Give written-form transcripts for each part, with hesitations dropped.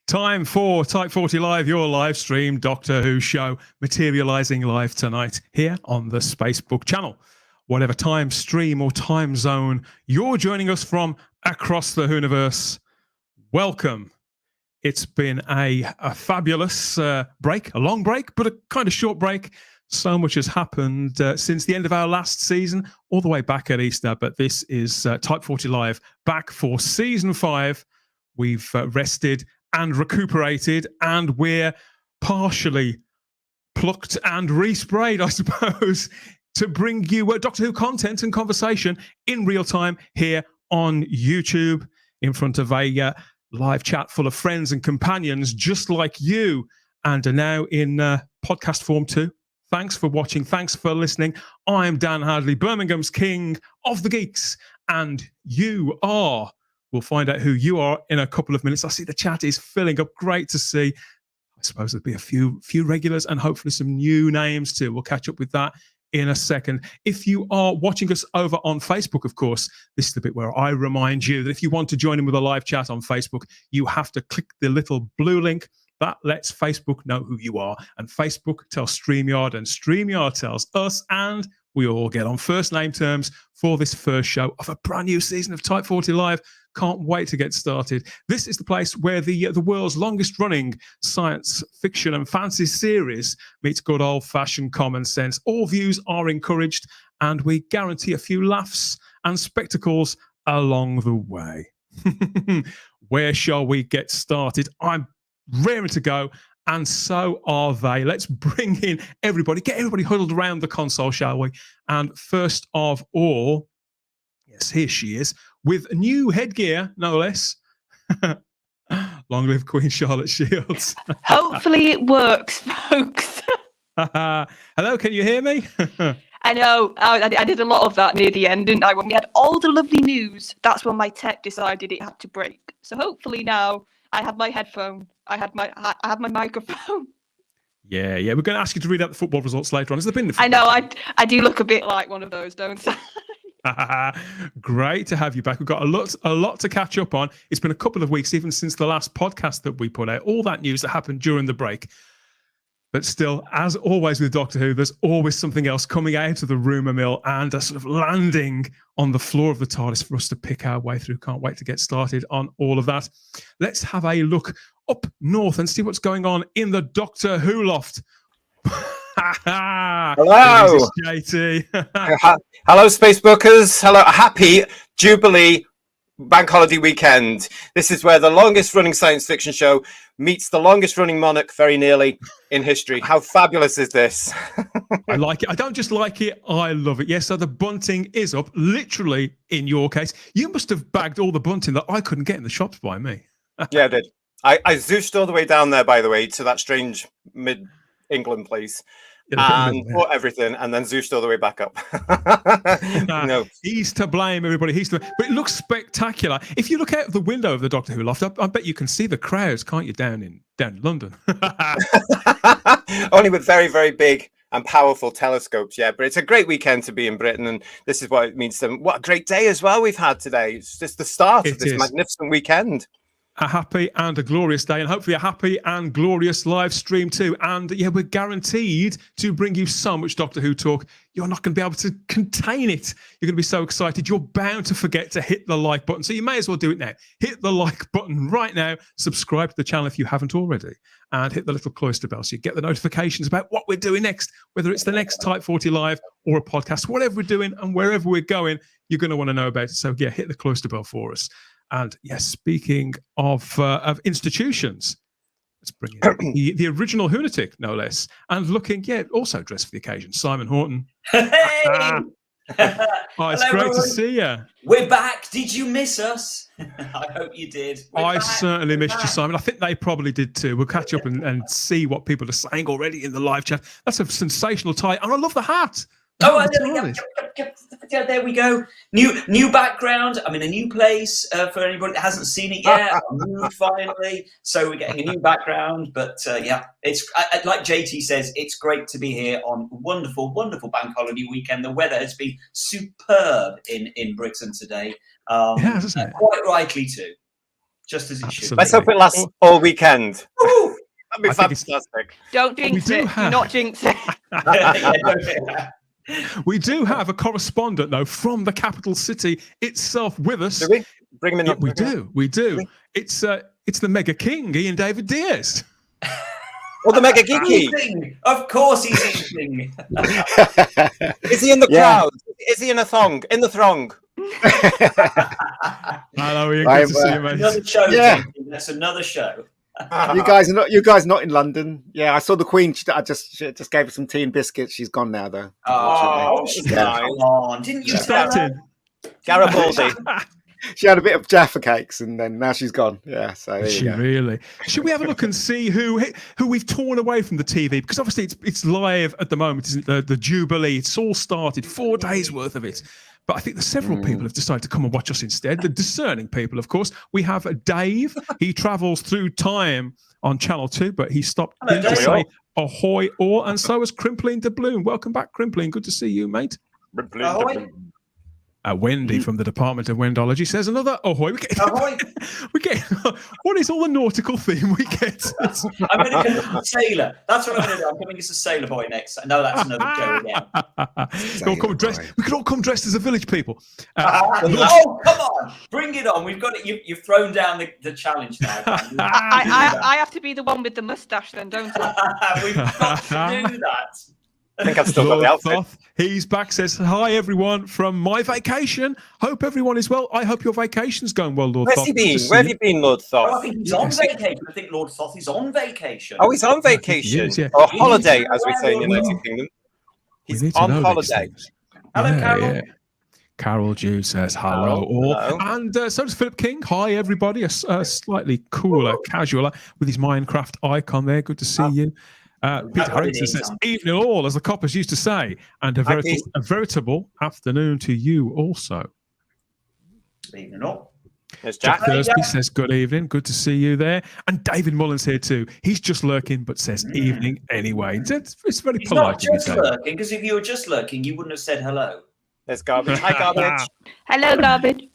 Time for Type 40 Live, your live stream Doctor Who show, materializing live tonight here on the Spacebook channel. Whatever time, stream, or time zone you're joining us from across the Whoniverse, welcome. It's been a fabulous break, a long break, but a kind of short break. So much has happened since the end of our last season, all the way back at Easter. But this is Type 40 Live, back for Season 5. We've rested and recuperated, and we're partially plucked and resprayed, I suppose, to bring you Doctor Who content and conversation in real time here on YouTube in front of a live chat full of friends and companions just like you, and are now in podcast form too. Thanks for watching. Thanks for listening. I'm Dan Hadley, Birmingham's King of the Geeks, and you are... We'll find out who you are in a couple of minutes. I see the chat is filling up. Great to see. I suppose there'll be a few regulars and hopefully some new names too. We'll catch up with that in a second. If you are watching us over on Facebook, of course, this is the bit where I remind you that if you want to join in with a live chat on Facebook, you have to click the little blue link. That lets Facebook know who you are. And Facebook tells StreamYard, and StreamYard tells us, and we all get on first name terms for this first show of a brand new season of Type 40 Live. Can't wait to get started. This is the place where the world's longest running science fiction and fantasy series meets good old-fashioned common sense. All views are encouraged, and we guarantee a few laughs and spectacles along the way. Where shall we get started? I'm raring to go, and so are they. Let's bring in everybody, get everybody huddled around the console, shall we? And first of all, yes, here she is, with new headgear, no less. Long live Queen Charlotte Shields. Hopefully it works, folks. Hello, can you hear me? I know. I did a lot of that near the end, didn't I? When we had all the lovely news, that's when my tech decided it had to break. So hopefully now I have my headphone. I have my microphone. Yeah. We're going to ask you to read out the football results later on. Has there been? I know. I do look a bit like one of those, don't I? Great to have you back. We've got a lot to catch up on. It's been a couple of weeks, even since the last podcast that we put out. All that news that happened during the break. But still, as always with Doctor Who, there's always something else coming out of the rumour mill and a sort of landing on the floor of the TARDIS for us to pick our way through. Can't wait to get started on all of that. Let's have a look up north and see what's going on in the Doctor Who loft. Hello, JT. Hello, Spacebookers. Hello, happy Jubilee Bank Holiday weekend. This is where the longest running science fiction show meets the longest running monarch very nearly in history. How fabulous is this? I like it. I don't just like it, I love it. Yes, so the bunting is up, literally in your case. You must have bagged all the bunting that I couldn't get in the shops by me. Yeah, I did. I zooshed all the way down there, by the way, to that strange mid-England place. And bought everything and then zooshed all the way back up. No. He's to blame, everybody. But it looks spectacular. If you look out of the window of the Doctor Who loft, I bet you can see the crowds, can't you, down in London? Only with very, very big and powerful telescopes, yeah. But it's a great weekend to be in Britain, and this is what it means to them. What a great day as well we've had today. It's just the start of this magnificent weekend. A happy and a glorious day, and hopefully a happy and glorious live stream too. And yeah, we're guaranteed to bring you so much Doctor Who talk, you're not going to be able to contain it. You're going to be so excited. You're bound to forget to hit the like button. So you may as well do it now. Hit the like button right now. Subscribe to the channel if you haven't already. And hit the little cloister bell so you get the notifications about what we're doing next, whether it's the next Type 40 Live or a podcast. Whatever we're doing and wherever we're going, you're going to want to know about it. So yeah, hit the cloister bell for us. And yes, speaking of institutions, let's bring in the original Whonatic, no less, and looking, also dressed for the occasion, Simon Horton. Hey! Oh, it's Hello, great everyone. to see you. We're back. Did you miss us? I hope you did. I certainly missed you, Simon. I think they probably did too. We'll catch up and see what people are saying already in the live chat. That's a sensational tie, and I love the hat. Oh, there we go. New background. I'm in a new place for anybody that hasn't seen it yet. I moved finally, so we're getting a new background. But yeah, it's like JT says, it's great to be here on wonderful bank holiday weekend. The weather has been superb in Britain today. Yeah, hasn't it? Quite rightly too. just as it should. Absolutely. Let's hope it lasts all weekend. Woo! That'd be I think it's- fantastic. Don't jinx it. Do not jinx it. We do have a correspondent, though, from the capital city itself with us. Do we? Bring him in. Yeah, we do. We do. It's the Mega King, Ian David Diaz. Oh, the Mega Geeky. Eating. Of course he's eating. Is he in the crowd? Is he in a thong? In the throng? Hello, Ian. Good to see you, mate. Another show. Yeah. Jamie. That's another show. You guys are not in London. Yeah, I saw the Queen. She just gave her some tea and biscuits. She's gone now, though. Oh, Yeah. come on! Didn't you Just tell stepped her? in. Garibaldi. She had a bit of Jaffa cakes, and then now she's gone. Yeah, so there She you go. really? Should we have a look and see who we've torn away from the TV? Because obviously it's live at the moment, isn't it? The Jubilee. It's all started, 4 days worth of it. But I think there's several people have decided to come and watch us instead. The discerning people, of course. We have Dave. He travels through time on Channel 2, but he stopped Hello, in to Dave. say ahoy all, and so is Crimpling de Bloom. Welcome back, Crimpling. Good to see you, mate. Ahoy. Wendy from the Department of Wendology says another ahoy. Ahoy. We get what is all the nautical theme we get? I'm going to come as a sailor. That's what I'm going to do. I'm coming as a sailor boy next. No, that's another show again. We could all come dressed as a village people. Oh, come on. Bring it on. We've got it. You've thrown down the challenge now. I have to be the one with the mustache then, don't I? We've got to do that. I think I've still got the outfit. Thoth, he's back, says, hi, everyone, from my vacation. Hope everyone is well. I hope your vacation's going well, Lord Where's Thoth. he Good to been? see Where have you. you been, Lord Oh, I Thoth? think he's on vacation. I think Lord Thoth is on vacation. Oh, he's on vacation. is, yeah. Or holiday, as we say in the United Kingdom. We He's need to on know these holiday. things. Hello, Carol. Carol Jew says hello, all. Hello. And so does Philip King. Hi, everybody. A slightly cooler, casualer with his Minecraft icon there. Good to see you. Peter Harrington says, evening all, as the coppers used to say, and a veritable afternoon to you also. Evening all. There's Jack Jack. Thursby says, good evening. Good to see you there. And David Mullins here too. He's just lurking, but says evening anyway. It's very He's polite not of you, just David. lurking, because if you were just lurking, you wouldn't have said hello. There's Garbage. Hi, Garbage. Hello, garbage.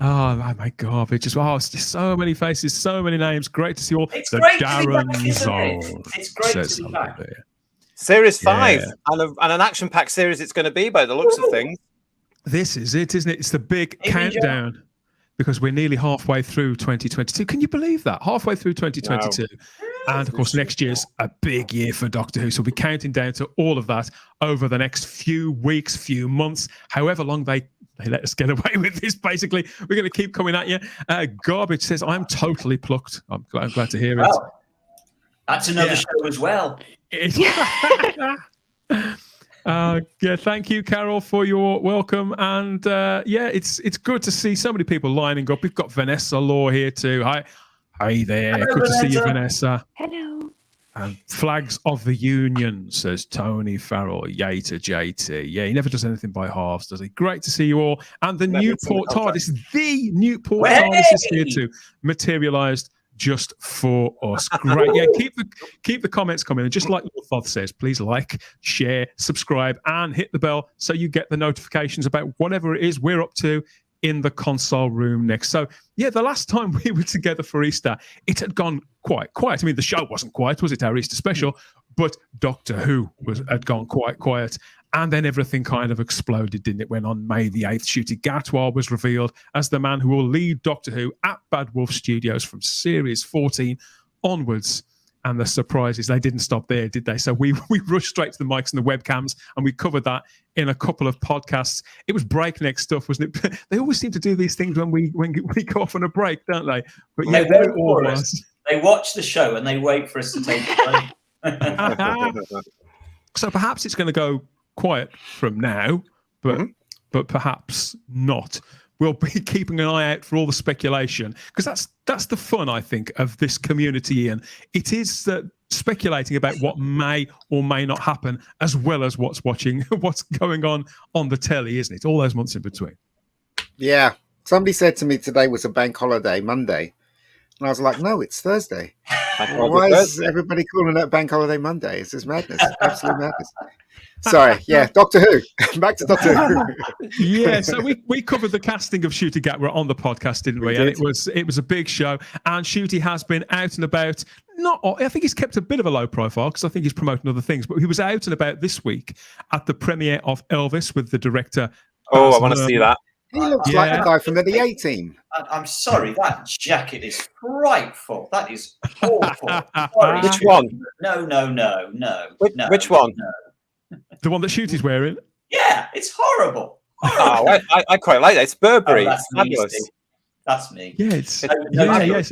Oh, my garbage as well. It's just so many faces, so many names. Great to see you all. It's The great to be back, Darren isn't it? Zone It's great says to be hello back. there. Series 5. Yeah. And an action-packed series it's going to be by the looks of things. This is it, isn't it? It's the big Evening, John. countdown because we're nearly halfway through 2022. Can you believe that? Halfway through 2022. And of course, next year's a big year for Doctor Who. So we'll be counting down to all of that over the next few weeks, few months, however long they let us get away with this. Basically, we're going to keep coming at you. Garbage says, I'm totally plucked. I'm glad to hear it. Well, that's another Yeah. show as well. Yeah, thank you, Carol, for your welcome. And yeah, it's good to see so many people lining up. We've got Vanessa Law here too. Hi there. Hello, good to see you, Vanessa. Vanessa. Hello. And Flags of the Union, says Tony Farrell. Yay to JT. Yeah, he never does anything by halves, does he? Great to see you all. And the Never Newport seen the TARDIS, the Newport Hey! TARDIS is here too. Materialised just for us. Great. Yeah, keep the comments coming. And just like Lord Thoth says, please like, share, subscribe, and hit the bell so you get the notifications about whatever it is we're up to in the console room next. So yeah, the last time we were together for Easter, it had gone quite quiet. I mean, the show wasn't quiet, was it, our Easter special? But Doctor Who had gone quite quiet. And then everything kind of exploded, didn't it? When on May the 8th, Ncuti Gatwa was revealed as the man who will lead Doctor Who at Bad Wolf Studios from Series 14 onwards. And the surprises, they didn't stop there, did they? So we rushed straight to the mics and the webcams, and we covered that in a couple of podcasts. It was breakneck stuff, wasn't it? They always seem to do these things when we go off on a break, don't they? But yeah, They there it wait all for was. us. They watch the show and they wait for us to take a break. So perhaps it's going to go quiet from now, but perhaps not. We'll be keeping an eye out for all the speculation, because that's the fun, I think, of this community, Ian. It is speculating about what may or may not happen, as well as what's going on the telly, isn't it? All those months in between. Yeah. Somebody said to me today was a bank holiday, Monday. And I was like, no, it's Thursday. Why is everybody calling it bank holiday Monday? It's just madness. Absolute madness. Sorry, yeah, Doctor Who. Back to Doctor Who. Yeah, so we covered the casting of Ncuti Gatwa on the podcast, didn't we? And it was a big show. And Ncuti has been out and about. I think he's kept a bit of a low profile because I think he's promoting other things. But he was out and about this week at the premiere of Elvis with the director. Oh, I want to see that. He looks like the guy from the A Team. I'm sorry, that jacket is frightful. That is awful. Sorry. Which one? No. Which one? No. The one that Ncuti's wearing? Yeah, it's horrible. Oh, I quite like that. It's Burberry. That's It's fabulous. me. That's me. Yeah, it's No,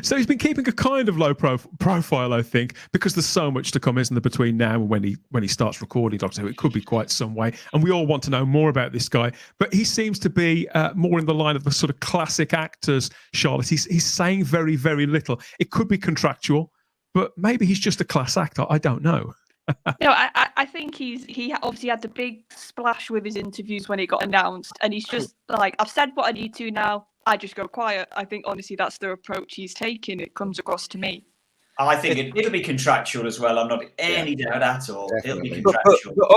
So he's been keeping a kind of low profile, I think, because there's so much to come, isn't there, between now and when he starts recording Doctor Who. It could be quite some way, and we all want to know more about this guy. But he seems to be more in the line of the sort of classic actors, Charlotte. He's saying very, very little. It could be contractual, but maybe he's just a class actor. I don't know. I think he obviously had the big splash with his interviews when it got announced, and he's just like, I've said what I need to now. I just go quiet. I think honestly that's the approach he's taking. It comes across to me. I think it'll be contractual as well. I'm not any doubt at all. Definitely. It'll be contractual. But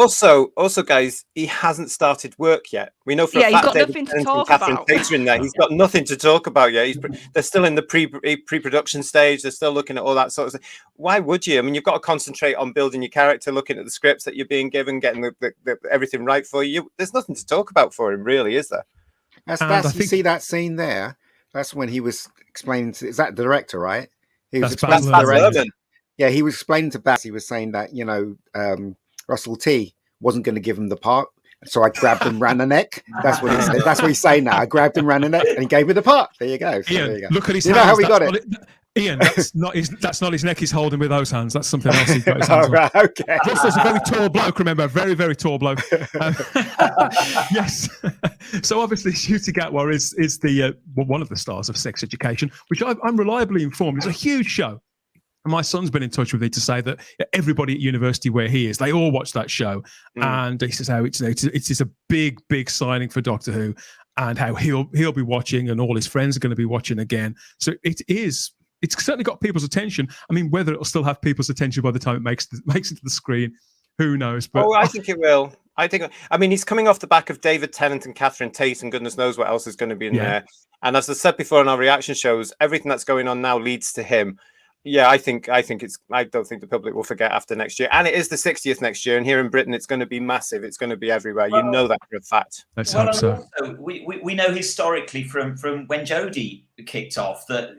also, guys, he hasn't started work yet. We know for a He's fact got David nothing to Tennant and talk Catherine about. Tate are in there. He's got nothing to talk about yet. They're still in the pre-production stage. They're still looking at all that sort of stuff. Why would you? I mean, you've got to concentrate on building your character, looking at the scripts that you're being given, getting the everything right for you. There's nothing to talk about for him, really, is there? You see that scene there? That's when he was explaining to, is that the director, right? He was That's explaining to Baz the director. Luhrmann. Yeah, he was explaining to Baz, he was saying that, Russell T wasn't going to give him the part. So I grabbed him round the neck. That's what he said. That's what he's saying now. I grabbed him round the neck and he gave me the part. There you go. So Ian, there you go. look at his You hands. know how we got That's it? not Ian, that's not his neck he's holding with those hands. That's something else he's got his hands Oh, right, okay. on. Russell's a very tall bloke, remember? Very, very tall bloke. Yes. So obviously Ncuti Gatwa is the one of the stars of Sex Education, which I'm reliably informed is a huge show. And my son's been in touch with me to say that everybody at university where he is, they all watch that show. And he says how it's a big, big signing for Doctor Who and how he'll be watching and all his friends are going to be watching again. So it's certainly got people's attention. I mean, whether it'll still have people's attention by the time it makes it to the screen, who knows? But I think it will. I mean, he's coming off the back of David Tennant and Catherine Tate, and goodness knows what else is going to be in there. And as I said before in our reaction shows, everything that's going on now leads to him. Yeah, I don't think the public will forget after next year. And it is the 60th next year. And here in Britain, it's going to be massive. It's going to be everywhere. You know that for a fact. Let's hope so. Also, we know historically from when Jodie kicked off that,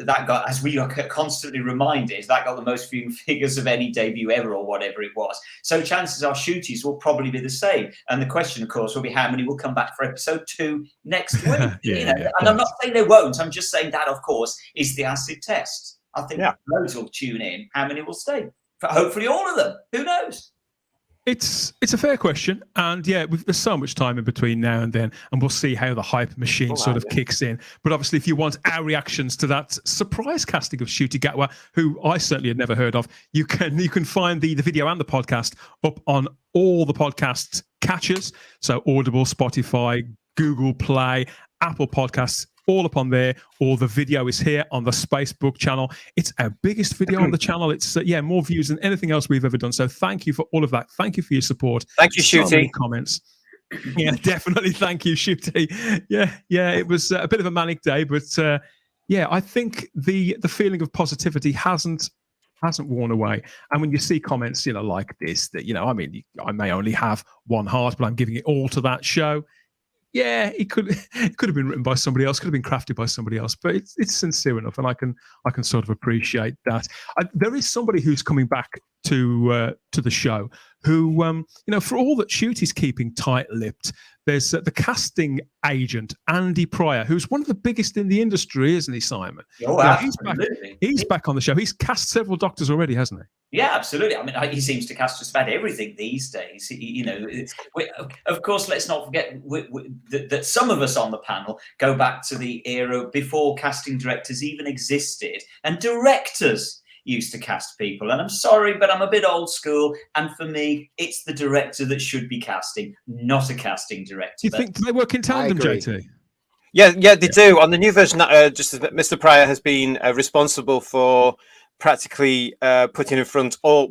that got, as we are constantly reminded, that got the most viewing figures of any debut ever or whatever it was. So chances are Ncuti's will probably be the same. And the question, of course, will be how many will come back for episode 2 next week. And I'm not saying they won't. I'm just saying that, of course, is the acid test. I think loads will tune in. How many will stay? Hopefully all of them. Who knows? It's a fair question. And there's so much time in between now and then. And we'll see how the hype machine sort of kicks in. But obviously, if you want our reactions to that surprise casting of Ncuti Gatwa, who I certainly had never heard of, you can find the video and the podcast up on all the podcast catchers. So Audible, Spotify, Google Play, Apple Podcasts, all up on there, or the video is here on the Spacebook channel. It's our biggest video on the channel. It's more views than anything else we've ever done. So thank you for all of that. Thank you for your support. Thank you, So Ncuti. many comments. Yeah, definitely. Thank you, Ncuti. Yeah. It was a bit of a manic day, but I think the feeling of positivity hasn't worn away. And when you see comments, like this, that I may only have one heart, but I'm giving it all to that show. Yeah, it could have been written by somebody else, could have been crafted by somebody else, but it's sincere enough, and I can sort of appreciate that. There is somebody who's coming back to the show who, for all that Ncuti's keeping tight-lipped, there's the casting agent, Andy Pryor, who's one of the biggest in the industry, isn't he, Simon? Oh, absolutely. He's back on the show. He's cast several Doctors already, hasn't he? Yeah, absolutely. I mean, he seems to cast just about everything these days. Of course, let's not forget that some of us on the panel go back to the era before casting directors even existed, and directors used to cast people. And I'm sorry, but I'm a bit old school. And for me, it's the director that should be casting, not a casting director. Do you think they work in tandem, JT? Yeah, they do. On the new version, just as Mr. Pryor has been responsible for practically putting in front all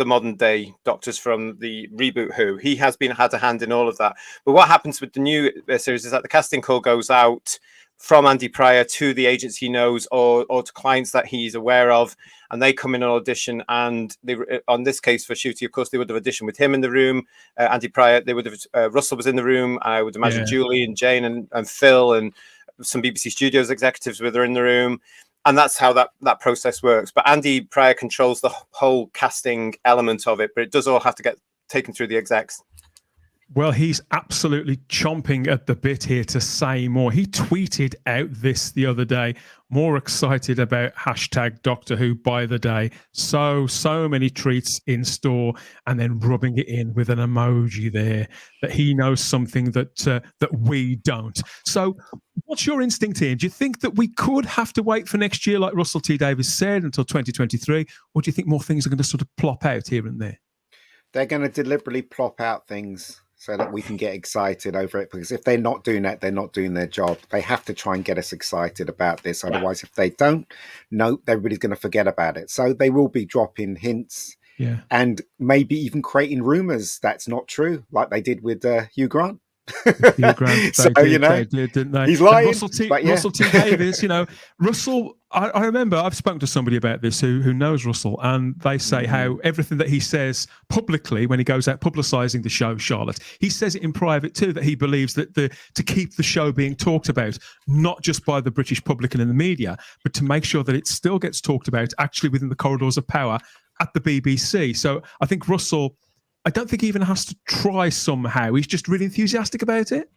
the modern day doctors from the reboot Who. He has had a hand in all of that. But what happens with the new series is that the casting call goes out from Andy Pryor to the agents he knows or to clients that he's aware of, and they come in and audition. And they, on this case for Shooty, of course, they would have auditioned with him in the room. Andy Pryor, they would have Russell was in the room. I would imagine Julie and Jane and Phil and some BBC Studios executives were in the room. And that's how that process works. But Andy Pryor controls the whole casting element of it, but it does all have to get taken through the execs. Well, he's absolutely chomping at the bit here to say more. He tweeted out this the other day, more excited about hashtag Doctor Who by the day. So many treats in store, and then rubbing it in with an emoji there that he knows something that we don't. So what's your instinct here? Do you think that we could have to wait for next year, like Russell T Davies said, until 2023? Or do you think more things are going to sort of plop out here and there? They're going to deliberately plop out things so that we can get excited over it, because if they're not doing that, they're not doing their job. They have to try and get us excited about this. Otherwise, if they don't, everybody's going to forget about it. So they will be dropping hints and maybe even creating rumours that's not true, like they did with Hugh Grant. Hugh Grant, so, they did, didn't they? He's lying. Russell T Davies, Russell, I remember I've spoken to somebody about this who knows Russell, and they say how everything that he says publicly when he goes out publicising the show, Charlotte, he says it in private too, that he believes that to keep the show being talked about, not just by the British public and in the media, but to make sure that it still gets talked about actually within the corridors of power at the BBC. So I think Russell, I don't think he even has to try somehow. He's just really enthusiastic about it.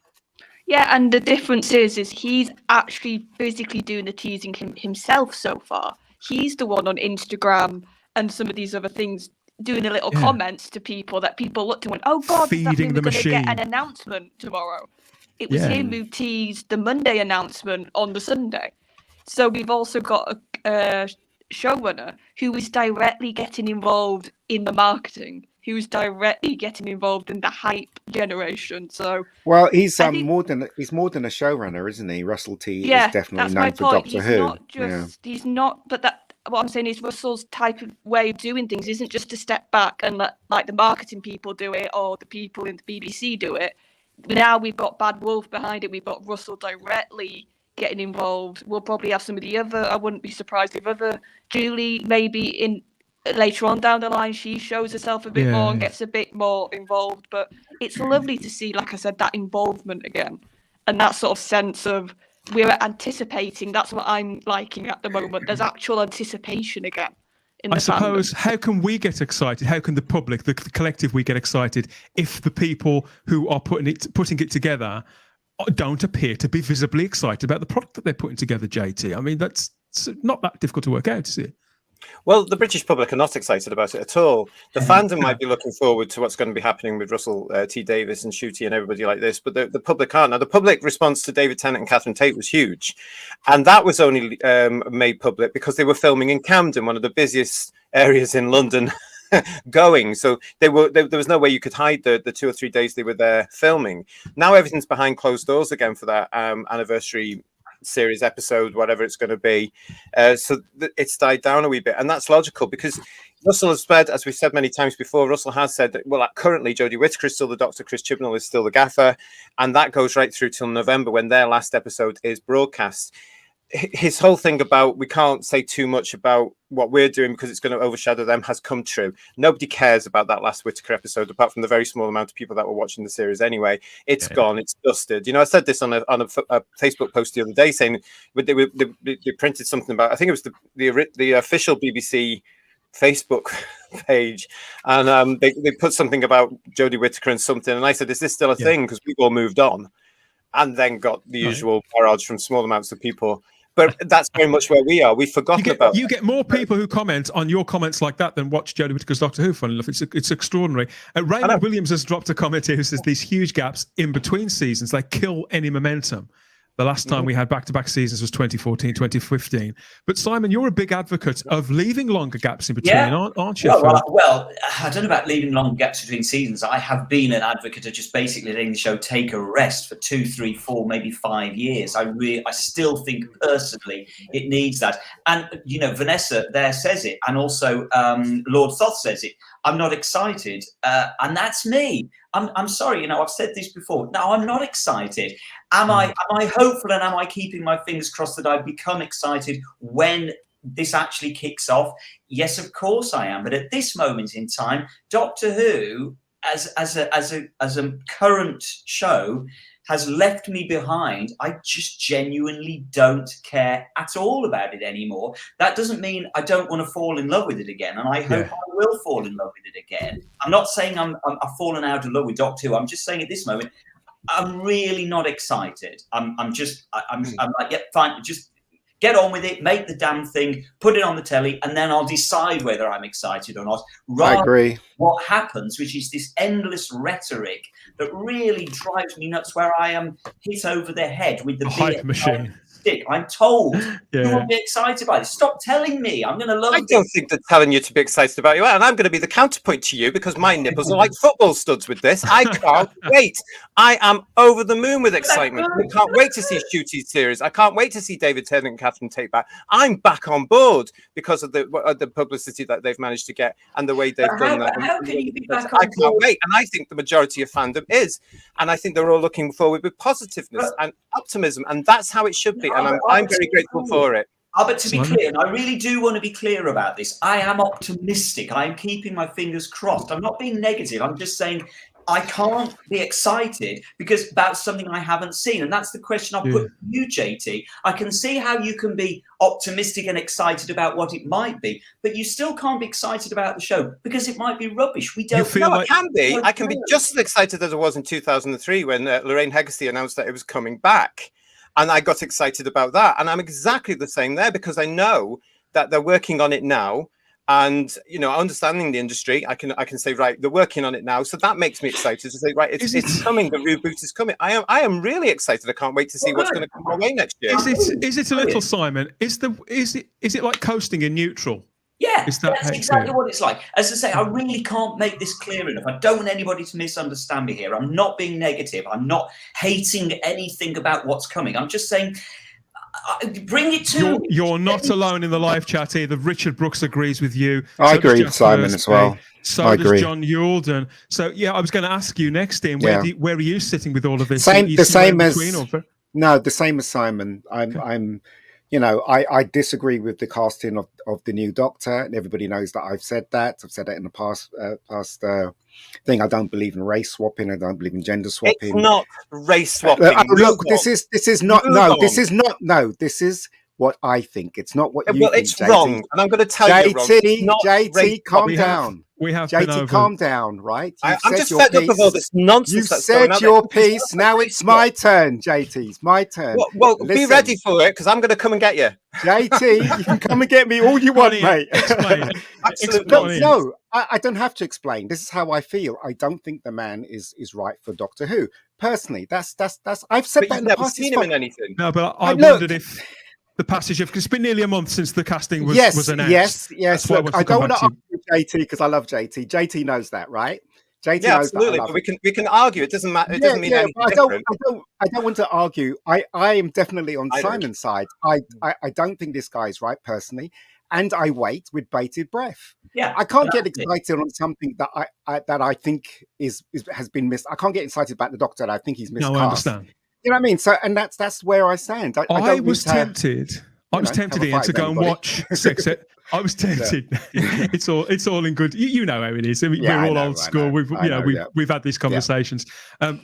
Yeah, and the difference is he's actually physically doing the teasing himself so far. He's the one on Instagram and some of these other things doing the little comments to people that people looked and went, oh God, does that mean we're going to get an announcement tomorrow? It was him who teased the Monday announcement on the Sunday. So we've also got a showrunner who is directly getting involved in the marketing, who's directly getting involved in the hype generation. So he's more than a showrunner, isn't he? Russell T is definitely known for Doctor Who. He's not, but what I'm saying is Russell's type of way of doing things isn't just to step back and let like the marketing people do it or the people in the BBC do it. Now we've got Bad Wolf behind it. We've got Russell directly getting involved. We'll probably have some of the other, I wouldn't be surprised if other Julie maybe later on down the line, she shows herself a bit more and gets a bit more involved. But it's lovely to see, like I said, that involvement again. And that sort of sense of we're anticipating. That's what I'm liking at the moment. There's actual anticipation again. I suppose, how can we get excited? How can the public, the collective, we get excited if the people who are putting it together don't appear to be visibly excited about the product that they're putting together, JT? I mean, that's not that difficult to work out, is it? Well, the British public are not excited about it at all. The fandom might be looking forward to what's going to be happening with Russell T Davies and Shooty and everybody like this, but the public aren't. Now, the public response to David Tennant and Catherine Tate was huge, and that was only made public because they were filming in Camden, one of the busiest areas in London, going. So there was no way you could hide the 2 or 3 days they were there filming. Now everything's behind closed doors again for that anniversary series episode, whatever it's going to be. So it's died down a wee bit, and that's logical because Russell has said, as we've said many times before, Russell has said that, well, currently Jodie Whittaker is still the Doctor, Chris Chibnall is still the gaffer, and that goes right through till November when their last episode is broadcast. His whole thing about we can't say too much about what we're doing because it's going to overshadow them has come true. Nobody cares about that last Whittaker episode, apart from the very small amount of people that were watching the series anyway. It's gone. It's dusted. I said this on a Facebook post the other day, saying they printed something about. I think it was the official BBC Facebook page, and they put something about Jodie Whittaker and something, and I said, "Is this still a thing?" Because we've all moved on, and then got the usual barrage from small amounts of people. But that's very much where we are. We've forgotten about. You get more people who comment on your comments like that than watch Jodie Whittaker's Doctor Who. Funny enough, it's extraordinary. Raymond Williams has dropped a comment here who says these huge gaps in between seasons, they kill any momentum. The last time we had back-to-back seasons was 2014, 2015. But Simon, you're a big advocate of leaving longer gaps in between, aren't you? Well, I don't know about leaving long gaps between seasons. I have been an advocate of just basically letting the show take a rest for 2, 3, 4, maybe 5 years. I still think personally it needs that. And, Vanessa there says it, and also Lord Thoth says it. I'm not excited, and that's me. I'm sorry, I've said this before. No, I'm not excited. Am I hopeful, and am I keeping my fingers crossed that I become excited when this actually kicks off? Yes, of course I am. But at this moment in time, Doctor Who, as a current show, has left me behind. I just genuinely don't care at all about it anymore. That doesn't mean I don't want to fall in love with it again, and I hope I will fall in love with it again. I'm not saying I've fallen out of love with Doctor Who. I'm just saying at this moment, I'm really not excited. I'm like, yeah, fine, just get on with it, make the damn thing, put it on the telly, and then I'll decide whether I'm excited or not. I agree. What happens, which is this endless rhetoric that really drives me nuts, where I am hit over the head with the hype machine. Stick. I'm told you won't be excited by it. Stop telling me. I'm going to love it. I don't think they're telling you to be excited about you, and I'm going to be the counterpoint to you because my nipples are like football studs with this. I can't wait. I am over the moon with excitement. I can't wait to see Shooty's series. I can't wait to see David Tennant and Catherine Tate back. I'm back on board because of the publicity that they've managed to get and the way they've done that. How can you be back on I can't wait, and I think the majority of fandom is, and I think they're all looking forward with positiveness and optimism, and that's how it should be. And I'm very grateful for it. But to be clear, and I really do want to be clear about this, I am optimistic. I am keeping my fingers crossed. I'm not being negative. I'm just saying I can't be excited because about something I haven't seen. And that's the question I'll put to you, JT. I can see how you can be optimistic and excited about what it might be, but you still can't be excited about the show because it might be rubbish. We don't know. I can be. I can be just as excited as I was in 2003 when Lorraine Hegarty announced that it was coming back. And I got excited about that. And I'm exactly the same there because I know that they're working on it now. And, understanding the industry, I can say, right, they're working on it now. So that makes me excited to say, right, it's coming. The reboot is coming. I am really excited. I can't wait to see what's going to come our way next year. Is it a little, Simon? Is it like coasting in neutral? Yeah, that's exactly what it's like. As I say, I really can't make this clear enough. I don't want anybody to misunderstand me here. I'm not being negative. I'm not hating anything about what's coming. I'm just saying, bring it to me. You're not alone in the live chat either. Richard Brooks agrees with you. I agree with Simon as well. So does John Yulden. So, I was going to ask you next, Ian, where are you sitting with all of this? The same as Simon. I disagree with the casting of the new Doctor, and everybody knows that I've said that. I've said that in the past thing. I don't believe in race swapping. I don't believe in gender swapping. It's not race swapping. Look, this is not. No, this is not. No, this is what I think. It's not what you think. Well, it's wrong, and I'm going to tell you, JT, calm down. We have JT, calm down, right? I'm just fed up with all this nonsense. You said your piece. Now it's my turn, JT. It's my turn. Well, be ready for it because I'm going to come and get you. JT, you can come and get me all you want, mate. Absolutely. No, I don't have to explain. This is how I feel. I don't think the man is right for Doctor Who. Personally, that's. I've said that in the past. Seen him in anything. No, but I wondered if the passage of, because it's been nearly a month since the casting was announced. Yes. Look, I don't want to argue with JT because I love JT. JT knows that, right? JT knows absolutely. That but we can argue. It doesn't matter. It doesn't mean anything different. I don't want to argue. I am definitely on Simon's side. I don't think this guy is right personally, and I wait with bated breath. Yeah, I can't get excited on something that I think has been missed. I can't get excited about the Doctor that I think he's miscast. No, I understand. You know what I mean? So, and that's where I stand. I was tempted, Ian, to go and watch Sex Ed. I was tempted. Yeah. It's all in good. You know how it is. I mean, we're all old school. We've had these conversations.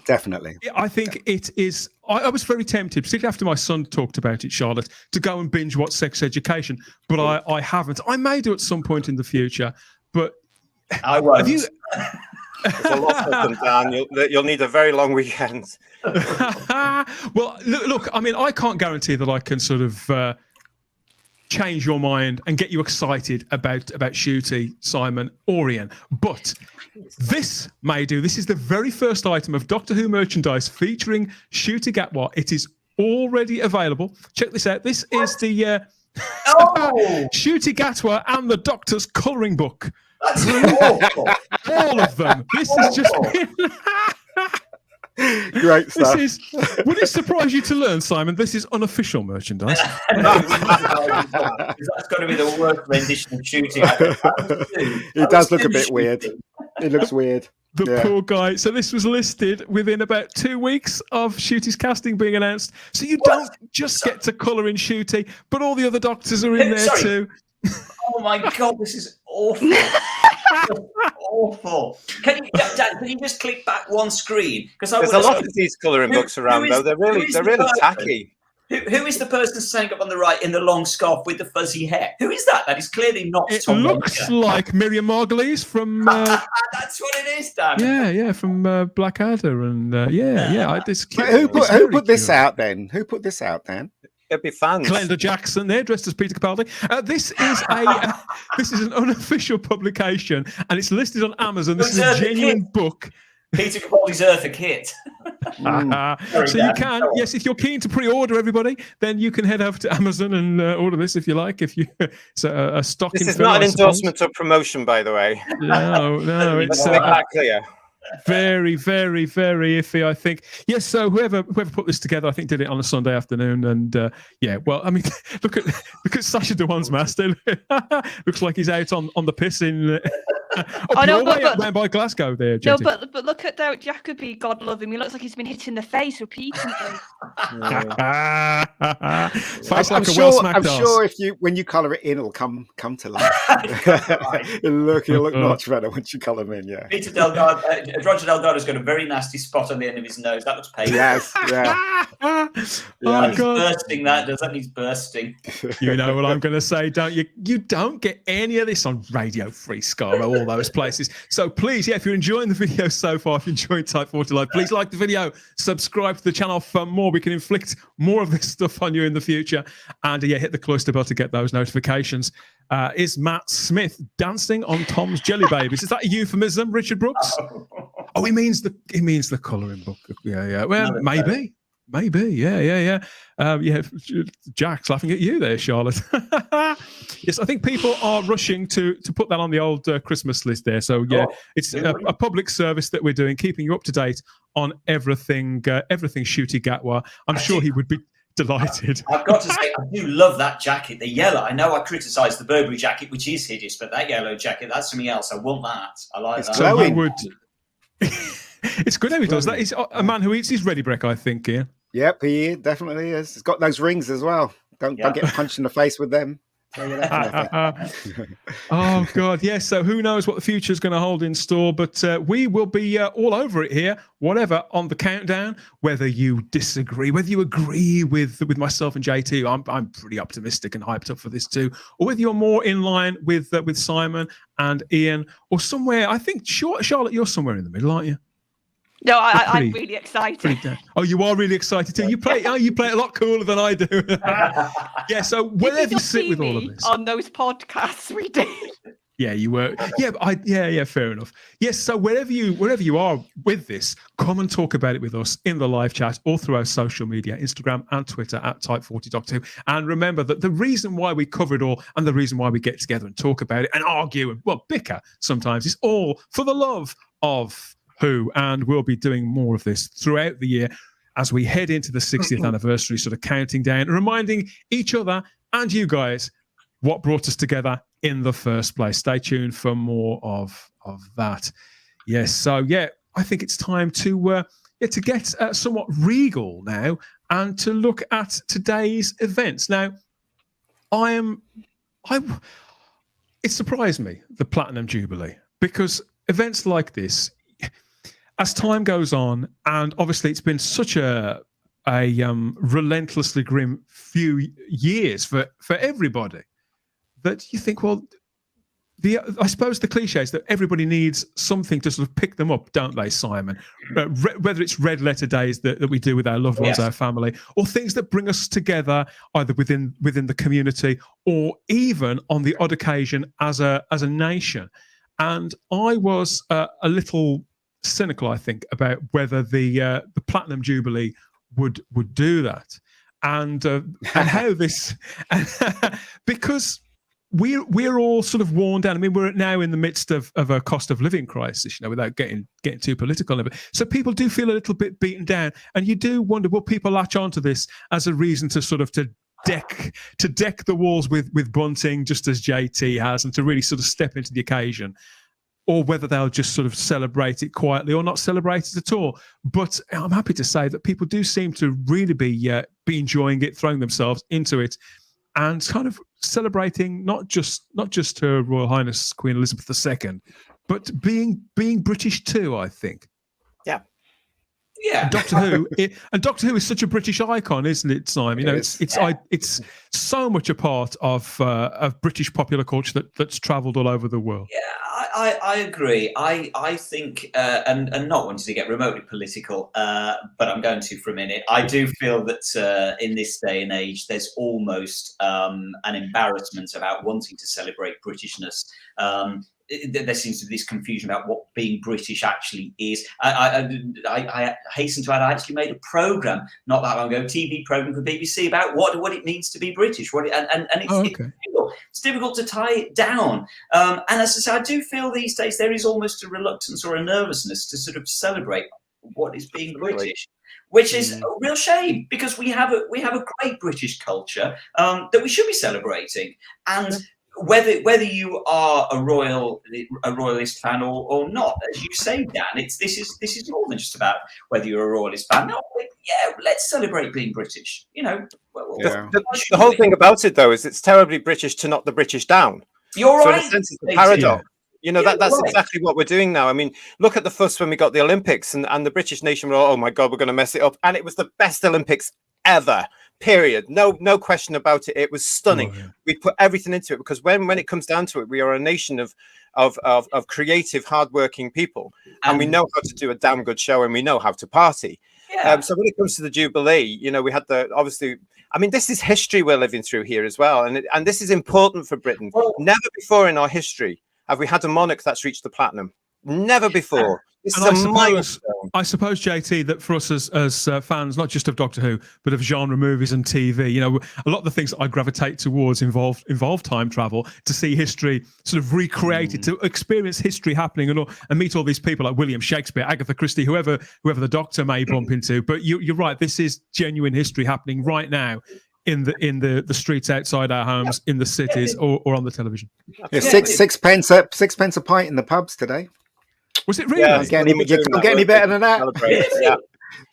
Definitely. I think it is. I was very tempted, particularly after my son talked about it, Charlotte, to go and binge watch Sex Education, but I haven't. I may do at some point in the future, but I won't. Have you? There's a lot of them, Dan. You'll need a very long weekend. Well, look. I mean, I can't guarantee that I can sort of change your mind and get you excited about Shooty, Simon, or Ian. But this may do. This is the very first item of Doctor Who merchandise featuring Shooty Gatwa. It is already available. Check this out. This is the Shooty Gatwa and the Doctor's colouring book. That's awful. All of them. This has just been... Great stuff. Would it surprise you to learn, Simon, this is unofficial merchandise? That's got to be the worst rendition of shooting. It does look a bit weird. It looks weird. The poor guy. So this was listed within about 2 weeks of Shooty's casting being announced. So you don't just get to colour in Shooty, but all the other doctors are in there too. Oh my God, this is awful. Awful. Dan, can you just click back one screen? Because there's a lot of these colouring books around, though. They're really tacky. Who is the person standing up on the right in the long scarf with the fuzzy hair? Who is that? That is clearly not It Tom looks Baker. like Miriam Margolyes from... That's what it is, Dan. Yeah, from Blackadder. And Who put this out then? Who put this out then? It'd be fans. Glenda Jackson there, dressed as Peter Capaldi. This is an unofficial publication, and it's listed on Amazon. This is a genuine book. Peter Capaldi's Eartha Kitt. So you can, yes, if you're keen to pre-order, everybody, then you can head over to Amazon and order this if you like. If you, it's a stock. This is not an endorsement or promotion, by the way. No, Let's it's make that clear. Very, very, very iffy, I think. Yes, so whoever put this together, I think, did it on a Sunday afternoon, and well, I mean, look at Sacha Dhawan's master. Looks like he's out on the piss in. Round by Glasgow there, Jetty. No, but look at Derek Jacobi, God love him. He looks like he's been hit in the face repeatedly. Face like a well-smacked I'm sure when you colour it in, it'll come to life. It'll look much better once you colour them in. Yeah. Peter Delgado, Roger Delgado's got a very nasty spot on the end of his nose. That looks painful. Yes. Yeah. He's bursting. He's bursting. You know what I'm going to say, don't you? You don't get any of this on Radio Free Scarborough. All those places. So please, if you're enjoying the video so far, if you're enjoying Type 40 Live, please like the video, subscribe to the channel for more. We can inflict more of this stuff on you in the future. And hit the cloister bell to get those notifications. Is Matt Smith dancing on Tom's Jelly Babies? Is that a euphemism, Richard Brooks? Oh, he means the colouring book. Yeah. Well, maybe. Yeah. Jack's laughing at you there, Charlotte. Yes, I think people are rushing to put that on the old Christmas list there. So it's a public service that we're doing, keeping you up to date on everything Shooty Gatwa. I'm sure he would be delighted. I've got to say, I do love that jacket, the yellow. I know I criticised the Burberry jacket, which is hideous, but that yellow jacket, that's something else. I want that. I like that. So you would. It's good how he does that. He's a man who eats his ready break, I think. Yeah. Yep, he definitely is. He's got those rings as well. Don't get punched in the face with them. Oh God, yes. So who knows what the future is going to hold in store? But we will be all over it here. Whatever on the countdown. Whether you disagree, whether you agree with myself and JT, I'm pretty optimistic and hyped up for this too. Or whether you're more in line with Simon and Ian, or somewhere. I think Charlotte, you're somewhere in the middle, aren't you? No, I'm really excited. Oh, you are really excited too. You play it a lot cooler than I do. Yeah, so wherever you sit with all of this on those podcasts we did. Yeah, you were. Yeah, fair enough. Yes, so wherever you are with this, come and talk about it with us in the live chat or through our social media, Instagram and Twitter at Type40Doc2. And remember that the reason why we cover it all and the reason why we get together and talk about it and argue and bicker sometimes is all for the love of Who, and we'll be doing more of this throughout the year as we head into the 60th anniversary, sort of counting down, reminding each other and you guys what brought us together in the first place. Stay tuned for more of that. Yes, so I think it's time to get somewhat regal now and to look at today's events. Now, it surprised me, the Platinum Jubilee, because events like this, as time goes on, and obviously it's been such a relentlessly grim few years for everybody, that you think, well, I suppose the cliche is that everybody needs something to sort of pick them up, don't they, Simon? Whether it's red letter days that we do with our loved ones, our family, or things that bring us together either within the community or even on the odd occasion as a nation. And I was a little cynical, I think, about whether the Platinum Jubilee would do that, and how this, because we're all sort of worn down. I mean, we're now in the midst of a cost of living crisis, without getting too political. So people do feel a little bit beaten down, and you do wonder, will people latch onto this as a reason to sort of to deck the walls with bunting, just as JT has, and to really sort of step into the occasion, or whether they'll just sort of celebrate it quietly or not celebrate it at all. But I'm happy to say that people do seem to really be enjoying it, throwing themselves into it, and kind of celebrating not just Her Royal Highness Queen Elizabeth II, but being British too, I think. Yeah. And Doctor Who is such a British icon, isn't it, Simon? It's so much a part of British popular culture that's travelled all over the world. Yeah, I agree. I think, and not wanting to get remotely political, but I'm going to for a minute. I do feel that in this day and age, there's almost an embarrassment about wanting to celebrate Britishness. There seems to be this confusion about what being British actually is. I hasten to add, I actually made a programme not that long ago, TV programme for BBC about what it means to be British. It's difficult to tie it down. And as I say, I do feel these days there is almost a reluctance or a nervousness to sort of celebrate what is being British, which is a real shame, because we have a great British culture that we should be celebrating. And whether you are a royalist fan or not, as you say, Dan, this is more than just about whether you're a royalist fan. No, let's celebrate being British. The whole thing about it, though, is it's terribly British to knock the British down. You're right. In a sense, it's a paradox. That's exactly what we're doing now. I mean, look at the fuss when we got the Olympics, and the British nation were, oh my God, we're going to mess it up. And it was the best Olympics ever. Period. No question about it. It was stunning. We put everything into it, because when it comes down to it, we are a nation of creative, hardworking people, and we know how to do a damn good show, and we know how to party. So when it comes to the Jubilee, we had obviously. I mean, this is history we're living through here as well, and this is important for Britain. Never before in our history have we had a monarch that's reached the platinum. Never before. I suppose, JT, that for us as fans, not just of Doctor Who, but of genre movies and TV, a lot of the things that I gravitate towards involve time travel, to see history sort of recreated, to experience history happening, and meet all these people like William Shakespeare, Agatha Christie, whoever the Doctor may bump into. But you're right, this is genuine history happening right now in the streets outside our homes, in the cities, or on the television. Yeah, sixpence a pint in the pubs today. Was it really? You can't get any better than that.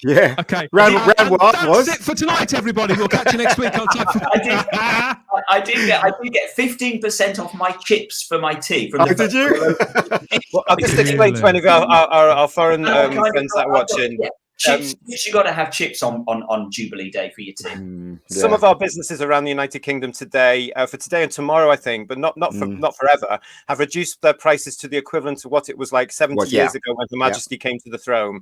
Yeah. Okay. Round that's it for tonight, everybody. We'll catch you next week. I did get 15% off my chips for my tea. Did you? Well, I'll just explain to any of our foreign friends that are watching. Chips, you got to have chips on Jubilee Day for your tea. Some of our businesses around the United Kingdom today, for today and tomorrow, I think, but not forever, have reduced their prices to the equivalent to what it was like 70 years ago when Her Majesty came to the throne.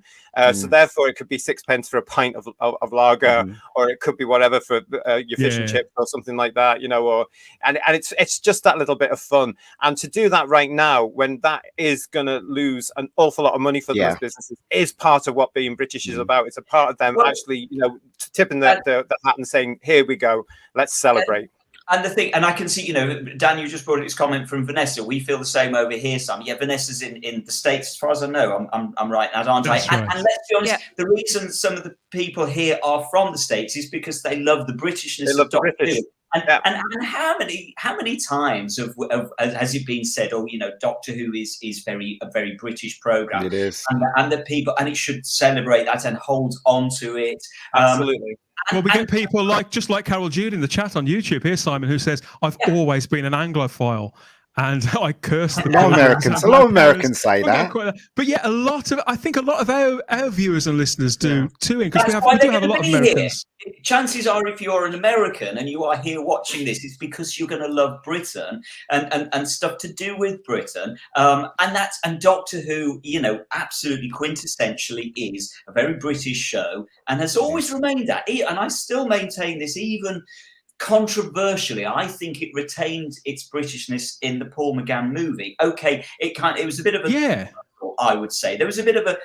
So therefore, it could be 6p for a pint of lager, or it could be whatever for your fish and chips or something like that, and it's just that little bit of fun. And to do that right now, when that is going to lose an awful lot of money for those businesses, is part of what being British is about. It's a part of them actually, tipping the hat and saying, "Here we go, let's celebrate." And the thing, and I can see, Dan, you just brought this comment from Vanessa. We feel the same over here, Sam. Yeah, Vanessa's in the States, as far as I know. I'm right, aren't I? And let's be honest, the reason some of the people here are from the States is because they love the Britishness of Doctor Who. And how many times has it been said? Oh, Doctor Who is a very British program. It is, and the people, and it should celebrate that and hold on to it. Absolutely. Well, we get people just like Carol Jude in the chat on YouTube here, Simon, who says, "I've always been an Anglophile." And I curse the A lot of Americans say that. But yeah, I think a lot of our viewers and listeners do too, because we do have a lot of Americans. Here. Chances are, if you're an American and you are here watching this, it's because you're going to love Britain and stuff to do with Britain. And Doctor Who, absolutely quintessentially is a very British show and has always remained that. And I still maintain this, even controversially. I think it retained its Britishness in the Paul McGann movie. Okay, it was a bit of a I would say there was a bit of a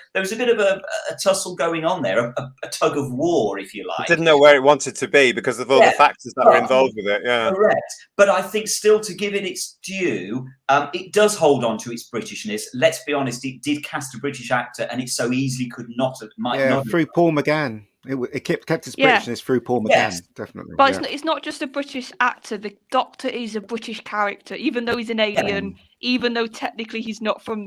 tussle going on there, a tug of war, if you like. I didn't know where it wanted to be because of all the factors that were involved with it. Yeah, correct. But I think still, to give it its due, it does hold on to its Britishness. Let's be honest, it did cast a British actor, and it so easily could not have. Through Paul McGann. It kept its Britishness through Paul McGann, definitely. But it's not just a British actor. The Doctor is a British character, even though he's an alien, even though technically he's not from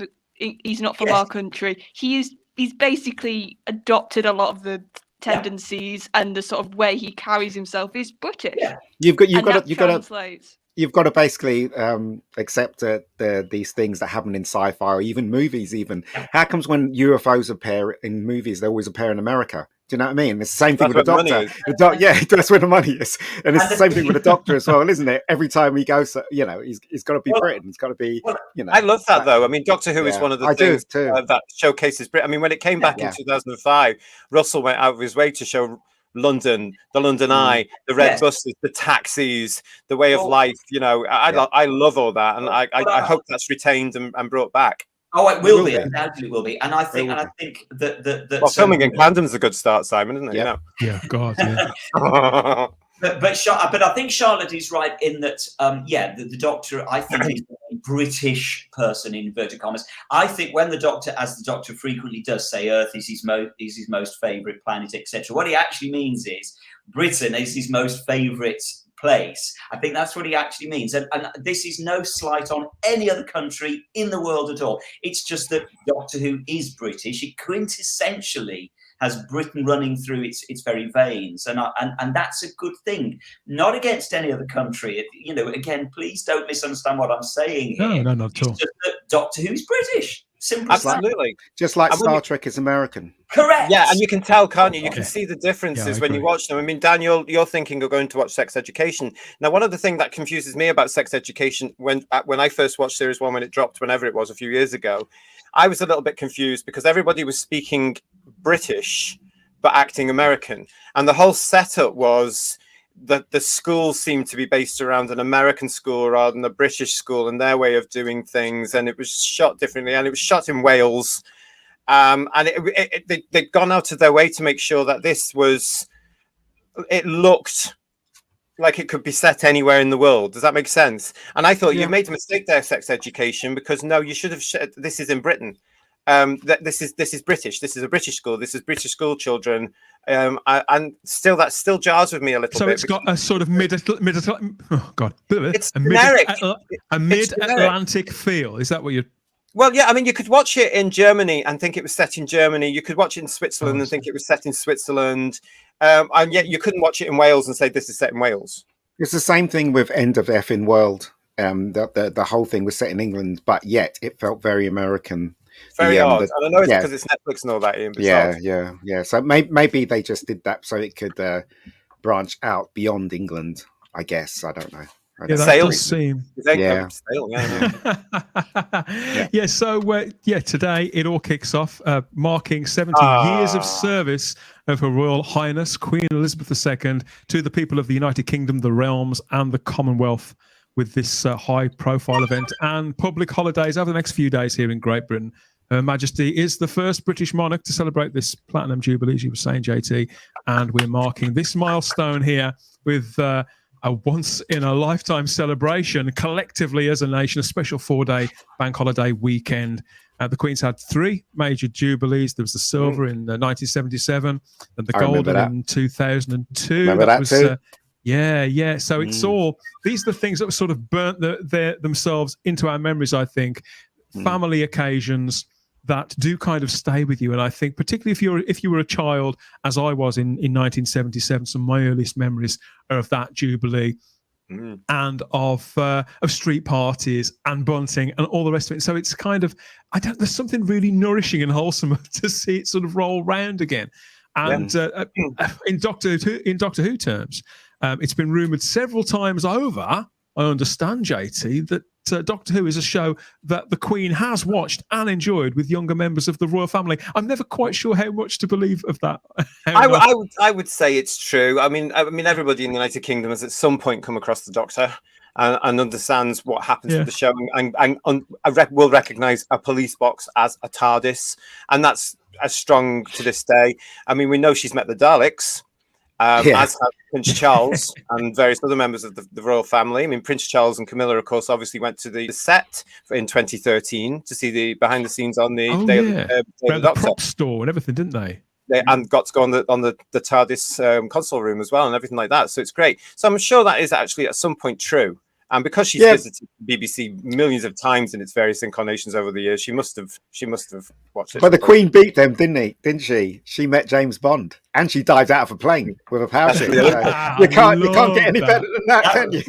our country. He's basically adopted a lot of the tendencies and the sort of way he carries himself is British. Yeah. You've got to basically accept these things that happen in sci-fi or even movies. Even how comes when UFOs appear in movies, they always appear in America? Do you know what I mean? It's the same thing with the Doctor. That's where the money is, and it's the same thing with the Doctor as well, isn't it? Every time he goes, he's got to be Britain. It's got to be, I love that though. I mean, Doctor Who is one of the things that showcases Britain. I mean, when it came back in 2005, Russell went out of his way to show London, the London Eye, the red buses, the taxis, the way of life. I love all that, and I hope that's retained and brought back. Oh, it will be. It absolutely will be. And I think that filming in Camden's a good start, Simon, isn't it? Yeah. Yeah, God, yeah. But I think Charlotte is right in that. The Doctor, I think, is a British person in inverted commas. I think when the Doctor, as the Doctor frequently does say, Earth is his most favourite planet, etc. What he actually means is Britain is his most favourite place. I think that's what he actually means, and this is no slight on any other country in the world at all. It's just that Doctor Who is British. It quintessentially has Britain running through its very veins, and that's a good thing. Not against any other country. Again, please don't misunderstand what I'm saying here. No, not at all. It's just that Doctor Who's British. Simple. Absolutely. Just like Star Trek is American. Correct. Yeah, and you can tell, can't you? You can see the differences when you watch them. I mean, Daniel, you're thinking of going to watch Sex Education. Now, one of the things that confuses me about Sex Education, when I first watched Series 1, when it dropped, whenever it was, a few years ago, I was a little bit confused because everybody was speaking British but acting American. And the whole setup was that the school seemed to be based around an American school rather than a British school and their way of doing things. And it was shot differently, and it was shot in Wales. And they'd gone out of their way to make sure that it looked like it could be set anywhere in the world. Does that make sense? And I thought you've made a mistake there, Sex Education, because no, you should have this is in Britain. This is British. This is a British school. This is British school children. And still, that still jars with me a little bit. So it's got a sort of it's generic. A mid-Atlantic feel. Is that what you're? Well, yeah. I mean, you could watch it in Germany and think it was set in Germany. You could watch it in Switzerland and think it was set in Switzerland. And yet you couldn't watch it in Wales and say this is set in Wales. It's the same thing with End of Effing World. The whole thing was set in England, but yet it felt very American. Very odd. And I know it's because it's Netflix and all that, Ian. Yeah. So maybe they just did that so it could branch out beyond England, I guess. I don't know. That does seem. So today it all kicks off, marking 70 years of service of Her Royal Highness Queen Elizabeth II to the people of the United Kingdom, the realms, and the Commonwealth, with this high-profile event and public holidays over the next few days here in Great Britain. Her Majesty is the first British monarch to celebrate this Platinum Jubilee, as you were saying, JT, and we're marking this milestone here with a once-in-a-lifetime celebration collectively as a nation, a special 4-day bank holiday weekend. The Queen's had 3 major Jubilees. There was the silver in 1977 and the golden in 2002. Remember that too? Yeah. So it's all, these are the things that were sort of burnt themselves into our memories, I think. Family occasions that do kind of stay with you. And I think particularly if you were a child, as I was in 1977, some of my earliest memories are of that Jubilee and of street parties and bunting and all the rest of it. So it's kind of, there's something really nourishing and wholesome to see it sort of roll round again. And in Doctor Who terms, it's been rumoured several times over, I understand, JT, that Doctor Who is a show that the Queen has watched and enjoyed with younger members of the royal family. I'm never quite sure how much to believe of that. I would say it's true. I mean, everybody in the United Kingdom has at some point come across the Doctor. and understands what happens with the show, and will recognise a police box as a TARDIS, and that's as strong to this day. I mean, we know she's met the Daleks, as has Prince Charles and various other members of the royal family. I mean, Prince Charles and Camilla, of course, obviously went to the set in 2013 to see the behind the scenes on the day of the prop store and everything, didn't they? And got to go on the TARDIS console room as well and everything like that. So it's great. So I'm sure that is actually at some point true. And because she's visited BBC millions of times in its various incarnations over the years, she must have watched it. But the Queen beat them, didn't she? She met James Bond, and she dived out of a plane with a parachute. You can't get any better than that, can you?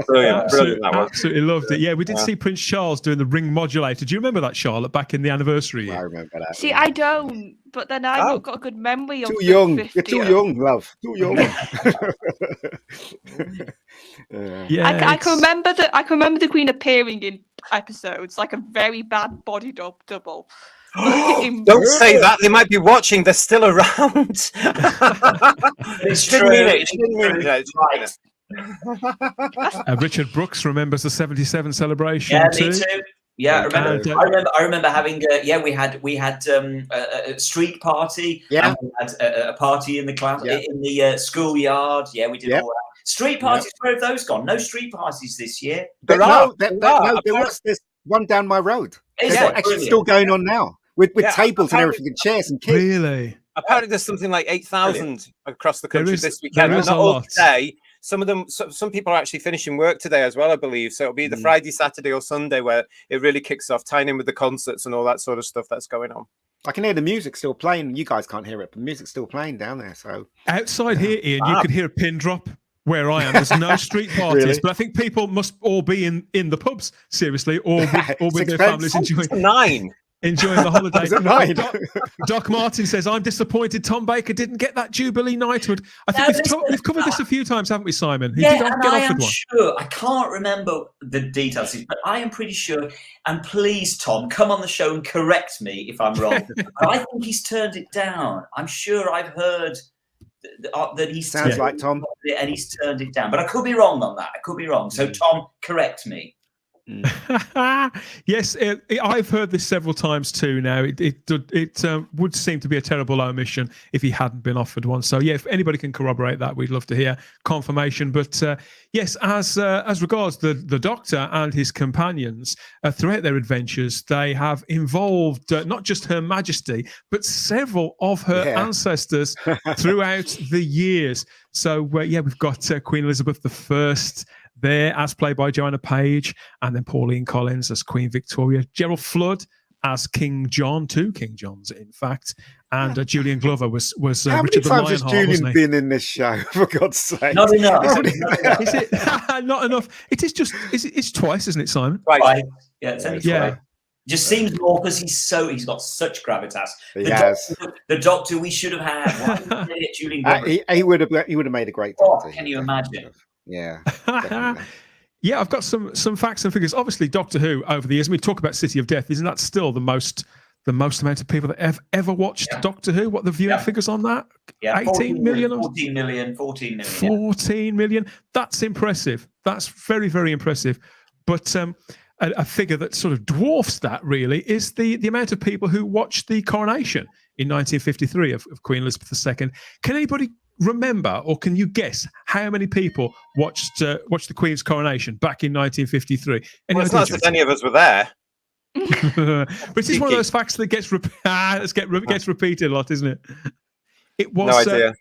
Brilliant. Absolutely loved it. Yeah, we did see Prince Charles doing the ring modulator. Do you remember that, Charlotte, back in the anniversary year? I remember that. See, I don't, but then I've not got a good memory of too young. 50th. You're too young, love. Too young. I can remember the Queen appearing in episodes like a very bad body double. Don't say that. They might be watching. They're still around. It's true. Richard Brooks remembers the 77 celebration. Yeah, too. me too. Yeah, I remember having we had a street party. Yeah, and we had a party in the class in the schoolyard. Yeah, we did all that. Street parties, where have those gone? No street parties this year. There was this one down my road. It's actually still going on now with tables and everything and chairs and kids. Really? Apparently, there's something like 8,000 across the country this weekend. There is not a all lot. today. Some of them, some people are actually finishing work today as well, I believe. So it'll be the Friday, Saturday, or Sunday where it really kicks off, tying in with the concerts and all that sort of stuff that's going on. I can hear the music still playing. You guys can't hear it, but the music's still playing down there. So outside here, Ian, you could hear a pin drop. Where I am, there's no street parties, Really? but I think people must all be in the pubs, seriously, or with their families enjoying the holiday. Doc Martin says, I'm disappointed Tom Baker didn't get that Jubilee knighthood. I think we've covered this a few times, haven't we, Simon? He did and get I offered am one. sure. I can't remember the details, but I am pretty sure. And please, Tom, come on the show and correct me if I'm wrong. I think he's turned it down. I'm sure I've heard that he sounds like Tom, and he's turned it down. But I could be wrong on that. I could be wrong. So, Tom, correct me. Yes, I've heard this several times too. Now it would seem to be a terrible omission if he hadn't been offered one. So yeah, if anybody can corroborate that, we'd love to hear confirmation. But yes, as regards the Doctor and his companions throughout their adventures, they have involved not just Her Majesty but several of her ancestors throughout the years. So we've got Queen Elizabeth I there, as played by Joanna Page, and then Pauline Collins as Queen Victoria, Gerald Flood as King John, two King Johns, in fact, and Julian Glover was How Richard the many times has Lionheart, wasn't Julian he? been in this show? For God's sake, not enough. Is it not enough? It is just. It's twice, isn't it, Simon? Right. Yeah, it's only twice. Just seems more because he's got such gravitas. The doctor we should have had. Why didn't we get Julian Glover? He would have made a great doctor. Can you imagine? Yeah. Yeah, I've got some facts and figures. Obviously, Doctor Who over the years. We talk about City of Death. Isn't that still the most amount of people that have ever watched Doctor Who? What the viewing figures on that? Yeah, 18 million? 14 million. 14 million. That's impressive. That's very, very impressive. But a figure that sort of dwarfs that really is the amount of people who watched the coronation in 1953 of Queen Elizabeth II. Can anybody remember, or can you guess how many people watched the Queen's coronation back in 1953? It's not as any of us were there. But it's one of those facts that gets repeated a lot, isn't it? It was no idea.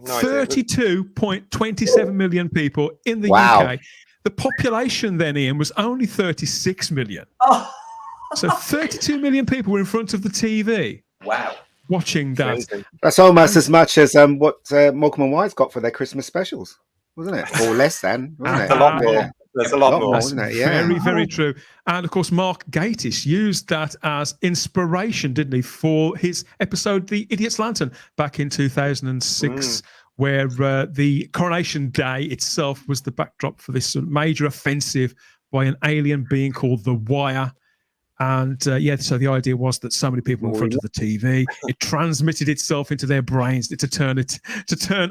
32.27 million people in the UK. The population then, Ian, was only 36 million. So 32 million people were in front of the TV. Wow. Watching that. That's almost as much as what Morecambe and Wise got for their Christmas specials, wasn't it? Or less than, wasn't it? A lot more. There's a lot more, wasn't it? Yeah. Very, very true. And of course, Mark Gatiss used that as inspiration, didn't he, for his episode The Idiot's Lantern back in 2006, where the coronation day itself was the backdrop for this sort of major offensive by an alien being called the Wire. And so the idea was that so many people in front of the TV, it transmitted itself into their brains to turn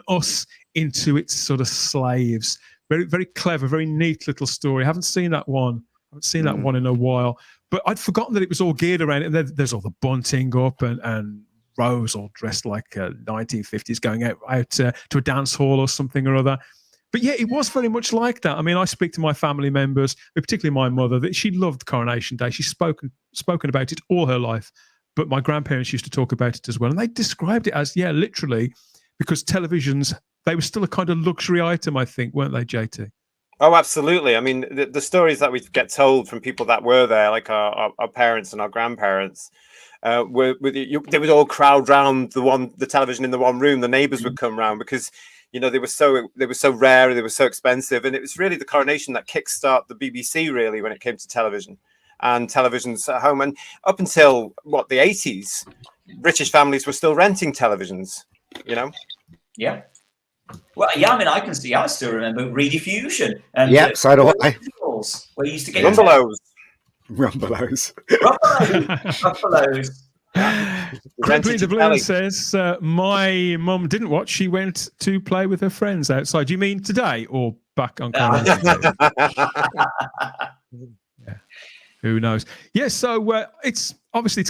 us into its sort of slaves. Very, very clever, very neat little story. I haven't seen that one. I haven't seen that one in a while. But I'd forgotten that it was all geared around it. And there's all the bunting up and Rose all dressed like 1950s going out to a dance hall or something or other. But yeah, it was very much like that. I mean, I speak to my family members, particularly my mother, that she loved Coronation Day. She's spoken about it all her life. But my grandparents used to talk about it as well. And they described it as, yeah, literally, because televisions, they were still a kind of luxury item, I think, weren't they, JT? Oh, absolutely. I mean, the stories that we get told from people that were there, like our parents and our grandparents, they would all crowd round the television in the one room. The neighbours would come round because, you know, they were so rare, they were so expensive, and it was really the coronation that kickstart the BBC really when it came to television and televisions at home. And up until the 80s, British families were still renting televisions. You know. Yeah. Well, yeah. I mean, I still remember rediffusion. And, so do I. Where you used to get Rumbelows. Crimply the Balloon says, my mum didn't watch. She went to play with her friends outside. Do you mean today or back on Coronation Day? Yeah. Who knows? Yeah, so it's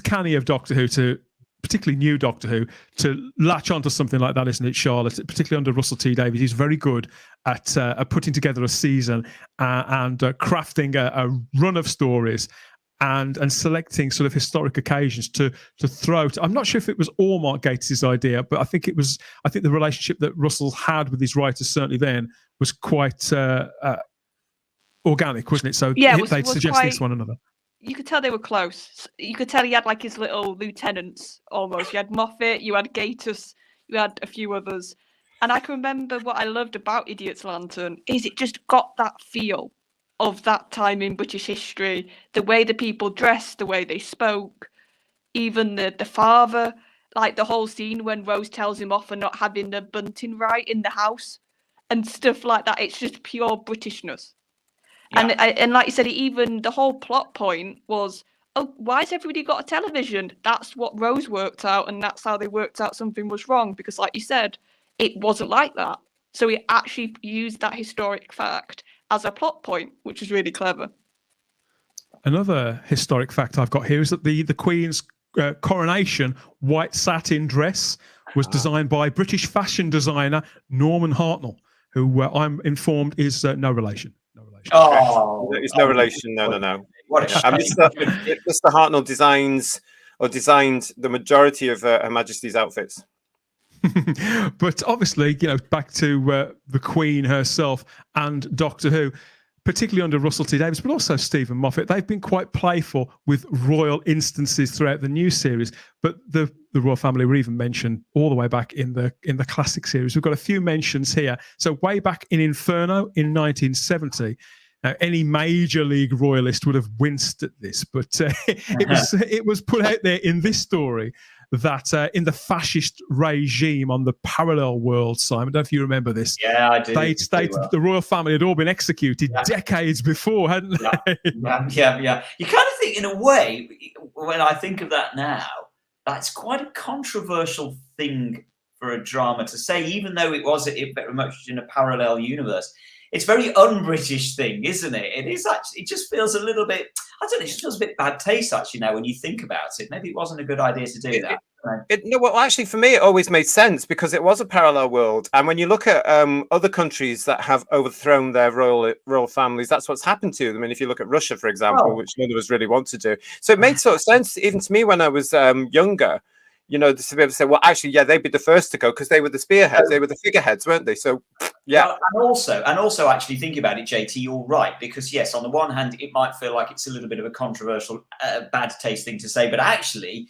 canny of Doctor Who to, particularly new Doctor Who, to latch onto something like that, isn't it, Charlotte? Particularly under Russell T Davies. He's very good at putting together a season and crafting a run of stories and selecting sort of historic occasions to throw. I'm not sure if it was all Mark Gates's idea, but I think the relationship that Russell had with his writers certainly then was quite organic, wasn't it? So yeah, they'd suggest things to one another. You could tell they were close. You could tell he had like his little lieutenants almost. You had Moffat, you had Gatiss, you had a few others. And I can remember what I loved about Idiot's Lantern is it just got that feel of that time in British history. The way the people dressed, the way they spoke, even the father, like the whole scene when Rose tells him off for not having the bunting right in the house and stuff like that. It's just pure Britishness. Yeah. And like you said, even the whole plot point was, oh, why has everybody got a television? That's what Rose worked out, and that's how they worked out something was wrong. Because like you said, it wasn't like that. So he actually used that historic fact as a plot point, which is really clever. Another historic fact I've got here is that the Queen's coronation white satin dress was designed by British fashion designer Norman Hartnell, who I'm informed is no relation. Oh, it's no relation. No. What a Mr. Hartnell designed the majority of Her Majesty's outfits. But obviously, you know, back to the Queen herself and Doctor Who, particularly under Russell T Davies, but also Stephen Moffat, they've been quite playful with royal instances throughout the new series. But the royal family were even mentioned all the way back in the classic series. We've got a few mentions here. So way back in Inferno in 1970. Now, any major league royalist would have winced at this, but it was put out there in this story that in the fascist regime on the parallel world, Simon, I don't know if you remember this. Yeah, I do. They stated the royal family had all been executed decades before, hadn't they? Yeah. You kind of think, in a way, when I think of that now, that's quite a controversial thing for a drama to say, even though it was very much in a parallel universe. It's a very un-British thing, isn't it? It is actually. It just feels a little bit. I don't know. It just feels a bit bad taste, actually. Now, when you think about it, maybe it wasn't a good idea to do that. Well, actually, for me, it always made sense because it was a parallel world. And when you look at other countries that have overthrown their royal families, that's what's happened to them. And if you look at Russia, for example, which none of us really want to do, so it made sort of sense even to me when I was younger. You know, to be able to say, well, actually, yeah, they'd be the first to go because they were the spearheads, they were the figureheads, weren't they? So, yeah. Well, and also, actually, think about it, JT. You're right, because yes, on the one hand, it might feel like it's a little bit of a controversial, bad taste thing to say, but actually,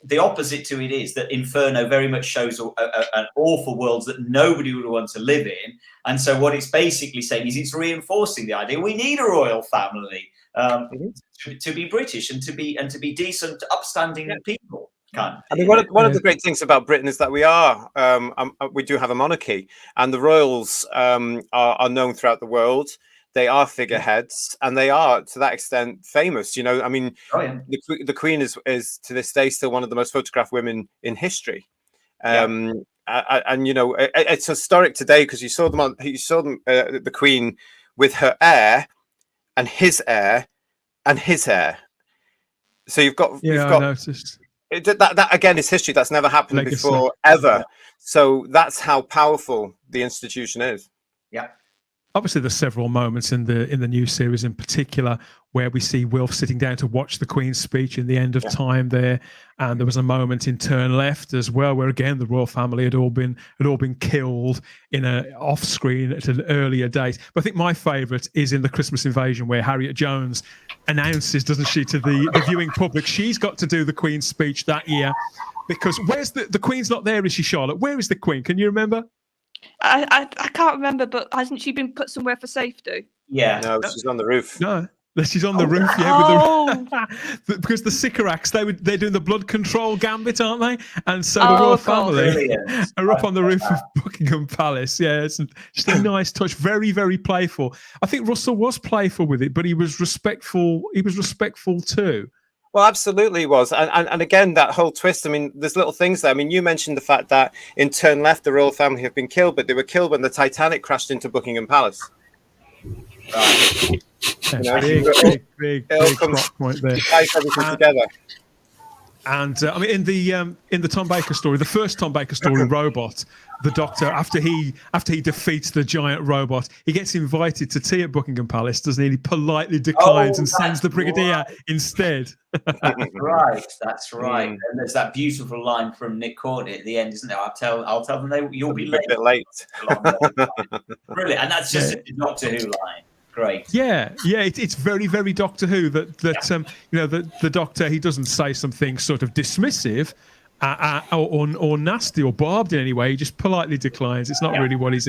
the opposite to it is that Inferno very much shows an awful world that nobody would want to live in, and so what it's basically saying is it's reinforcing the idea we need a royal family to be British and to be decent, upstanding people. I mean, one of the great things about Britain is that we do have a monarchy, and the royals are known throughout the world. They are figureheads, and they are to that extent famous. You know, I mean, the Queen is to this day still one of the most photographed women in history. and you know, it's historic today because you saw them the Queen with her heir and his heir and his heir. So you've got I noticed. That again is history. That's never happened Legacy. before ever. So that's how powerful the institution is. Yeah. Obviously, there's several moments in the new series, in particular, where we see Wilf sitting down to watch the Queen's speech in the end of time there, and there was a moment in Turn Left as well, where again the royal family had all been killed in a off screen at an earlier date. But I think my favourite is in the Christmas Invasion, where Harriet Jones announces, doesn't she, to the viewing public, she's got to do the Queen's speech that year, because where's the Queen's not there, is she, Charlotte? Where is the Queen? Can you remember? I can't remember, but hasn't she been put somewhere for safety? Yeah. No, she's on the roof. No, she's on the roof. Because the Sycorax, they're doing the blood control gambit, aren't they? And so the royal family are up on the roof of Buckingham Palace. Yeah, it's just a nice touch. Very, very playful. I think Russell was playful with it, but he was respectful. He was respectful too. Well, absolutely he was. And again, that whole twist, I mean, there's little things there. I mean, you mentioned the fact that in Turn Left, the royal family have been killed, but they were killed when the Titanic crashed into Buckingham Palace. Right. Big plot point there. Ties everything together. And I mean, in the Tom Baker story, the first Tom Baker story, Robot, the Doctor, after he defeats the giant robot, he gets invited to tea at Buckingham Palace, doesn't he? He politely declines and sends the Brigadier instead. That's right. And there's that beautiful line from Nick Courtney at the end, isn't there? I'll tell them you'll be late. A bit late. Brilliant, and that's just a Doctor Who line. Great. Yeah, it's very, very Doctor Who that the Doctor, he doesn't say something sort of dismissive or nasty or barbed in any way. He just politely declines. It's not really what he's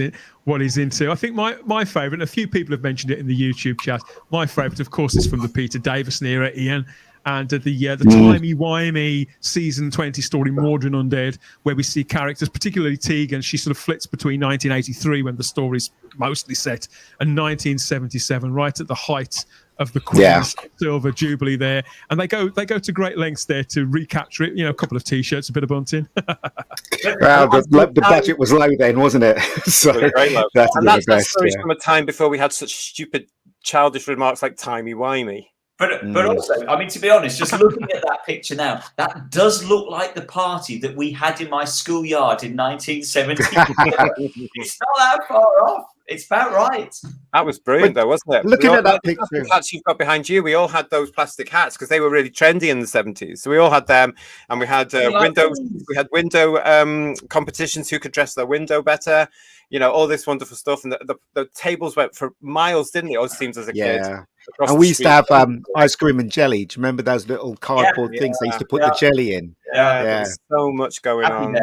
into. I think my favourite, and a few people have mentioned it in the YouTube chat. My favourite, of course, is from the Peter Davison era, Ian. And the timey-wimey season 20 story, Mordred Undead, where we see characters, particularly Tegan, she sort of flits between 1983, when the story's mostly set, and 1977, right at the height of the Queen's Silver Jubilee there. And they go to great lengths there to recapture it, a couple of T-shirts, a bit of bunting. Well, the budget was low then, wasn't it? So very low. That's that story's from a time before we had such stupid, childish remarks like timey-wimey. But also, I mean, to be honest, just looking at that picture now, that does look like the party that we had in my schoolyard in 1970. It's not that far off. It's about right. That was brilliant, though, wasn't it? Looking at that picture, the hats you've got behind you, we all had those plastic hats because they were really trendy in the 70s. So we all had them, and we had windows. We had window competitions who could dress their window better. All this wonderful stuff, and the tables went for miles, didn't it? It seems as a kid. And we used to have ice cream and jelly. Do you remember those little cardboard things they used to put the jelly in? There's so much going on.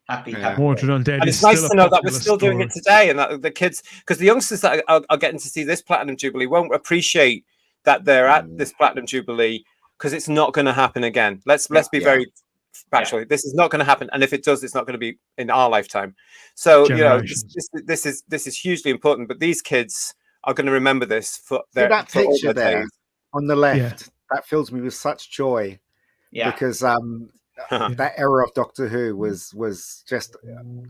Happy. Mordred Undead. And it's nice to know that we're still doing it today, and that the kids, because the youngsters that are getting to see this Platinum Jubilee won't appreciate that they're at this Platinum Jubilee, because it's not going to happen again. Let's be very factual. This is not going to happen, and if it does, it's not going to be in our lifetime. So this is hugely important. But these kids are going to remember this for that for picture all their there days. On the left. That fills me with such joy. Because that era of Doctor Who was just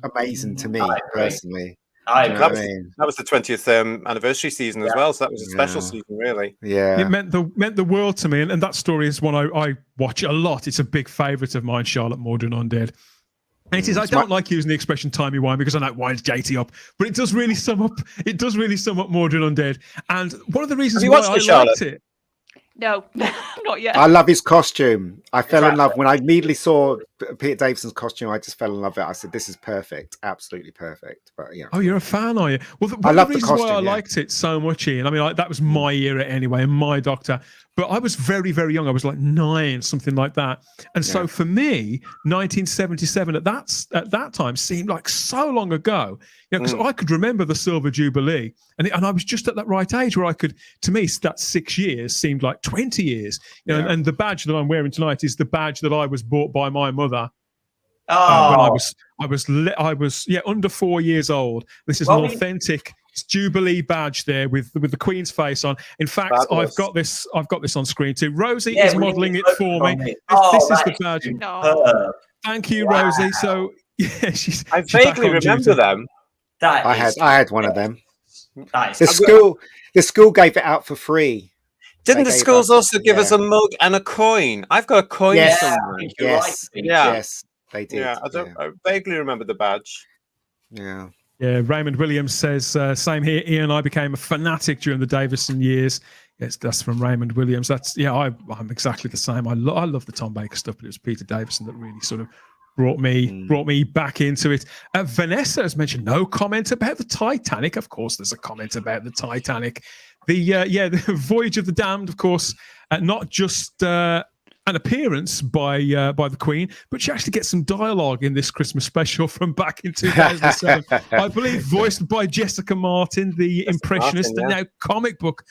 amazing to me personally. That was the 20th anniversary season as well, so that was a special season, really. It meant the world to me, and that story is one I watch a lot. It's a big favourite of mine, Charlotte Mordred Undead. And it is. I don't like using the expression timey-wimey because I know it winds JT up, but it does really sum up. It does really sum up Mordred Undead, and one of the reasons why I liked it. No, not yet. I love his costume. I fell in love when I immediately saw Peter Davison's costume. I just fell in love with it. I said, "This is perfect, absolutely perfect." But oh, you're a fan, are you? Well, I love the reason why I liked it so much, Ian. I mean, that was my era anyway, and my Doctor. But I was very, very young. I was like 9, something like that. And so for me, 1977 at that time seemed like so long ago. Because I could remember the Silver Jubilee, and I was just at that right age where I could. To me, that 6 years seemed like 20 years. And the badge that I'm wearing tonight is the badge that I was bought by my mother. When I was under 4 years old. This is an authentic Jubilee badge there with the Queen's face on. In fact, I've got this on screen too. Rosie is modelling it for me. This is the badge. No. Thank you, Rosie. So Yeah, she's I she's back vaguely on remember duty. them. That I is- had one of them. that is- The school gave it out for free. Didn't They the gave schools us- also give us yeah. a mug and a coin? I've got a coin Yes. I somewhere. think you're right. Yeah. Yes, they did. Yeah, I vaguely remember the badge. Yeah. Yeah, Raymond Williams says, same here. Ian and I became a fanatic during the Davison years. Yes, that's from Raymond Williams. That's I'm exactly the same. I love the Tom Baker stuff, but it was Peter Davison that really sort of brought me back into it. Vanessa has mentioned no comment about the Titanic. Of course, there's a comment about the Titanic. The Voyage of the Damned, of course, not just an appearance by the Queen, but she actually gets some dialogue in this Christmas special from back in 2007. I believe voiced by Jessica Martin, the impressionist and now comic book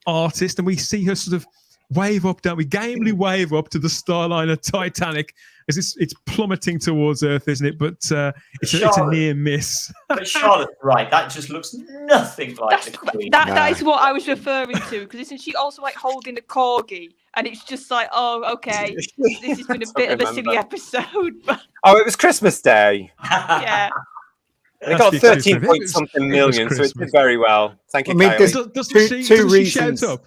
artist, and we see her sort of wave up, don't we? Gamely wave up to the starline of Titanic as it's plummeting towards Earth, isn't it? But it's a near miss. But Charlotte's right. That just looks nothing like the Queen. That is what I was referring to, because isn't she also like holding a corgi? And it's just like, oh, okay, this has been a bit of a silly episode. But Oh, it was Christmas Day. yeah, They got That's 13 Christmas. point something million, so it Christmas. did very well. Thank you, I mean, Kylie. there's Doesn't two she shout reasons. up?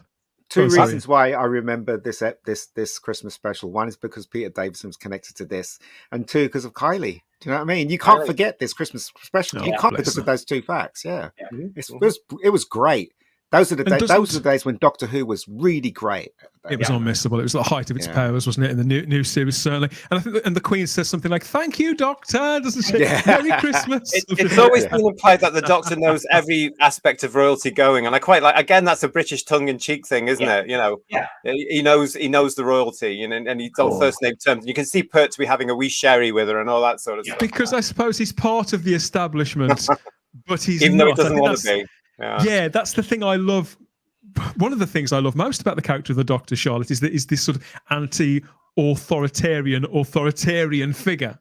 Two Oh, sorry. reasons why I remember this Christmas special. One is because Peter Davison was connected to this, and two because of Kylie. Do you know what I mean? You can't Kylie. forget this Christmas special. Oh, You can't bless because her. of those two facts. Yeah, Mhm. it was great. Those are the And days. Those are the days when Doctor Who was really great. It was unmissable. It was the height of its Yeah. powers, wasn't it? In the new series, certainly. And I think, and the Queen says something like, "Thank you, Doctor," doesn't she? Yeah. Merry Christmas. It's always been implied that the Doctor knows every aspect of royalty going, and I quite like. Again, that's a British tongue-in-cheek thing, isn't it? You know, he knows the royalty, and he's on first name terms. You can see Pertwee having a wee sherry with her and all that sort of stuff. Because I suppose he's part of the establishment, but he's Even not. though he I doesn't think want to that's- be. Yeah, that's the thing I love. One of the things I love most about the character of the Doctor, Charlotte, is this sort of authoritarian figure.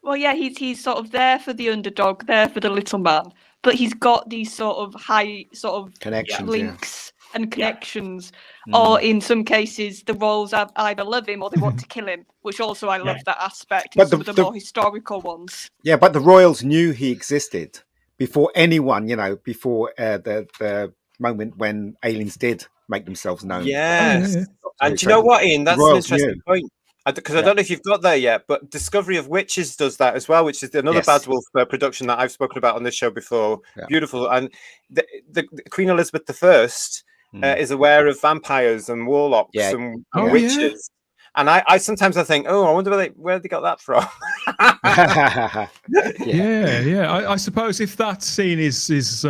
well, yeah, he's sort of there for the underdog, there for the little man, but he's got these sort of high sort of Connections, links and connections, or in some cases, the royals either love him or they want to kill him, which also I love that aspect. But Some of the more historical ones. Yeah, but the royals knew he existed before anyone. You know, before the moment when aliens did make themselves known. Yes. Oh, yeah. And do you know what, Ian? That's an Royals interesting knew. point. Because I don't know if you've got there yet, but Discovery of Witches does that as well, which is another Yes. Bad Wolf production that I've spoken about on this show before. Yeah. Beautiful. And the Queen Elizabeth I is aware of vampires and warlocks Yeah. and Oh, witches. And I sometimes I think, I wonder where they got that from. Yeah. I suppose if that scene is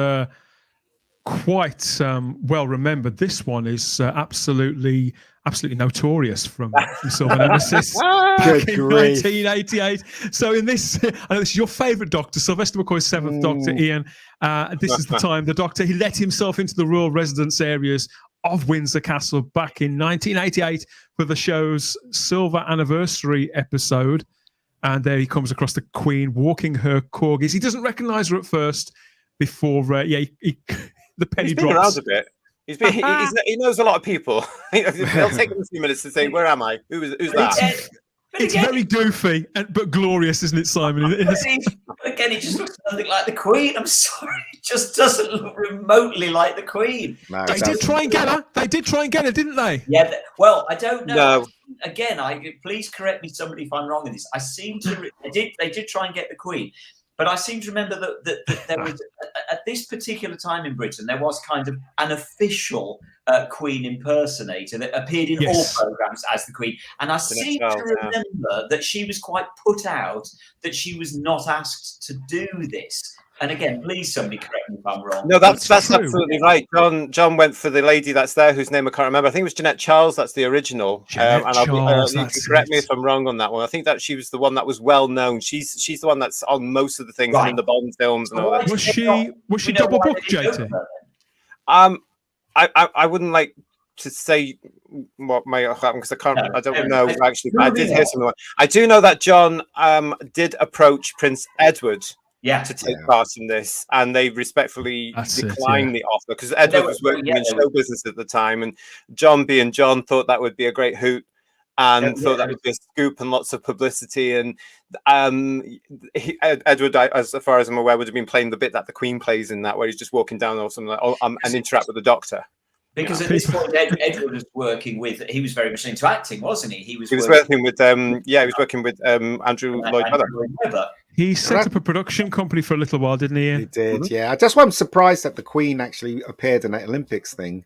quite well remembered, this one is absolutely notorious from Silver Nemesis back in grief. 1988. So in this, I know this is your favourite Doctor, Sylvester McCoy's seventh Doctor, Ian. This is the time the Doctor, he let himself into the royal residence areas of Windsor Castle back in 1988 for the show's silver anniversary episode. And there he comes across the Queen walking her corgis. He doesn't recognise her at first before, the penny He's been drops. around a bit. He knows a lot of people. It'll take him a few minutes to say, where am I? Who's that? It's very goofy, but glorious, isn't it, Simon? Again, it just looks nothing like the Queen. I'm sorry. It just doesn't look remotely like the Queen. No, They did try and get her. They did try and get her, didn't they? Yeah, well, I don't know. No. Again, please correct me, somebody, if I'm wrong in this. I seem to they did try and get the Queen, but I seem to remember that there was at this particular time in Britain there was kind of an official Queen impersonator that appeared in all programs as the Queen, and I seem to remember that she was quite put out that she was not asked to do this. And again, please, somebody correct me if I'm wrong. No, that's true. absolutely right. John went for the lady that's there, whose name I can't remember. I think it was Jeanette Charles. That's the original. Jeanette Charles, you can that's correct me it. if I'm wrong on that one. I think that she was the one that was well known. She's the one that's on most of the things and in the Bond films and all that. Was she double booked, JT? I wouldn't like to say what may have happened because I don't know actually. But I did hear something. I do know that John did approach Prince Edward to take part in this, and they respectfully declined the offer because Edward was working in show business at the time, and John being John thought that would be a great hoot. and thought that would be a scoop and lots of publicity. And Edward, as far as I'm aware, would have been playing the bit that the Queen plays in that, where he's just walking down or something like, and interact with the Doctor. Because at this point, Edward was working with. He was very much into acting, wasn't he? He was working with. He was working with Andrew Lloyd Webber. He set up a production company for a little while, didn't he? He did, yeah. That's why I'm surprised that the Queen actually appeared in that Olympics thing.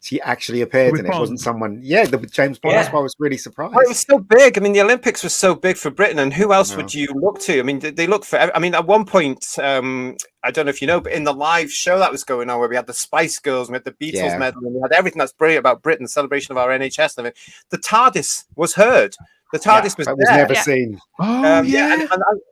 She actually appeared in it. It wasn't someone. Yeah, the James Bond. That's why I was really surprised. Well, it was so big. I mean, the Olympics was so big for Britain, and who else would you look to? I mean, they look for. I mean, at one point, I don't know if you know, but in the live show that was going on, where we had the Spice Girls, we had the Beatles medal, and we had everything that's brilliant about Britain, the celebration of our NHS. And the TARDIS was heard. The TARDIS was never seen. Oh,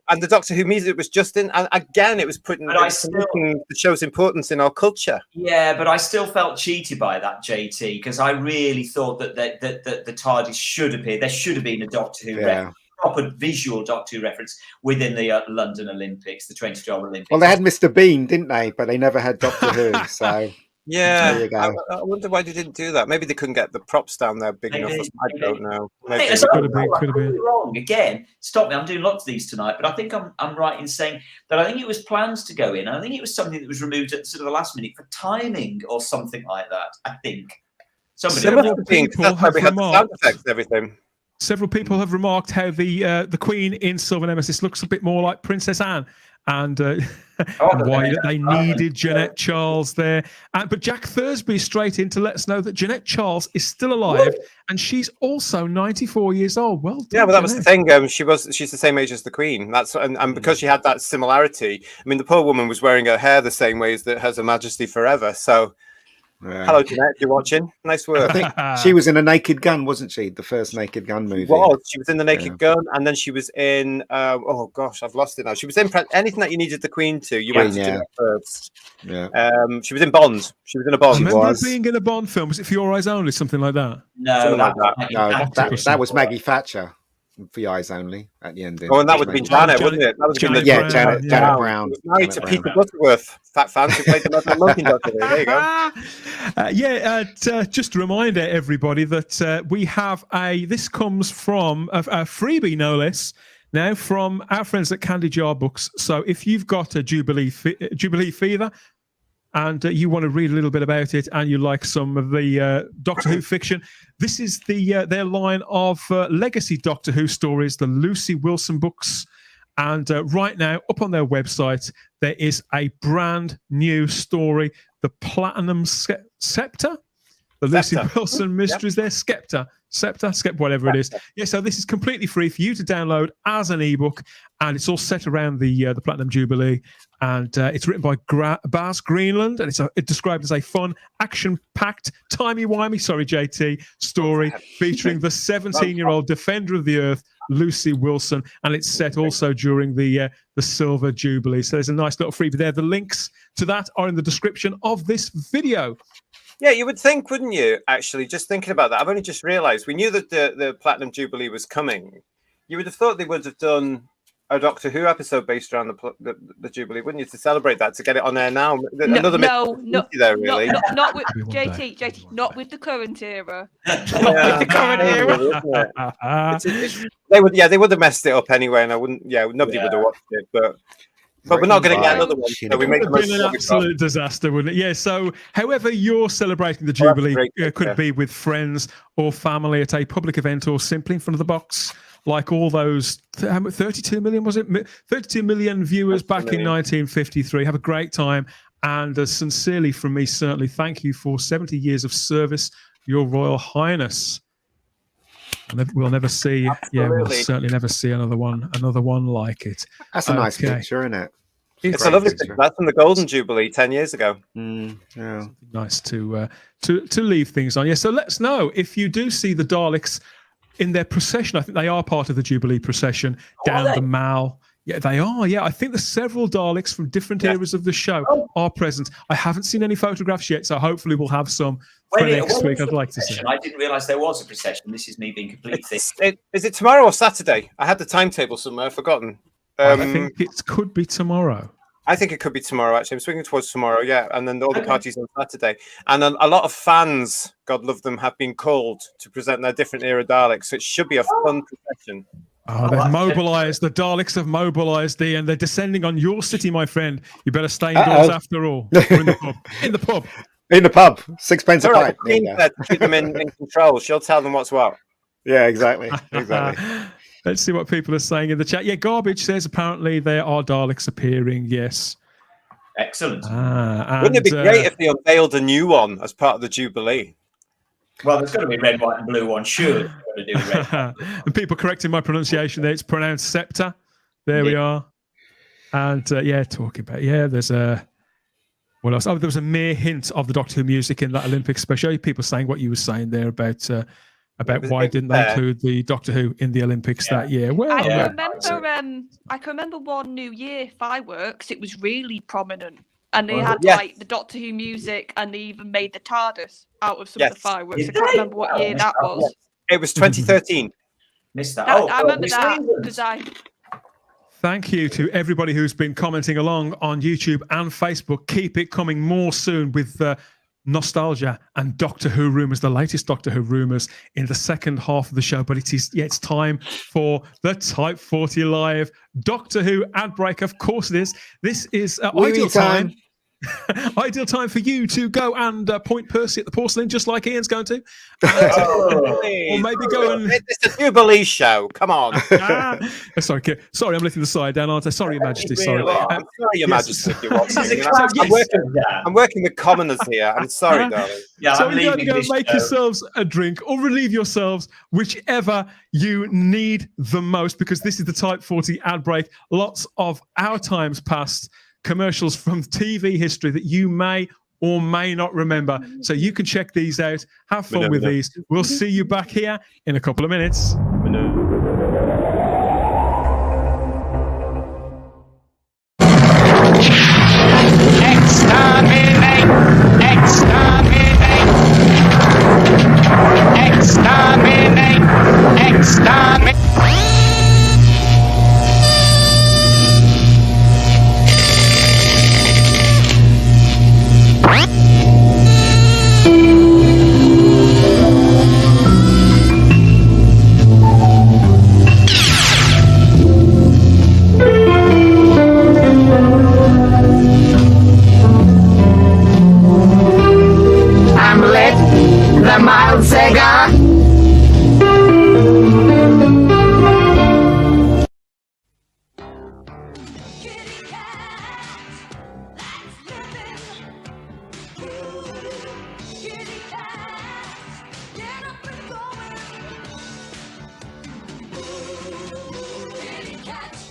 and the Doctor Who music was just in. And again, it was putting the show's importance in our culture. Yeah, but I still felt cheated by that, JT, because I really thought that the TARDIS should appear. There should have been a Doctor Who reference, proper visual Doctor Who reference within the London Olympics, the 2012 Olympics. Well, they had Mr. Bean, didn't they? But they never had Doctor Who. So. Yeah, there you go. I wonder why they didn't do that. Maybe they couldn't get the props down there big enough. I don't know. Could have been wrong again. Stop me! I'm doing lots of these tonight, but I think I'm right in saying that I think it was plans to go in. I think it was something that was removed at sort of the last minute for timing or something like that. I think Several people have remarked everything. Several people have remarked how the Queen in Silver Nemesis looks a bit more like Princess Anne. And why they needed Jeanette Charles there. But Jack Thursby straight in to let us know that Jeanette Charles is still alive, and she's also 94 years old. Well done, yeah, well, that was the thing. She's the same age as the Queen. That's and because she had that similarity. I mean, the poor woman was wearing her hair the same way as Her Majesty Forever. So. Yeah. Hello, Jeanette. If you're watching, nice work. I think she was in a Naked Gun, wasn't she? The first Naked Gun movie. She was in the Naked Gun, and then she was in. Oh gosh, I've lost it now. She was in anything that you needed the Queen to. You went to do it first. Yeah. She was in Bond. She was in a Bond. I remember being in a Bond film. Was it For Your Eyes Only? Something like that. No, that was Maggie Thatcher. For Your Eyes Only at the end. Oh, and that would have been Janet, wouldn't it? That was Janet Brown. Married to Peter Butterworth, fat fan who played the Monkey Doctor. There you go. Just a reminder, everybody, that we have this comes from a freebie, no less, now from our friends at Candy Jar Books. So if you've got a Jubilee fever, and you want to read a little bit about it, and you like some of the Doctor Who fiction, this is their line of legacy Doctor Who stories, the Lucy Wilson books. And right now, up on their website, there is a brand new story, The Platinum Scepter, the Lucy Wilson Mysteries. There, Scepter, whatever it is. Yeah, so this is completely free for you to download as an ebook, and it's all set around the Platinum Jubilee. And it's written by Baz Greenland, and it's described as a fun, action-packed, timey-wimey, sorry, JT, story featuring the 17-year-old defender of the Earth, Lucy Wilson, and it's set also during the Silver Jubilee. So there's a nice little freebie there. The links to that are in the description of this video. Yeah, you would think, wouldn't you, actually, just thinking about that. I've only just realised, we knew that the Platinum Jubilee was coming. You would have thought they would have done a Doctor Who episode based around the Jubilee, wouldn't you, to celebrate that, to get it on there now? Not with JT, not with the current era. Not with the current era. They would have messed it up anyway, and I wouldn't. Yeah, nobody would have watched it, but we're not going to get another one. So we make it would have been an absolute disaster, wouldn't it? Yeah. So, however you're celebrating the Jubilee, could be with friends or family at a public event, or simply in front of the box. Like all those 32 million, was it? 32 million viewers back in 1953. Have a great time. And sincerely from me, certainly, thank you for 70 years of service, Your Royal Highness. We'll never see, we'll certainly never see another one like it. That's a nice picture, isn't it? It's a lovely picture. That's from the Golden Jubilee 10 years ago. Yeah. Nice to leave things on. Yeah, so let us know if you do see the Daleks in their procession. I think they are part of the Jubilee procession down the Mall. Yeah, they are. Yeah, I think there's several Daleks from different eras of the show are present. I haven't seen any photographs yet, so hopefully we'll have some for next week. I'd like to see. I didn't realise there was a procession. This is me being completely. Is it tomorrow or Saturday? I had the timetable somewhere. I've forgotten. I think it could be tomorrow. I think it could be tomorrow, actually. I'm swinging towards tomorrow, yeah. And then all the parties on Saturday. And then a lot of fans, God love them, have been called to present their different era Daleks. So it should be a fun procession. Oh, they've mobilised. The Daleks have mobilised, and they're descending on your city, my friend. You better stay indoors after all. Or in the pub. In the pub. In the pub. 6 pence a All right, pint. the Queen said to keep them in control. She'll tell them what's what. Yeah, exactly. Exactly. Let's see what people are saying in the chat. Yeah, Garbage says apparently there are Daleks appearing. Yes. Excellent. Wouldn't it be great if they unveiled a new one as part of the Jubilee? Well, there's got to be red, white, and blue one. Sure, got to do red. And people correcting my pronunciation there. It's pronounced scepter. There we are. And talking about there's a what else? Oh, there was a mere hint of the Doctor Who music in that Olympic special. People saying what you were saying there about why didn't they include the Doctor Who in the Olympics that year? Well, I can remember one New Year fireworks. It was really prominent, and they had like the Doctor Who music, and they even made the TARDIS out of some of the fireworks. I can't remember what year that was. It was 2013. Missed that. I remember that because Thank you to everybody who's been commenting along on YouTube and Facebook. Keep it coming more soon with nostalgia and Doctor Who rumours, the latest Doctor Who rumours in the second half of the show. But it's time for the Type 40 Live Doctor Who ad break. Of course it is. This is ideal time. Ideal time for you to go and point Percy at the porcelain, just like Ian's going to. Or maybe go and... It's a Jubilee show. Come on. Sorry, I'm letting the side down, aren't I? Sorry, Your Majesty. Sorry. I'm sorry, Your Majesty. I'm working with commoners here. I'm sorry, darling. Yeah, so you're going to go make yourselves a drink or relieve yourselves, whichever you need the most, because this is the Type 40 ad break. Lots of our times past commercials from TV history that you may or may not remember. So you can check these out. Have fun with these. We'll see you back here in a couple of minutes. Exterminate. The mild cigar.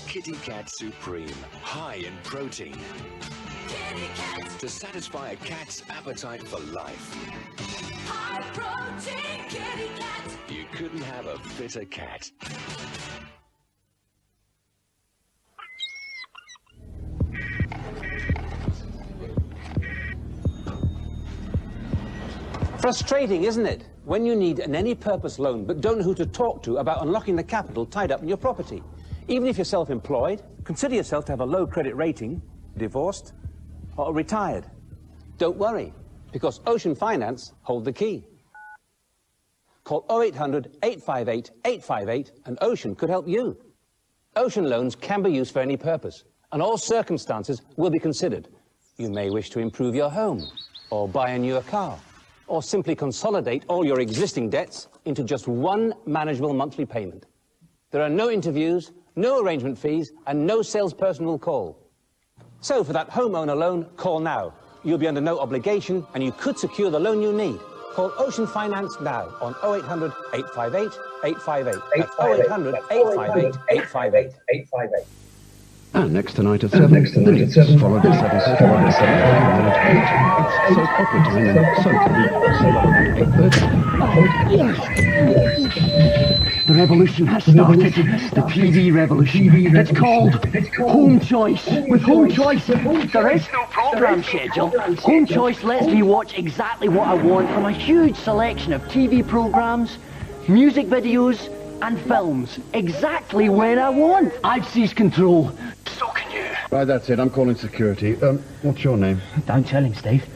Kitty Cat Supreme, high in protein. To satisfy a cat's appetite for life. High protein kitty cat. You couldn't have a fitter cat. Frustrating, isn't it? When you need an any-purpose loan but don't know who to talk to about unlocking the capital tied up in your property. Even if you're self-employed, consider yourself to have a low credit rating, divorced, or retired. Don't worry, because Ocean Finance hold the key. Call 0800 858 858 and Ocean could help you. Ocean loans can be used for any purpose, and all circumstances will be considered. You may wish to improve your home, or buy a newer car, or simply consolidate all your existing debts into just one manageable monthly payment. There are no interviews, no arrangement fees, and no salesperson will call. So for that homeowner loan, call now. You'll be under no obligation, and you could secure the loan you need. Call Ocean Finance now on 0800 858 858. That's 0800 858 858. And next tonight at 7, the Geeks, followed at 7, followed at 7, so proper time and so The revolution has started, the TV revolution. It's called Home Choice. With Home Choice, there is no programme schedule. Home Choice lets me watch exactly what I want from a huge selection of TV programmes, music videos and films, exactly when I want. I've seized control. So can you. Right, that's it. I'm calling security. What's your name? Don't tell him, Steve.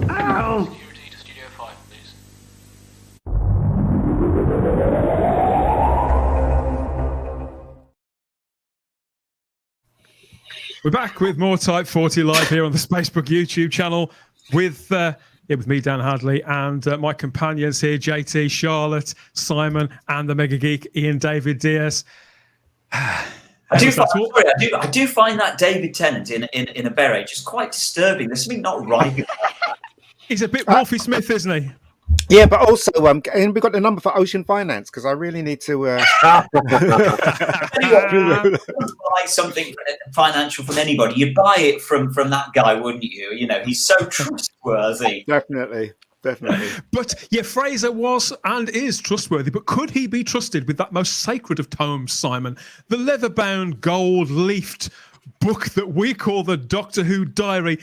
Ow! We're back with more Type 40 live here on the Spacebook YouTube channel with me, Dan Hadley, and my companions here, JT, Charlotte, Simon, and the mega geek, Ian David Diaz. I do find that David Tennant in a beret just quite disturbing. There's something not right. He's a bit Wolfie Smith, isn't he? Yeah, but also, and we got the number for Ocean Finance because I really need to. Buy something financial from anybody. You'd buy it from that guy, wouldn't you? You know, he's so trustworthy. Definitely. But yeah, Fraser was and is trustworthy. But could he be trusted with that most sacred of tomes, Simon? The leather-bound, gold-leafed book that we call the Doctor Who Diary.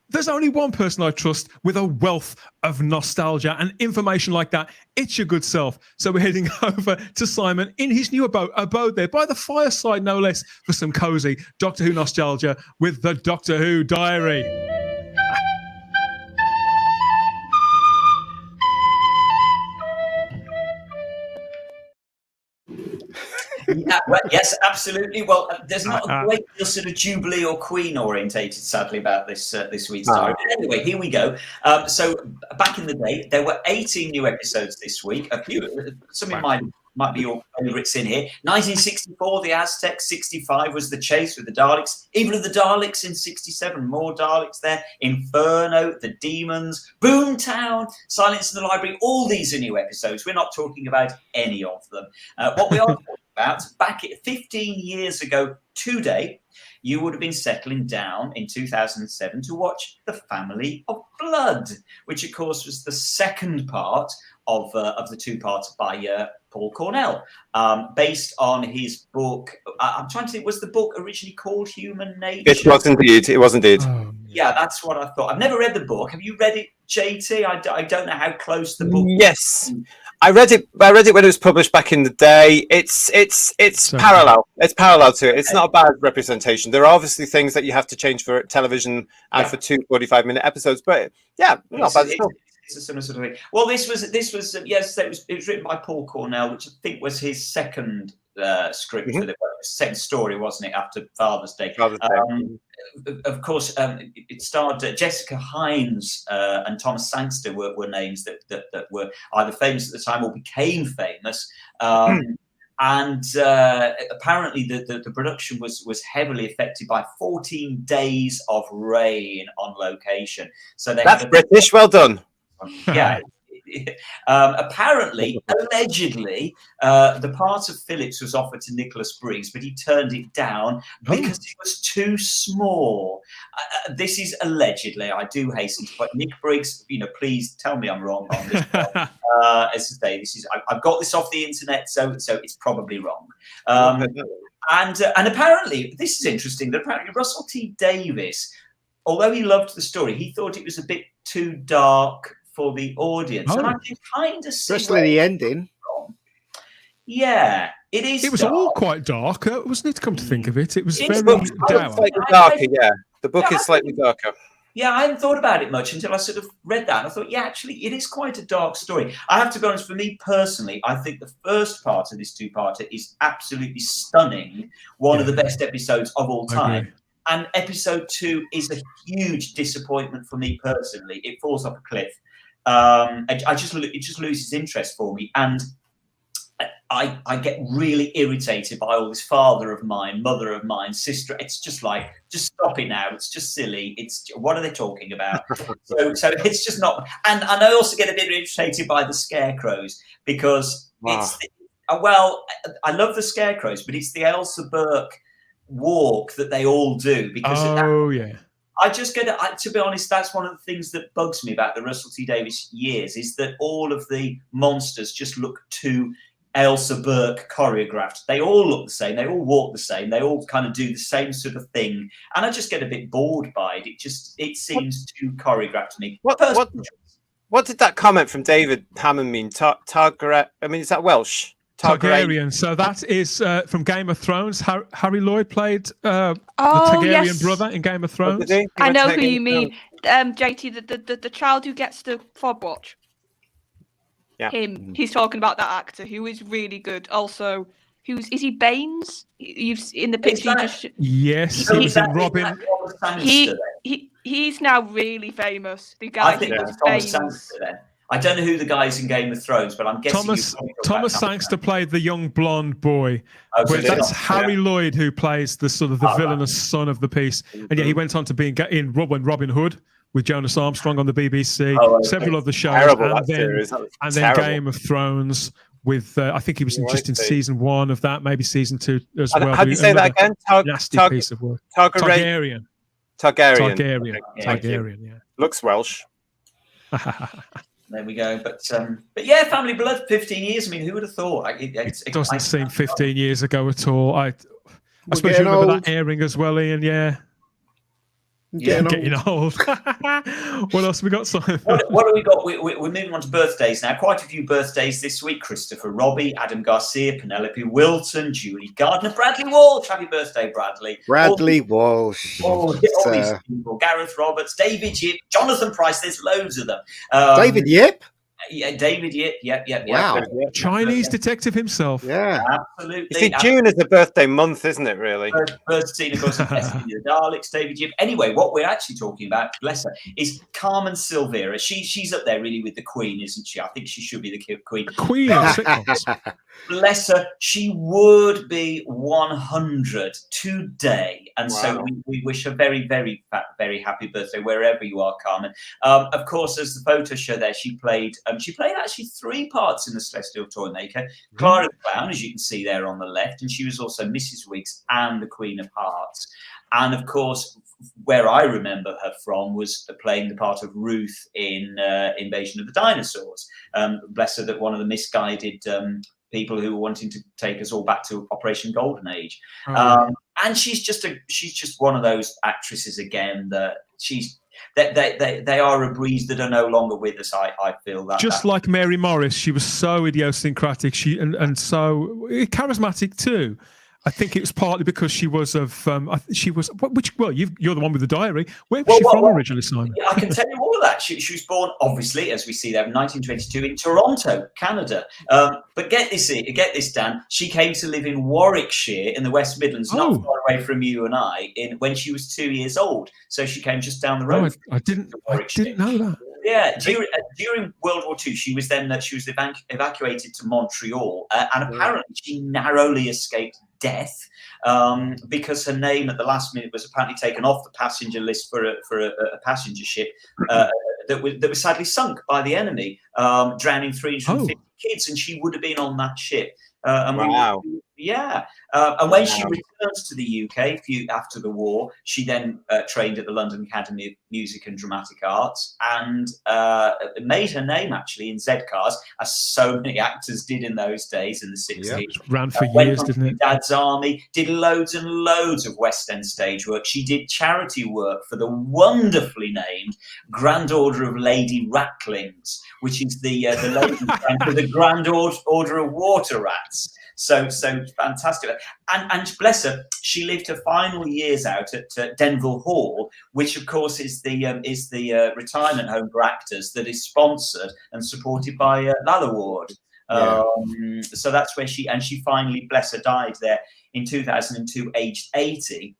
There's only one person I trust with a wealth of nostalgia and information like that. It's your good self. So we're heading over to Simon in his new abode there by the fireside, no less, for some cozy Doctor Who nostalgia with the Doctor Who Diary. Yeah, well, yes, absolutely. Well, there's not a great deal sort of Jubilee or Queen orientated, sadly, about this week's diary. But anyway, here we go. So back in the day, there were 18 new episodes this week. A few, some of mine might be your favourites in here. 1964, the Aztecs. 65 was the chase with the Daleks. Even of the Daleks in 67, more Daleks there. Inferno, the Demons, Boomtown, Silence in the Library. All these are new episodes. We're not talking about any of them. What we are talking about, back 15 years ago today, you would have been settling down in 2007 to watch The Family of Blood, which of course was the second part of the two parts by Paul Cornell, based on his book. I'm trying to think, was the book originally called Human Nature? It was indeed. Yeah, that's what I thought. I've never read the book. Have you read it, JT? I don't know how close the book. Yes, I read it. I read it when it was published back in the day. It's parallel. It's parallel to it. It's not a bad representation. There are obviously things that you have to change for television and for 2 45-minute episodes, but yeah, not bad at all. It's a similar sort of thing. Well, this was yes, it was written by Paul Cornell, which I think was his second script for the second story, wasn't it? After Father's Day. Of course, it starred Jessica Hines and Thomas Sangster were names that were either famous at the time or became famous. And apparently the production was heavily affected by 14 days of rain on location. So that's British. Well done. Yeah. Apparently, allegedly, the part of Phillips was offered to Nicholas Briggs, but he turned it down because it was too small. This is allegedly. I do hasten to point. Nick Briggs, please tell me I'm wrong on this. As I say, I've got this off the internet, so it's probably wrong. And apparently, this is interesting. That apparently Russell T Davies, although he loved the story, he thought it was a bit too dark for the audience, and I can kind of see, especially the ending. Yeah, it is. It was dark. all quite dark, wasn't it? Come to think of it, it was very dour. Slightly darker, yeah. The book is slightly darker. Yeah, I hadn't thought about it much until I sort of read that. And I thought, yeah, actually, it is quite a dark story. I have to be honest, for me personally, I think the first part of this two-parter is absolutely stunning. One of the best episodes of all time. And episode 2 is a huge disappointment for me personally. It falls off a cliff. It just loses interest for me, and I get really irritated by all this father of mine, mother of mine, sister. It's just like, just stop it now. It's just silly. What are they talking about? so it's just not. And I also get a bit irritated by the scarecrows because I love the scarecrows, but it's the Elsa Burke walk that they all do because I just get it. To be honest, that's one of the things that bugs me about the Russell T Davies years is that all of the monsters just look too Elsa Burke choreographed. They all look the same. They all walk the same. They all kind of do the same sort of thing, and I just get a bit bored by it. It seems too choreographed to me. What did that comment from David Hammond mean? Targaret? I mean, is that Welsh? Targaryen. So that is from Game of Thrones. Harry Lloyd played the Oh, Targaryen yes. brother in Game of Thrones. I know who you mean. JT, the child who gets the fob watch. Yeah. Him. He's talking about that actor who is really good. Also, is he Baines? You've in the picture. Yes, he was in Robin. He's now really famous. The guy I think who it's was Thomas Baines. Sangster then. I don't know who the guys in Game of Thrones, but I'm guessing Thomas Sangster played the young blonde boy. Oh, so But that's Harry Lloyd who plays the sort of the villainous son of the piece. And yeah, he went on to be in Robin Hood with Jonas Armstrong on the BBC, several other shows, and then Game of Thrones with I think he was just in season 1 of that, maybe season 2 as well. How do you say that again? Nasty piece of work. Targaryen. Yeah. Looks Welsh. There we go. But yeah, Family Blood, 15 years. I mean, who would have thought? It doesn't seem 15 years ago at all. I suppose you remember that airing as well, Ian. Yeah. Getting old. What else have we got, Simon? What have we got? We're moving on to birthdays now. Quite a few birthdays this week. Christopher Robbie, Adam Garcia, Penelope Wilton, Julie Gardner, Bradley Walsh. Happy birthday, Bradley. Bradley Walsh. All these people. Gareth Roberts, David Yip, Jonathan Price. There's loads of them. David Yip? Yeah, David Yip. Yep. Wow. Chinese detective himself. Yeah. Absolutely. You see, June is a birthday month, isn't it, really? First scene, of course, the Daleks, David Yip. Anyway, what we're actually talking about, bless her, is Carmen Silvira. She's up there really with the Queen, isn't she? I think she should be the Queen. Queen of sitcoms. Bless her. She would be 100 today. And so we wish her very, very, very happy birthday, wherever you are, Carmen. Of course, as the photos show there, she played actually 3 parts in The Celestial Toymaker. Clara the Clown, as you can see there on the left, and she was also Mrs. Wiggs and the Queen of Hearts. And of course, where I remember her from was playing the part of Ruth in Invasion of the Dinosaurs. Bless her, that one of the misguided people who were wanting to take us all back to Operation Golden Age. And she's just one of those actresses again that they are a breeze that are no longer with us. I feel that like Mary Morris, she was so idiosyncratic, and so charismatic too. I think it was partly because she was you're the one with the diary. Where was she from originally, Simon? I can tell you all of that. She was born, obviously, as we see there, in 1922 in Toronto, Canada. But get this, Dan. She came to live in Warwickshire in the West Midlands, not far away from you and I, when she was 2 years old. So she came just down the road. I didn't know that. Yeah, during World War II, she was evacuated to Montreal, and apparently she narrowly escaped death because her name at the last minute was apparently taken off the passenger list for a passenger ship that was sadly sunk by the enemy, drowning 350 kids, and she would have been on that ship. And when she returns to the UK after the war, she then trained at the London Academy of Music and Dramatic Arts and made her name actually in Z-Cars, as so many actors did in those days in the 60s. It ran for years, didn't it? Dad's Army, did loads and loads of West End stage work. She did charity work for the wonderfully named Grand Order of Lady Ratlings, which is the lady for the Grand Order of Water Rats. So fantastic. And bless her, she lived her final years out at Denville Hall, which of course is the retirement home for actors that is sponsored and supported by Lalla Ward. So that's where she finally, bless her, died there in 2002, aged 80.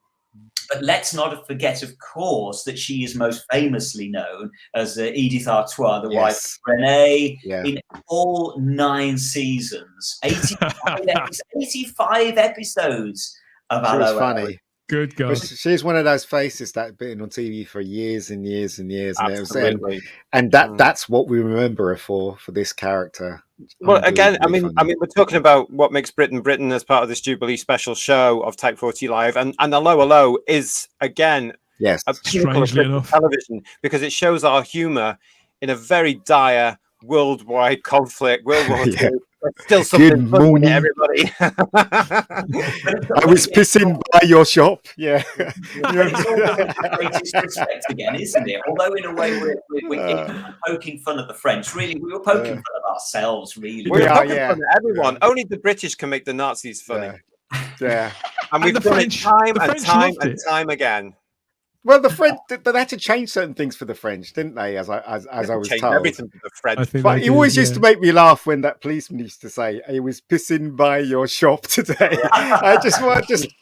But let's not forget, of course, that she is most famously known as Edith Artois, the wife of Renee, in all 9 seasons, 85 episodes of She was funny. Good God. She's one of those faces that had been on TV for years and years and years. Absolutely. And that's what we remember her for this character. Well, again, I mean, we're talking about what makes Britain as part of this Jubilee special show of Type 40 Live, and Hello is again a pinnacle of British television because it shows our humour in a very dire worldwide conflict, World War II, Still something Good funny, morning. everybody. I was pissing by your shop. Yeah. It's all the greatest respect again, isn't it? Although in a way we're poking fun at the French. Really, we were poking fun at ourselves. Really, We're Yeah, poking yeah. fun at everyone. Only the British can make the Nazis funny. Yeah. And we've the done French- it time the and French time loved and it. time again. Well, the French, they had to change certain things for the French, didn't they? As I was Changed told. everything for the French. I think But they it always did, used to make me laugh when that policeman used to say, "I was pissing by your shop today." I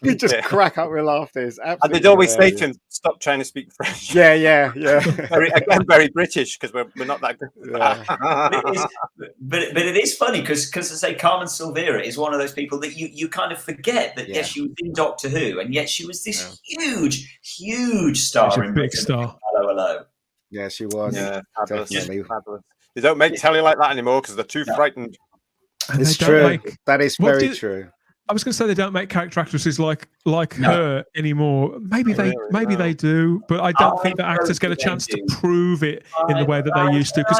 we just crack up with laughter. It's And absolutely they'd always say hilarious. to him, "Stop trying to speak French." Yeah. Very British, because we're not that good. but it is funny because I say Carmen Silvira is one of those people that you kind of forget that yes, she was in Doctor Who, and yet she was this huge star. She's a in big Britain. star. Hello. Yeah, she was. Yeah, fabulous. Definitely. Fabulous. They don't make telly like that anymore because they're too frightened. And It's they don't true. make- That is What very did- true. I was going to say they don't make character actresses like her anymore. Maybe they do, but I don't think that actors get a chance to prove it in the way that they used to, because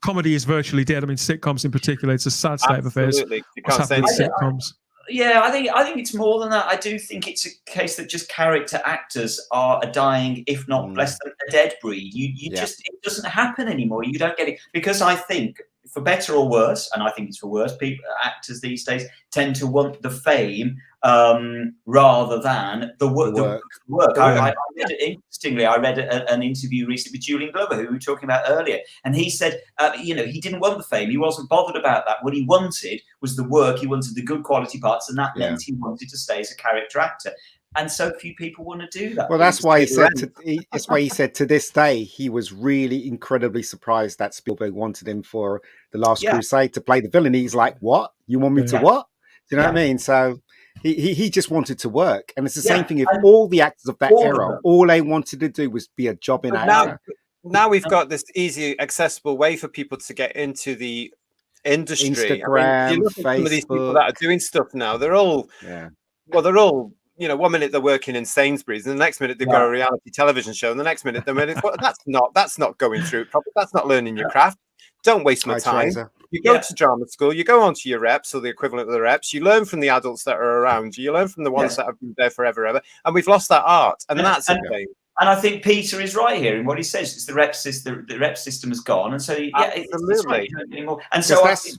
comedy is virtually dead. I mean, sitcoms in particular, it's a sad state of affairs. Absolutely. You What's can't say happening with anything. sitcoms? Yeah, I think it's more than that. I do think it's a case that just character actors are a dying, if not less than a dead breed. You just, it doesn't happen anymore. You don't get it, because I think, for better or worse, and I think it's for worse, actors these days tend to want the fame rather than the work. Interestingly, I read an interview recently with Julian Glover, who we were talking about earlier, and he said, he didn't want the fame. He wasn't bothered about that. What he wanted was the work. He wanted the good quality parts, and that meant he wanted to stay as a character actor. And so few people want to do that. Well, that's why he said to this day he was really incredibly surprised that Spielberg wanted him for The Last Crusade to play the villain. He's like, "What? You want me to what?" Do you know what I mean? So he just wanted to work, and it's the same thing. If all the actors of that era, all they wanted to do was be a jobbing actor. Now we've got this easy, accessible way for people to get into the industry. Instagram, you look at some of these people Facebook. that are doing stuff now. They're all, they're all. 1 minute they're working in Sainsbury's, and the next minute they've got a reality television show, and the next minute that's not going through properly. That's not learning your craft. Don't waste my time. You go to drama school, you go on to your reps or the equivalent of the reps, you learn from the adults that are around you, you learn from the ones that have been there forever, and we've lost that art, and that's a shame. And I think Peter is right here in what he says. It's the rep system has gone, and so it's right anymore. And so I think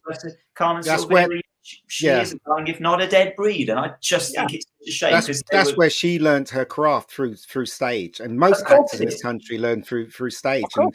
Carmen Silvira, she is dying, if not a dead breed, and I just think it's a shame. That's where she learned her craft through stage, and most actors in this country learn through stage. And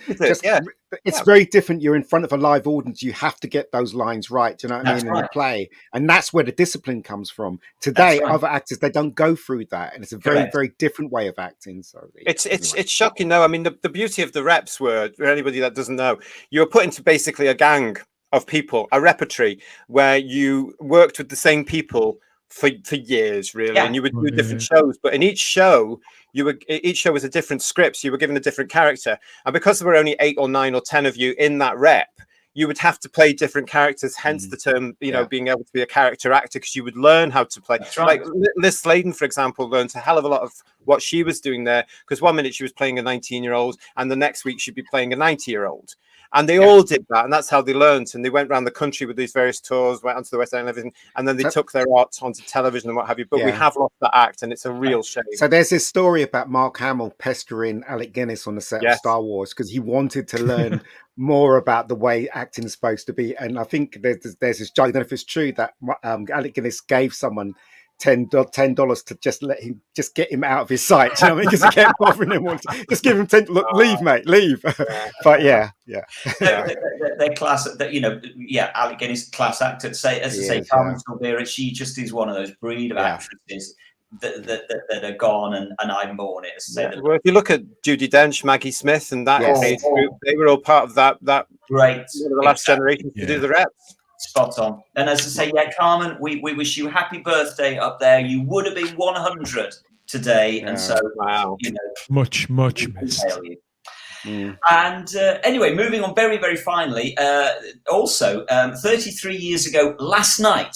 it's very different. You're in front of a live audience. You have to get those lines right. Do you know what I mean? In the play, and that's where the discipline comes from. Today, other actors, they don't go through that, and it's a very very different way of acting. So it's shocking though. I mean, the beauty of the reps were, for anybody that doesn't know, you were put into basically a gang of people, a repertory where you worked with the same people for years, really, and you would do different shows. But in each show was a different script. So you were given a different character, and because there were only 8 or 9 or 10 of you in that rep, you would have to play different characters. Hence the term, being able to be a character actor, because you would learn how to play. Like Liz Sladen, for example, learned a hell of a lot of what she was doing there, because 1 minute she was playing a 19-year-old, and the next week she'd be playing a 90-year-old. And they all did that, and that's how they learned. And they went around the country with these various tours, went onto the West End and everything, and then they took their art onto television and what have you. But we have lost that act, and it's a real shame. So there's this story about Mark Hamill pestering Alec Guinness on the set of Star Wars because he wanted to learn more about the way acting is supposed to be. And I think there's this joke, I don't know if it's true, that Alec Guinness gave someone $10 to just get him out of his sight. You know what I mean? Because he kept bothering him. Just give him 10. Look, leave, mate, leave. But they're class. Alec Guinness, class actor. Carmen Silvira, she just is one of those breed of actresses that are gone, and I mourn it. Well, if you look at Judi Dench, Maggie Smith, and that age group, they were all part of that great the last generation to do the reps. Spot on. And as I say, Carmen, we wish you happy birthday up there. You would have been 100 today, and so much missed. And anyway, moving on very, very finally, also 33 years ago last night,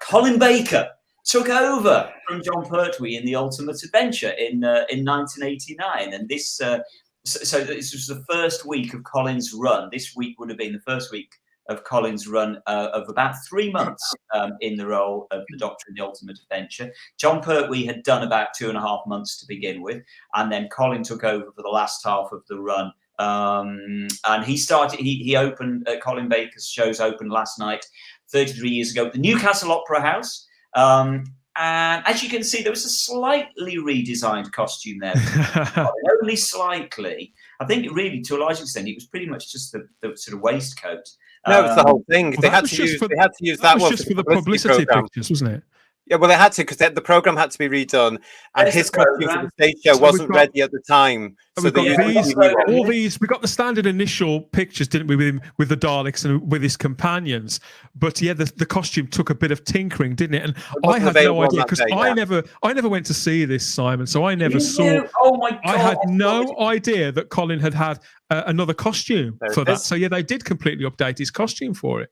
Colin Baker took over from John Pertwee in The Ultimate Adventure in 1989. And this, so this was the first week of Colin's run. This week would have been the first week of Colin's run of about 3 months in the role of the Doctor in the Ultimate Adventure. John Pertwee had done about 2.5 months to begin with, and then Colin took over for the last half of the run. And he opened, Colin Baker's shows opened last night, 33 years ago, at the Newcastle Opera House. And as you can see, there was a slightly redesigned costume there. Only slightly. I think really, to a large extent, it was pretty much just the sort of waistcoat. No, it's the whole thing. They had to use that one just for the publicity pictures, wasn't it? Yeah, well, they had to, because the program had to be redone, and his costume for the stage show wasn't ready at the time. So we got we got the standard initial pictures, didn't we, with the Daleks and with his companions? But yeah, the costume took a bit of tinkering, didn't it? And I had no idea, because I never went to see this, Simon. So I never saw. Oh my God! I had no idea that Colin had another costume for that. So yeah, they did completely update his costume for it.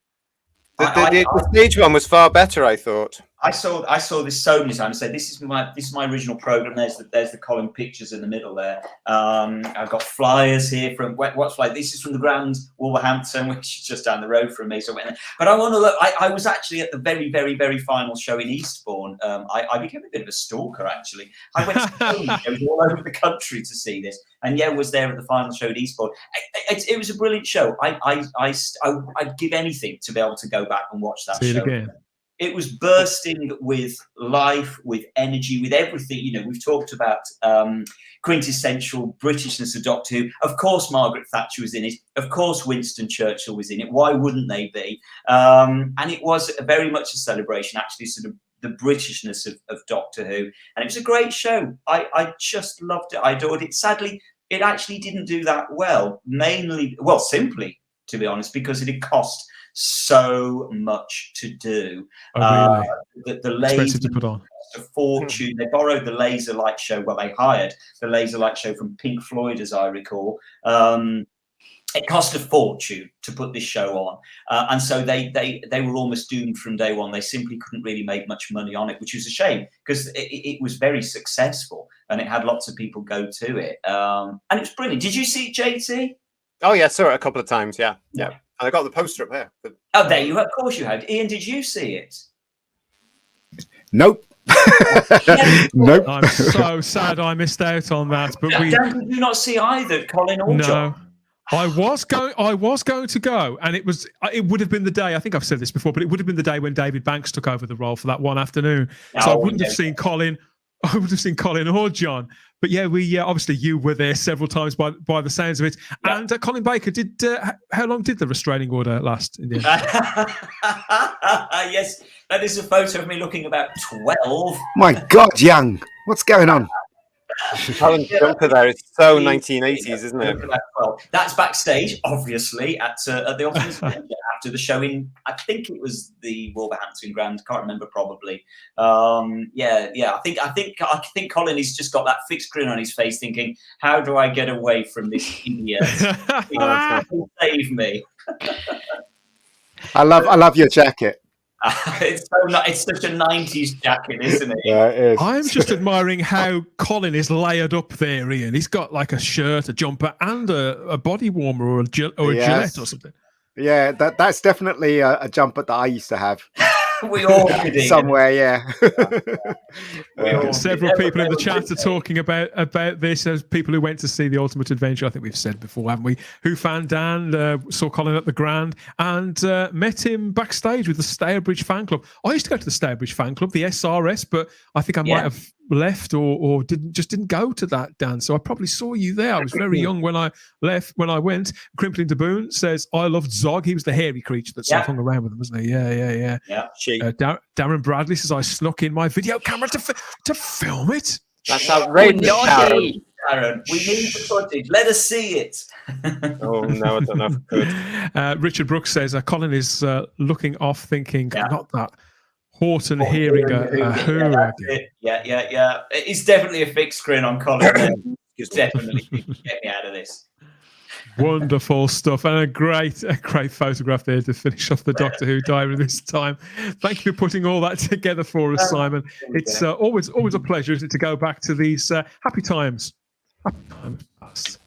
The stage one was far better, I thought. I saw this so many times. So this is my original program. There's the Colin pictures in the middle there. I've got flyers here from what's fly. This is from the Grand Wolverhampton, which is just down the road from me. So, but I want to look. I was actually at the very, very, very final show in Eastbourne. I became a bit of a stalker, actually. I went to all over the country to see this, and was there at the final show at Eastbourne. It was a brilliant show. I'd give anything to be able to go back and watch that show again. It was bursting with life, with energy, with everything. We've talked about quintessential Britishness of Doctor Who. Of course, Margaret Thatcher was in it. Of course, Winston Churchill was in it. Why wouldn't they be? And it was very much a celebration, actually, sort of the Britishness of Doctor Who. And it was a great show. I just loved it. I adored it. Sadly, it actually didn't do that well. Simply, to be honest, because it had cost so much to do. Oh, really? The laser expensive to put on. A fortune. They borrowed the laser light show. Well, they hired the laser light show from Pink Floyd, as I recall. It cost a fortune to put this show on, and so they were almost doomed from day one. They simply couldn't really make much money on it, which was a shame, because it was very successful and it had lots of people go to it. And it was brilliant. Did you see it, JT? Oh yeah, saw it a couple of times. Yeah. And I got the poster up here. Oh, there you. Of course you had. Ian, did you see it? Nope. Nope. I'm so sad I missed out on that. But Dan, did you not see either, Colin or John? I was going to go, and it would have been the day. I think I've said this before, but it would have been the day when David Banks took over the role for that one afternoon. So I wouldn't have seen Colin. I would have seen Colin or John. But yeah, obviously you were there several times by the sounds of it. Yeah. And Colin Baker did. How long did the restraining order last? In the end? Yes, that is a photo of me looking about 12. My God, young! What's going on? Colin's jumper there is so 1980s, isn't it? That's backstage, obviously, at the Ultimate Adventure after the show in, I think it was the Wolverhampton Grand. Can't remember, probably. I think Colin has just got that fixed grin on his face, thinking, "How do I get away from this idiot? Save me!" I love your jacket. It's such a 90s jacket, isn't it? Yeah, it is. I'm just admiring how Colin is layered up there, Ian. He's got like a shirt, a jumper, and a body warmer or a Gillette or something. Yeah, that's definitely a jumper that I used to have. We all did somewhere, yeah. Several people in the chat are talking about this as people who went to see the Ultimate Adventure. I think we've said before, haven't we? Who found Dan, saw Colin at the Grand, and met him backstage with the Stourbridge fan club. I used to go to the Stourbridge fan club, the SRS, but I think I might have left or didn't go to that, Dan. So I probably saw you there. I was very young when I left. When I went, Crimpling Daboon says I loved Zog. He was the hairy creature that sort of hung around with them, wasn't he? Yeah. Darren Bradley says I snuck in my video camera to film it. That's outrageous, Darren. Darren, we need the footage. Let us see it. Oh no, I don't know if I could. Richard Brooks says Colin is looking off, thinking not that. Horton hearing a Who again. Yeah. It's definitely a fixed grin on Colin. It's definitely get me out of this. Wonderful stuff, and a great photograph there to finish off the Doctor Who diary this time. Thank you for putting all that together for us, Simon. It's always a pleasure, isn't it, to go back to these happy times. Happy times past.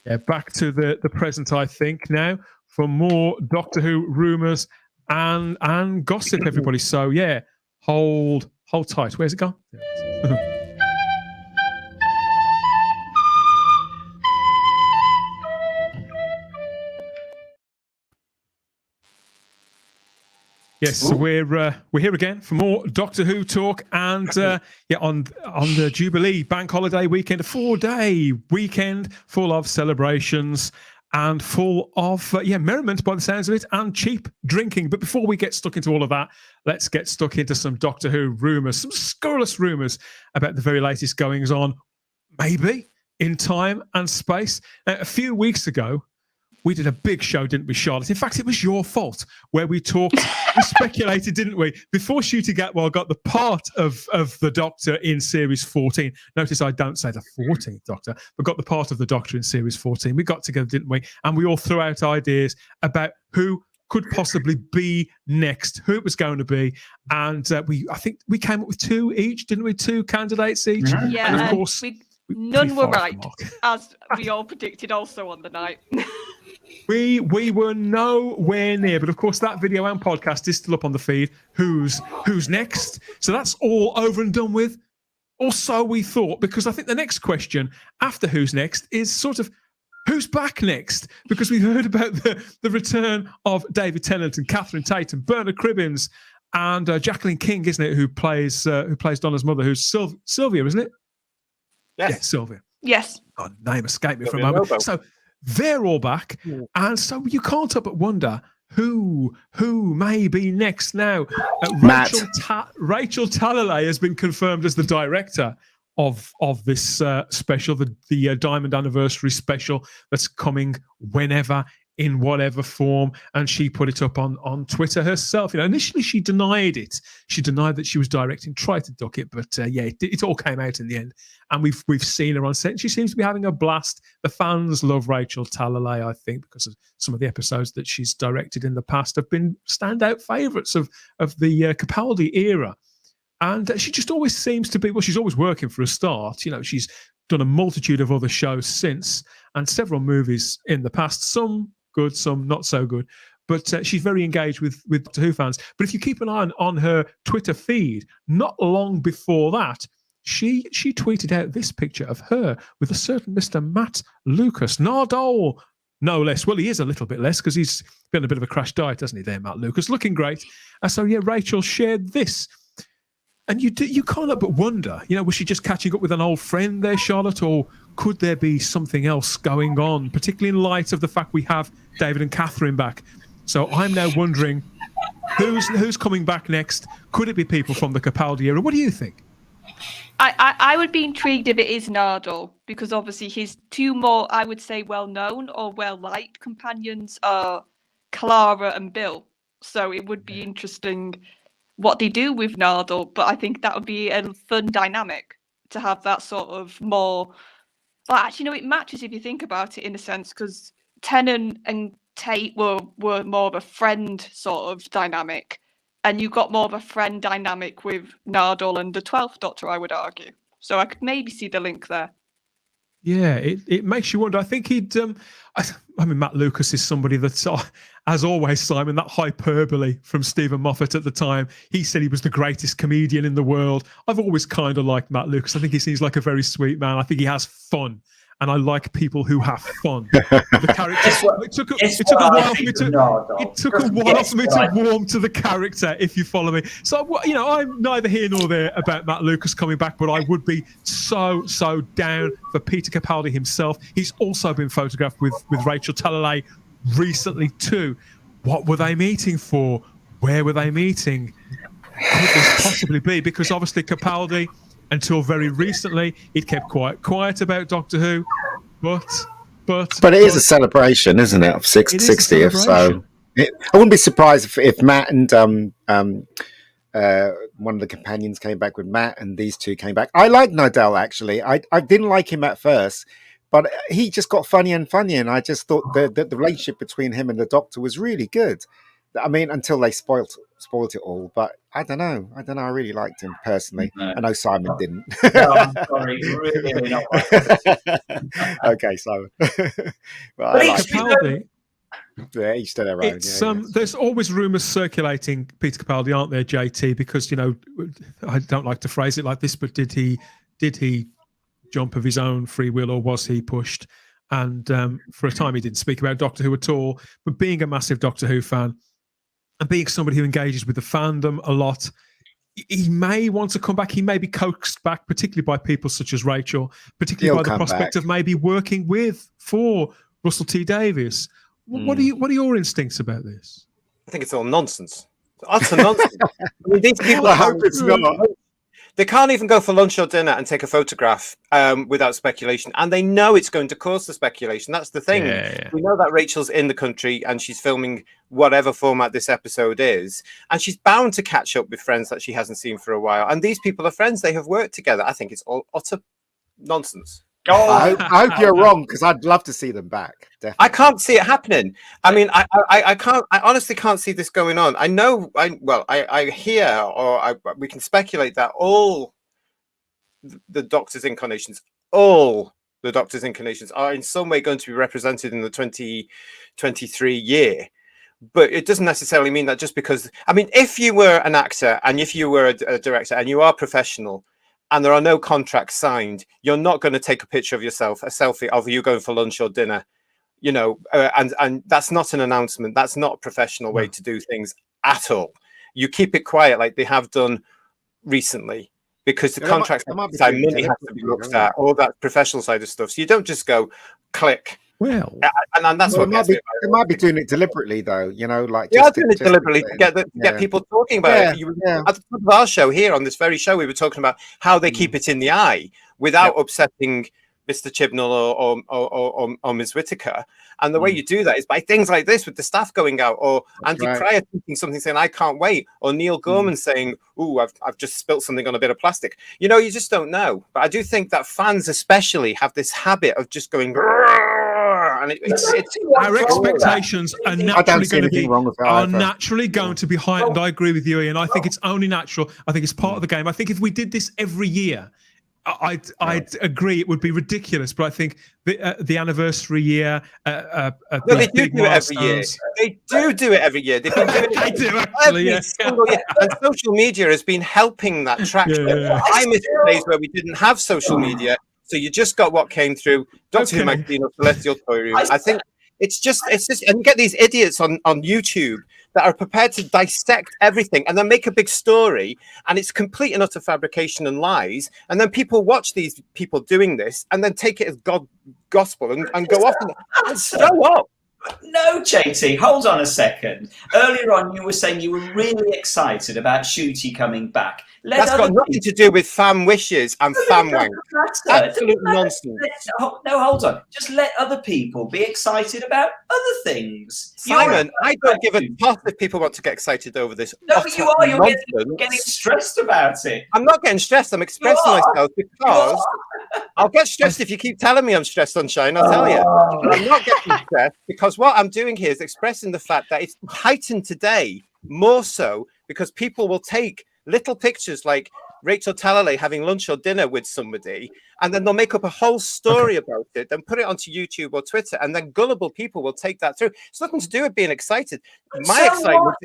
Yeah, back to the present. I think now for more Doctor Who rumours and gossip, everybody. So yeah, hold tight. Where's it gone? yes, so we're here again for more Doctor Who talk, and on the Jubilee bank holiday weekend, a 4-day weekend full of celebrations and full of merriment by the sounds of it, and cheap drinking. But before we get stuck into all of that, let's get stuck into some Doctor Who rumours, some scurrilous rumours about the very latest goings on, maybe in time and space. A few weeks ago, we did a big show, didn't we, Charlotte? In fact, it was your fault, where we talked, we speculated, didn't we? Before Shooty Gatwell got the part of the Doctor in Series 14. Notice I don't say the 14th Doctor, but got the part of the Doctor in Series 14. We got together, didn't we? And we all threw out ideas about who could possibly be next, who it was going to be. And I think we came up with 2 each, didn't we? 2 candidates each. Yeah, and of course, none were right, as we all predicted also on the night. We were nowhere near, but of course that video and podcast is still up on the feed. Who's next? So that's all over and done with. Or so we thought, because I think the next question after who's next is sort of who's back next, because we've heard about the return of David Tennant and Catherine Tate and Bernard Cribbins and Jacqueline King, isn't it, who plays Donna's mother, who's Sylvia, isn't it? Yes. Yeah, Sylvia. Yes. God, name escaped me for a moment. So they're all back, and so you can't help but wonder who may be next now. Rachel Talalay has been confirmed as the director of this special, the Diamond Anniversary special that's coming whenever, in whatever form, and she put it up on Twitter herself. Initially she denied it. She denied that she was directing, tried to duck it, but it all came out in the end. And we've seen her on set, and she seems to be having a blast. The fans love Rachel Talalay, I think, because of some of the episodes that she's directed in the past have been standout favourites of the Capaldi era. And she just always seems to be, well, she's always working for a start. She's done a multitude of other shows since, and several movies in the past, some good, some not so good, but she's very engaged with Doctor Who fans. But if you keep an eye on her Twitter feed, not long before that, she tweeted out this picture of her with a certain Mr. Matt Lucas, Nardole, no less. Well, he is a little bit less because he's been on a bit of a crash diet, hasn't he, there, Matt Lucas, looking great. So Rachel shared this. And you can't help but wonder, was she just catching up with an old friend there, Charlotte, or could there be something else going on, particularly in light of the fact we have David and Catherine back? So I'm now wondering who's coming back next. Could it be people from the Capaldi era? What do you think? I would be intrigued if it is Nardole, because obviously his 2 more, I would say, well-known or well-liked companions are Clara and Bill. So it would be interesting what they do with Nardole, but I think that would be a fun dynamic to have that sort of more. Well, actually, it matches if you think about it in a sense, because Tennant and Tate were more of a friend sort of dynamic, and you got more of a friend dynamic with Nardole and the 12th Doctor, I would argue. So I could maybe see the link there. Yeah, it makes you wonder. I think he'd. Matt Lucas is somebody that's, as always, Simon, that hyperbole from Stephen Moffat at the time. He said he was the greatest comedian in the world. I've always kind of liked Matt Lucas. I think he seems like a very sweet man. I think he has fun, and I like people who have fun. The character. It took a while for me to warm to the character, if you follow me. So I'm neither here nor there about Matt Lucas coming back, but I would be so down for Peter Capaldi himself. He's also been photographed with Rachel Talalay recently too. What were they meeting for? Where were they meeting? Could this possibly be? Because obviously Capaldi, until very recently, he'd kept quite quiet about Doctor Who, but it is a celebration, isn't it, of 60th? So I wouldn't be surprised if Matt and one of the companions came back with Matt, and these 2 came back. I like Nardole, actually. I didn't like him at first, but he just got funnier and funnier, and I just thought the relationship between him and the Doctor was really good. I mean, until they spoilt it all. But I don't know. I really liked him personally. No. I know Simon didn't. No, I'm sorry. Really not. Okay, Simon. But Yeah, each to their own. It's there's always rumours circulating, Peter Capaldi, aren't there, JT? Because I don't like to phrase it like this, but did he jump of his own free will, or was he pushed? And for a time, he didn't speak about Doctor Who at all. But being a massive Doctor Who fan and being somebody who engages with the fandom a lot, he may want to come back. He may be coaxed back, particularly by people such as Rachel, particularly by the prospect of maybe working for Russell T Davies. What are your instincts about this? I think it's all nonsense. Utter nonsense. I mean, these people. I hope it's not. They can't even go for lunch or dinner and take a photograph without speculation, and they know it's going to cause the speculation. That's the thing. Yeah. We know that Rachel's in the country and she's filming whatever format this episode is, and she's bound to catch up with friends that she hasn't seen for a while. And these people are friends; they have worked together. I think it's all utter nonsense. I hope you're wrong, because I'd love to see them back. Definitely. I can't see it happening. I mean, I can't. I honestly can't see this going on. I know. I hear, or we can speculate that all the Doctor's incarnations, are in some way going to be represented in the 2023 year. But it doesn't necessarily mean that just because. I mean, if you were an actor and if you were a director and you are professional, and there are no contracts signed, you're not going to take a picture of yourself, a selfie of you going for lunch or dinner, and that's not an announcement. That's not a professional way to do things at all. You keep it quiet like they have done recently, because the contracts money has to be looked at, all that professional side of stuff. So you don't just go click. Well, and that's what they might be doing it deliberately, though. Like they are doing it deliberately to get people talking about it. At the top of our show here, on this very show, we were talking about how they keep it in the eye without upsetting Mr. Chibnall or Ms. Whittaker. And the way you do that is by things like this, with the staff going out, or Andy Pryor tweeting something saying, "I can't wait," or Neil Gorman saying, "Ooh, I've just spilt something on a bit of plastic." You just don't know. But I do think that fans especially have this habit of just going, and it's our expectations are naturally going to be heightened. I agree with you, Ian. I think it's only natural. I think it's part of the game. I think if we did this every year, I'd agree it would be ridiculous. But I think the anniversary year, they do it every year. They do it every year. They've been doing it. They do actually, year. And social media has been helping that traction. I missed the days where we didn't have social media. So you just got what came through Doctor Who magazine or Celestial Toy Room. I think it's just, and you get these idiots on YouTube that are prepared to dissect everything and then make a big story, and it's complete and utter fabrication and lies. And then people watch these people doing this and then take it as gospel and go off and show up. No, JT, hold on a second. Earlier on, you were saying you were really excited about Shooty coming back. That's got nothing to do with fan wishes and fan wank. Absolute nonsense. No, hold on. Just let other people be excited about other things. Simon, I don't give a toss if people want to get excited over this. No, but you are. You're getting stressed about it. I'm not getting stressed. I'm expressing myself because I'll get stressed if you keep telling me I'm stressed, Sunshine. I'll tell you. I'm not getting stressed because what I'm doing here is expressing the fact that it's heightened today more so because people will take little pictures like Rachel Talalay having lunch or dinner with somebody, and then they'll make up a whole story about it, then put it onto YouTube or Twitter, and then gullible people will take that through. It's nothing to do with being excited. My excitement.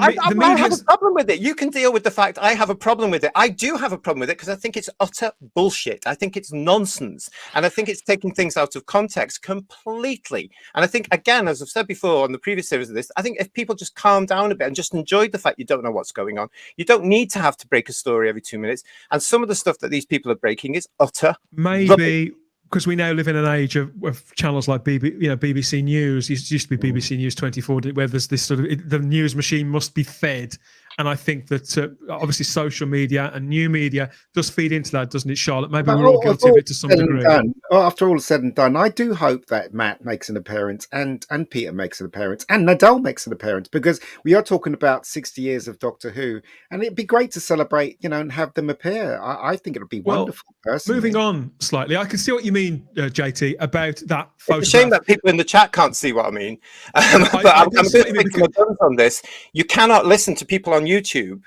I have a problem with it. You can deal with the fact I have a problem with it. I do have a problem with it because I think it's utter bullshit. I think it's nonsense. And I think it's taking things out of context completely. And I think, again, as I've said before on the previous series of this, I think if people just calm down a bit and just enjoy the fact you don't know what's going on, you don't need to have to break a story every 2 minutes. And some of the stuff that these people are breaking is utter rubbish. Because we now live in an age of channels like BBC News. It used to be BBC News 24, where there's this sort of the news machine must be fed, and I think that obviously social media and new media does feed into that, doesn't it, Charlotte? Maybe we're all guilty of it to some degree. After all is said and done, I do hope that Matt makes an appearance and Peter makes an appearance and Nadal makes an appearance, because we are talking about 60 years of Doctor Who, and it'd be great to celebrate, and have them appear. I think it would be wonderful. Personally. Moving on slightly, I can see what you mean, JT, about that photograph. It's a shame that people in the chat can't see what I mean. But I'm going to stick my guns on this. You cannot listen to people on YouTube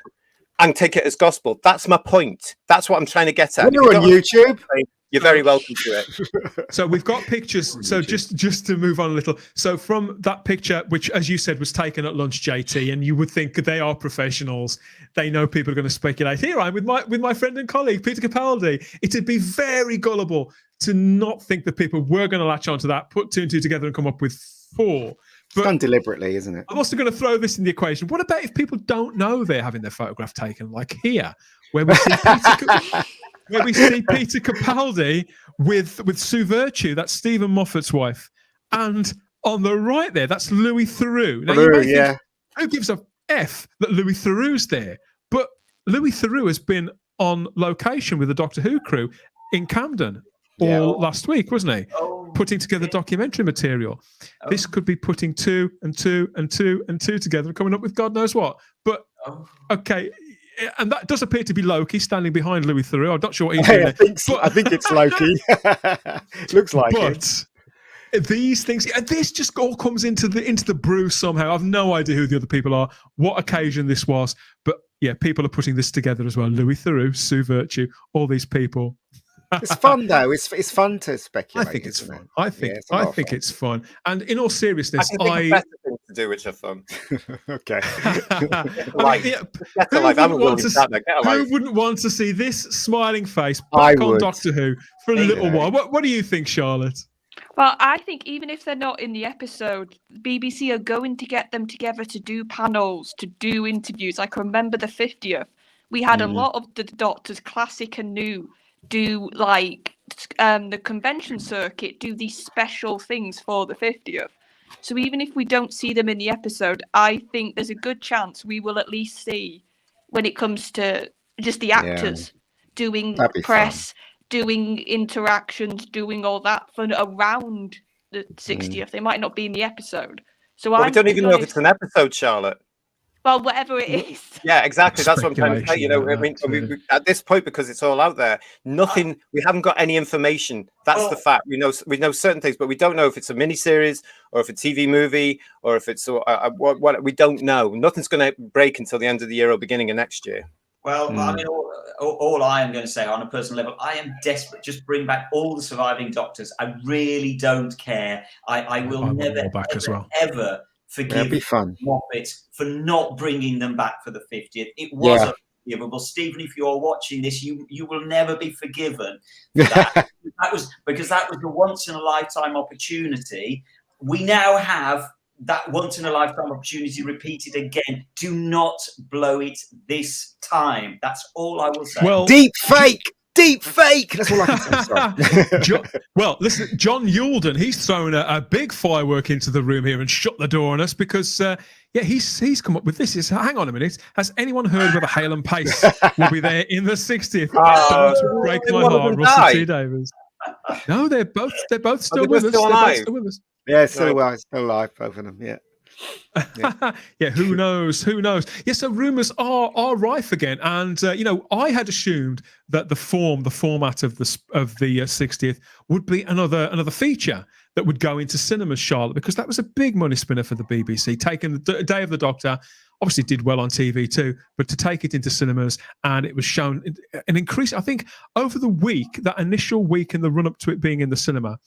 and take it as gospel. That's my point. That's what I'm trying to get at. You're on YouTube. You're very welcome to it. So we've got pictures. So just to move on a little. So from that picture, which, as you said, was taken at lunch, JT, and you would think they are professionals. They know people are going to speculate. Here I am with my friend and colleague, Peter Capaldi. It'd be very gullible to not think that people were going to latch onto that, put 2 and 2 together and come up with 4. It's done deliberately, isn't it? I'm also going to throw this in the equation. What about if people don't know they're having their photograph taken, like here, where we see Peter Capaldi with Sue Virtue, that's Stephen Moffat's wife, and on the right there, that's Louis Theroux. Now, you may think, who gives a F that Louis Theroux's there? But Louis Theroux has been on location with the Doctor Who crew in Camden last week, wasn't he? Putting together documentary material. This could be putting 2 and 2 and 2 and 2 together and coming up with God knows what. But okay, and that does appear to be Loki standing behind Louis Theroux. I'm not sure what he's doing. I think it's Loki. Looks like it. But these things, and this just all comes into the brew somehow. I've no idea who the other people are, what occasion this was, but yeah, people are putting this together as well. Louis Theroux, Sue Virtue, all these people. It's fun though. It's fun to speculate. I think it's fun. I think it's fun. And in all seriousness, I can think of better things to do which are fun. Okay. Who wouldn't want to see this smiling face back on Doctor Who for a little while? What do you think, Charlotte? Well, I think even if they're not in the episode, BBC are going to get them together to do panels, to do interviews. I can remember the 50th. We had a lot of the Doctors, classic and new, do like the convention circuit, do these special things for the 50th. So even if we don't see them in the episode, I think there's a good chance we will at least see, when it comes to just the actors doing press, doing interactions, doing all that fun around the 60th. They might not be in the episode. So we don't even know if it's an episode, Charlotte. Well, whatever it is. Yeah, exactly. That's what I'm trying to say. You know, I mean, at this point, because it's all out there, nothing. We haven't got any information. That's the fact. We know certain things, but we don't know if it's a miniseries or if it's a TV movie or if it's what. We don't know. Nothing's going to break until the end of the year or beginning of next year. Well, I mean, all I am going to say on a personal level, I am desperate. Just bring back all the surviving Doctors. I really don't care. I will never, ever forgive Moffat for not bringing them back for the 50th. It was unforgivable. Stephen, if you're watching this, you will never be forgiven for that. that was a once in a lifetime opportunity. We now have that once in a lifetime opportunity repeated again. Do not blow it this time. That's all I will say. Well, deep fake. That's all I can say. Well, listen, John Yulden, he's thrown a big firework into the room here and shut the door on us because, he's come up with this. Hang on a minute. Has anyone heard whether Hale and Pace will be there in the 60th? Don't break my heart, Russell T. Davies. No, they're both still with us. Yeah, still alive, both of them. Yeah. Who knows? Yeah, so rumours are rife again, and I had assumed that the format of the 60th would be another feature that would go into cinemas, Charlotte, because that was a big money spinner for the BBC. Taking the Day of the Doctor, obviously did well on TV too, but to take it into cinemas, and it was shown an increase. I think over the week, that initial week in the run up to it being in the cinema,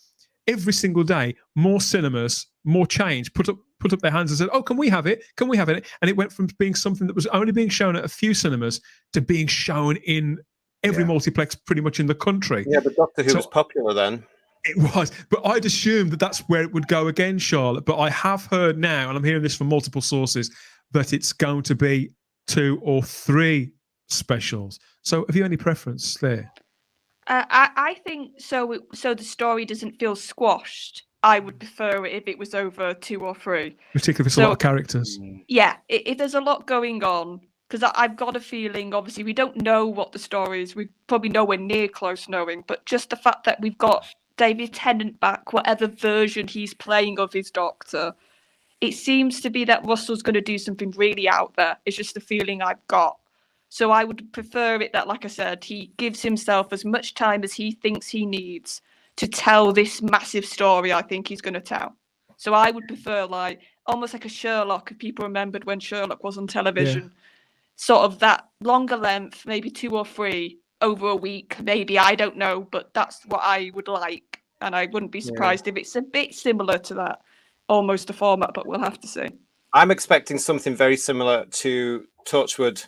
every single day, more cinemas, more chains put up their hands and said, "Oh, can we have it? Can we have it?" And it went from being something that was only being shown at a few cinemas to being shown in every multiplex pretty much in the country. Yeah, but Doctor Who was popular then. It was, but I'd assumed that that's where it would go again, Charlotte. But I have heard now, and I'm hearing this from multiple sources, that it's going to be 2 or 3 specials. So have you any preference there? I think so the story doesn't feel squashed. I would prefer it if it was over 2 or 3. Particularly if it's a lot of characters. Yeah, if there's a lot going on, because I've got a feeling, obviously, we don't know what the story is. We're probably nowhere near close knowing, but just the fact that we've got David Tennant back, whatever version he's playing of his Doctor, it seems to be that Russell's going to do something really out there. It's just the feeling I've got. So I would prefer it that, like I said, he gives himself as much time as he thinks he needs to tell this massive story I think he's going to tell. So I would prefer almost like a Sherlock, if people remembered when Sherlock was on television. Yeah. Sort of that longer length, maybe 2 or 3 over a week, maybe, I don't know, but that's what I would like, and I wouldn't be surprised if it's a bit similar to that, almost the format, but we'll have to see. I'm expecting something very similar to Torchwood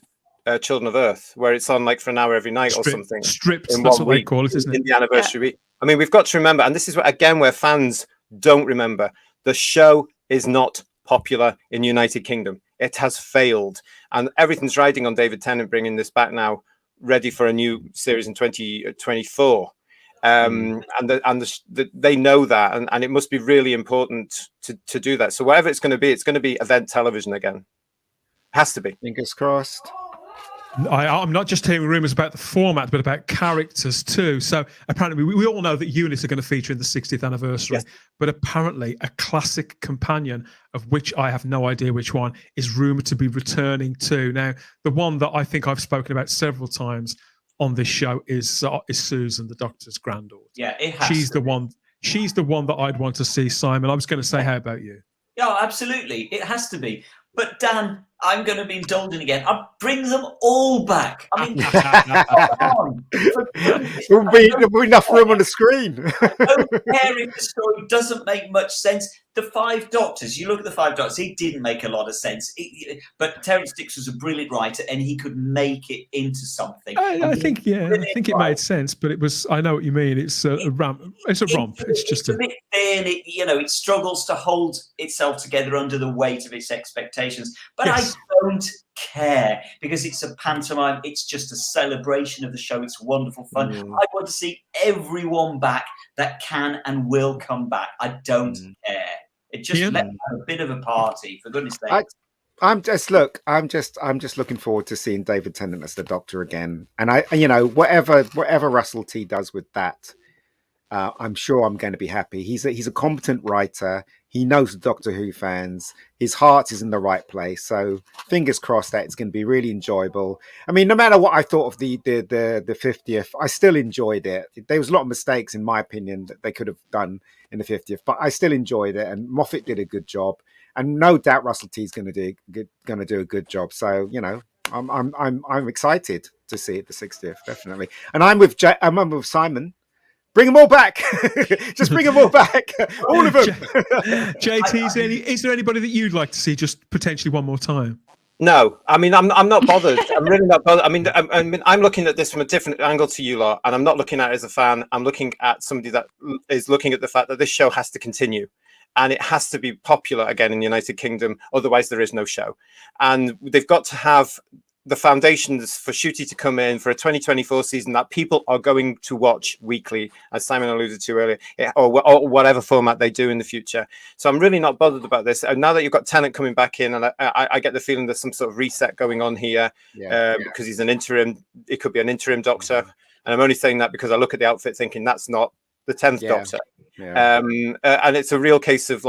Children of Earth, where it's on like for an hour every night or something. Stripped, in that's one what they week, call it, isn't it? in the anniversary week. I mean, we've got to remember, and this is again where fans don't remember, the show is not popular in United Kingdom. It has failed, and everything's riding on David Tennant bringing this back now, ready for a new series in 2024. And they know that, and it must be really important to do that. So whatever it's going to be event television again. Has to be. Fingers crossed. I'm not just hearing rumours about the format, but about characters too. So apparently, we all know that units are going to feature in the 60th anniversary, but apparently a classic companion, of which I have no idea which one, is rumoured to be returning too. Now, the one that I think I've spoken about several times on this show is Susan, the Doctor's granddaughter. Yeah, it has She's the one. She's the one that I'd want to see, Simon. I was going to say, how about you? Yeah, absolutely. It has to be. But Dan, I'm going to be indulgent again. I'll bring them all back. I mean, come on. There'll be enough room on the screen. I don't care if the story doesn't make much sense. The Five Doctors, you look at the Five Doctors, it didn't make a lot of sense. But Terence Dicks was a brilliant writer, and he could make it into something. I think it made sense, but it was. I know what you mean. It's a romp. It's a romp. It's just a bit thin. It struggles to hold itself together under the weight of its expectations. But I don't care, because it's a pantomime. It's just a celebration of the show. It's wonderful fun. I want to see everyone back that can and will come back. I don't care. It just let me have a bit of a party, for goodness sake. I'm just looking forward to seeing David Tennant as the Doctor again. And whatever Russell T does with that, I'm sure I'm going to be happy. He's a competent writer. He knows the Doctor Who fans. His heart is in the right place. So fingers crossed that it's going to be really enjoyable. I mean, no matter what I thought of the 50th, I still enjoyed it. There was a lot of mistakes, in my opinion, that they could have done in the 50th, but I still enjoyed it. And Moffat did a good job, and no doubt Russell T is going to do a good job. So I'm excited to see it the 60th, definitely. And I'm with Simon. Bring them all back. Just bring them all back. All of them. JT, is there anybody that you'd like to see just potentially one more time? No, I mean, I'm not bothered. I'm really not bothered. I mean, I'm looking at this from a different angle to you lot, and I'm not looking at it as a fan. I'm looking at somebody that is looking at the fact that this show has to continue, and it has to be popular again in the United Kingdom. Otherwise, there is no show, and they've got to have the foundations for Shooty to come in for a 2024 season that people are going to watch weekly, as Simon alluded to earlier, or whatever format they do in the future. So I'm really not bothered about this. And now that you've got Tennant coming back in, and I get the feeling there's some sort of reset going on here, because he's an interim. It could be an interim Doctor, and I'm only saying that because I look at the outfit thinking that's not the 10th Doctor. And it's a real case of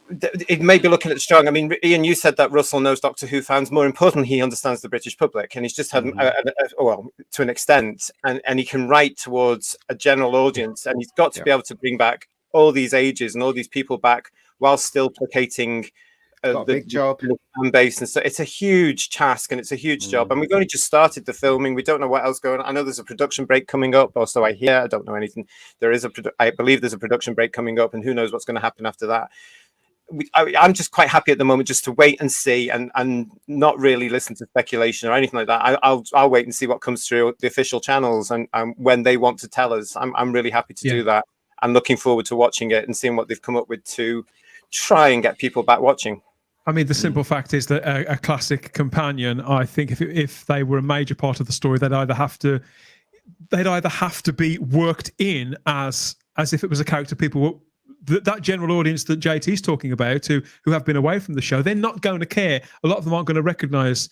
it may be looking at the strong. I mean, Ian, you said that Russell knows Doctor Who fans. More importantly, he understands the British public, and he's just had, well, to an extent, and he can write towards a general audience, and he's got to be able to bring back all these ages and all these people back while still placating the big job fan base. And so it's a huge task, and it's a huge job. And we've only just started the filming. We don't know what else going on. I know there's a production break coming up, or so I hear. I don't know anything. I believe there's a production break coming up, and who knows what's going to happen after that. I'm just quite happy at the moment just to wait and see, and not really listen to speculation or anything like that. I'll wait and see what comes through the official channels and when they want to tell us. I'm really happy to do that. I'm looking forward to watching it and seeing what they've come up with to try and get people back watching. I mean, the simple fact is that a classic companion, I think if they were a major part of the story, they'd either have to be worked in as if it was a character people were. That general audience that JT's talking about, who have been away from the show, they're not going to care. A lot of them aren't going to recognise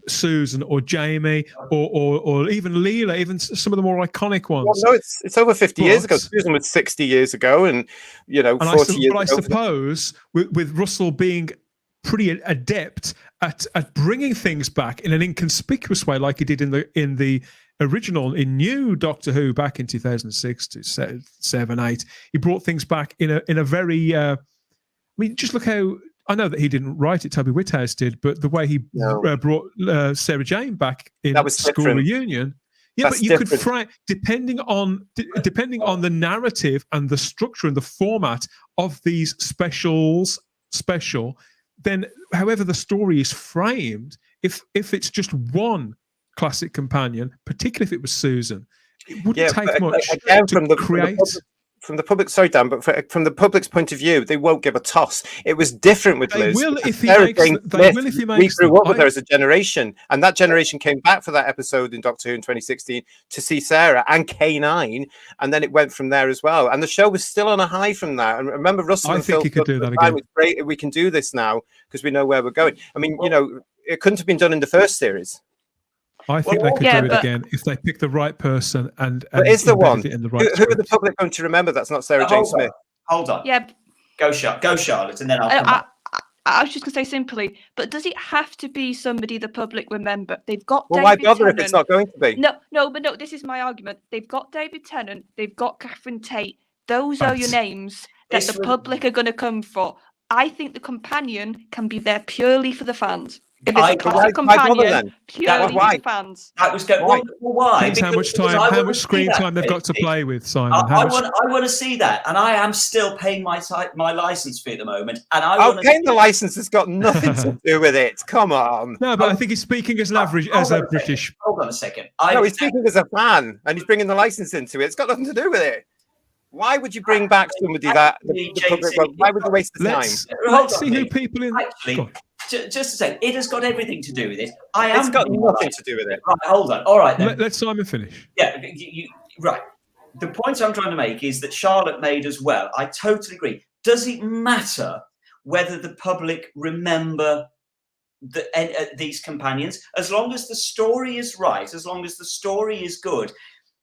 Susan or Jamie or even Leela, even some of the more iconic ones. Well, no, it's over 50 years ago. Susan was 60 years ago, and 40 years ago. I suppose with Russell being pretty adept at bringing things back in an inconspicuous way, like he did in the original, in new Doctor Who back in 2006 to 7, 8, he brought things back in a very. I mean, just look how I know that he didn't write it, Toby Whithouse did, but the way he brought Sarah Jane back in That was School different. Reunion, yeah, That's but you different. could frame depending on the narrative and the structure and the format of these special, then however the story is framed, if it's just one classic companion, particularly if it was Susan, it wouldn't take much again, to create. From the public, sorry, Dan, but from the public's point of view, they won't give a toss. It was different with They Liz. will if he Sarah makes. Jane They Smith, will if he we makes. grew up with her as a generation, and that generation came back for that episode in Doctor Who in 2016 to see Sarah and K9, and then it went from there as well. And the show was still on a high from that. And remember, Russell I and think Phil he could do that it was again. great. We can do this now because we know where we're going. I mean, it couldn't have been done in the first series. I think they could do it again if they pick the right person and is the one it in the right who are the public going to remember? That's not Sarah Jane Smith. Hold on. Yeah. Go Charlotte, and then I'll come back. I was just going to say simply, but does it have to be somebody the public remember? They've got Well, David why bother Tennant. if it's not going to be? No, this is my argument. They've got David Tennant, they've got Catherine Tate. Those are your names that the public are going to come for. I think the companion can be there purely for the fans. If it's a classic companion, purely for the fans. That was good. Well, why? Depends how much screen time they've got to play with, Simon. I want to see that, and I am still paying my license fee at the moment. And paying the license has got nothing to do with it. Come on. No, but I think he's speaking as a British. Hold on a second. He's speaking as a fan, and he's bringing the license into it. It's got nothing to do with it. Why would you bring back somebody that the public? Why would you waste the time? Let's see who people in. Actually, just a second. It has got everything to do with it. It's got nothing to do with it. Right, hold on. All right, then. Let Simon finish. Yeah, right. The point I'm trying to make is that Charlotte made as well. I totally agree. Does it matter whether the public remember these companions? As long as the story is right, as long as the story is good,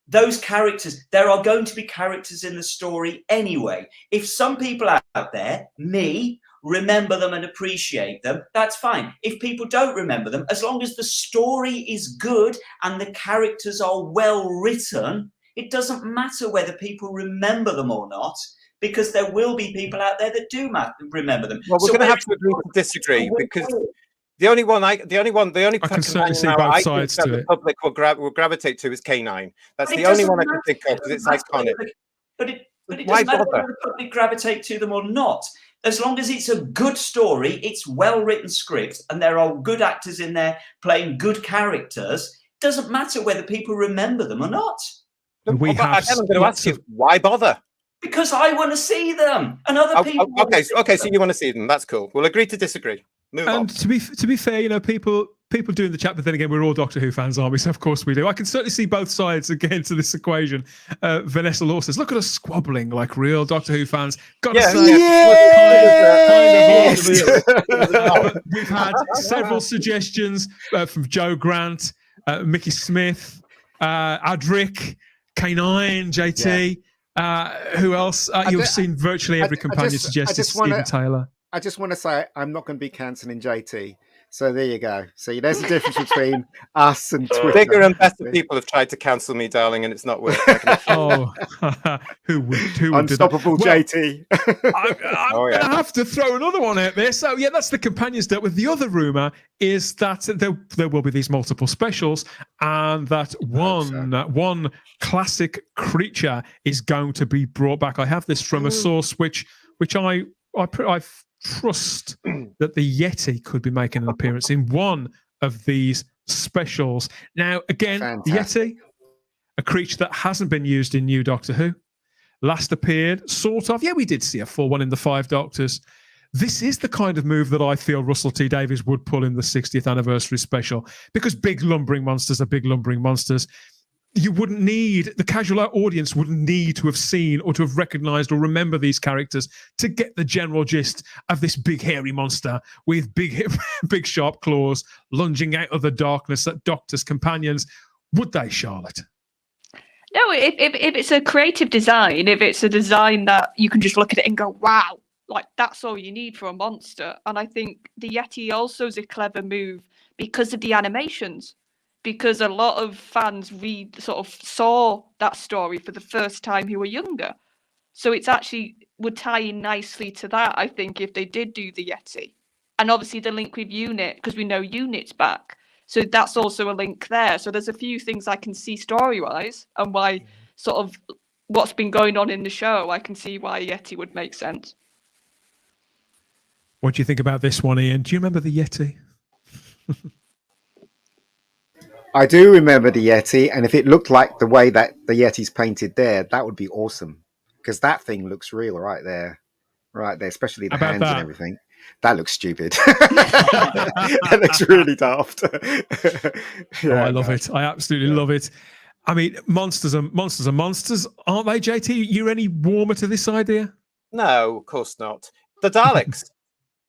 those characters, there are going to be characters in the story anyway. If some people out there, me, remember them and appreciate them, that's fine. If people don't remember them, as long as the story is good and the characters are well written, it doesn't matter whether people remember them or not, because there will be people out there that do remember them. Well, we're going to have to agree to disagree, because the only can certainly see both sides to the it. public will gravitate to is K9. That's the only one I can think of because it's iconic. But it doesn't matter whether the public gravitate to them or not. As long as it's a good story, it's well-written script, and there are good actors in there playing good characters, it doesn't matter whether people remember them or not. I'm going to ask you, why bother? Because I want to see them, and other people. Okay, so you want to see them? That's cool. We'll agree to disagree. Move on. To be fair, people doing the chat, but then again, we're all Doctor Who fans, aren't we? So of course we do. I can certainly see both sides again to this equation. Vanessa Law says, "Look at us squabbling like real Doctor Who fans." Got to say, we've had several suggestions from Joe Grant, Mickey Smith, Adric, K9, JT. Who else? You've seen virtually every companion suggested. Stephen Taylor. I just want to say I'm not going to be cancelling JT. So there you go. See, there's a difference between us and Twitter. Bigger and better people have tried to cancel me, darling, and it's not working. Who would Unstoppable do that? JT. I'm going to have to throw another one out there. So, yeah, that's the companions dealt with. The other rumour is that there will be these multiple specials, and that one classic creature is going to be brought back. I have this from a source which I trust that the Yeti could be making an appearance in one of these specials. Now, again, Yeti, a creature that hasn't been used in New Doctor Who, last appeared, sort of. Yeah, we did see a full one in the 5 Doctors. This is the kind of move that I feel Russell T Davies would pull in the 60th anniversary special, because big lumbering monsters are big lumbering monsters. The casual audience wouldn't need to have seen or to have recognized or remember these characters to get the general gist of this big hairy monster with big sharp claws lunging out of the darkness at Doctor's companions. Would they, Charlotte? No, if it's a creative design, if it's a design that you can just look at it and go, wow, like that's all you need for a monster. And I think the Yeti also is a clever move because of the animations. Because a lot of fans sort of saw that story for the first time who were younger. So it's actually would tie in nicely to that, I think, if they did do the Yeti. And obviously the link with Unit, because we know Unit's back. So that's also a link there. So there's a few things I can see story-wise and why sort of what's been going on in the show, I can see why Yeti would make sense. What do you think about this one, Ian? Do you remember the Yeti? I do remember the Yeti, and if it looked like the way that the Yeti's painted there, that would be awesome. Because that thing looks real right there, especially the hands and everything. That looks stupid. That looks really daft. I love it. I absolutely love it. I mean, monsters are monsters, aren't they, JT? You any warmer to this idea? No, of course not. The Daleks.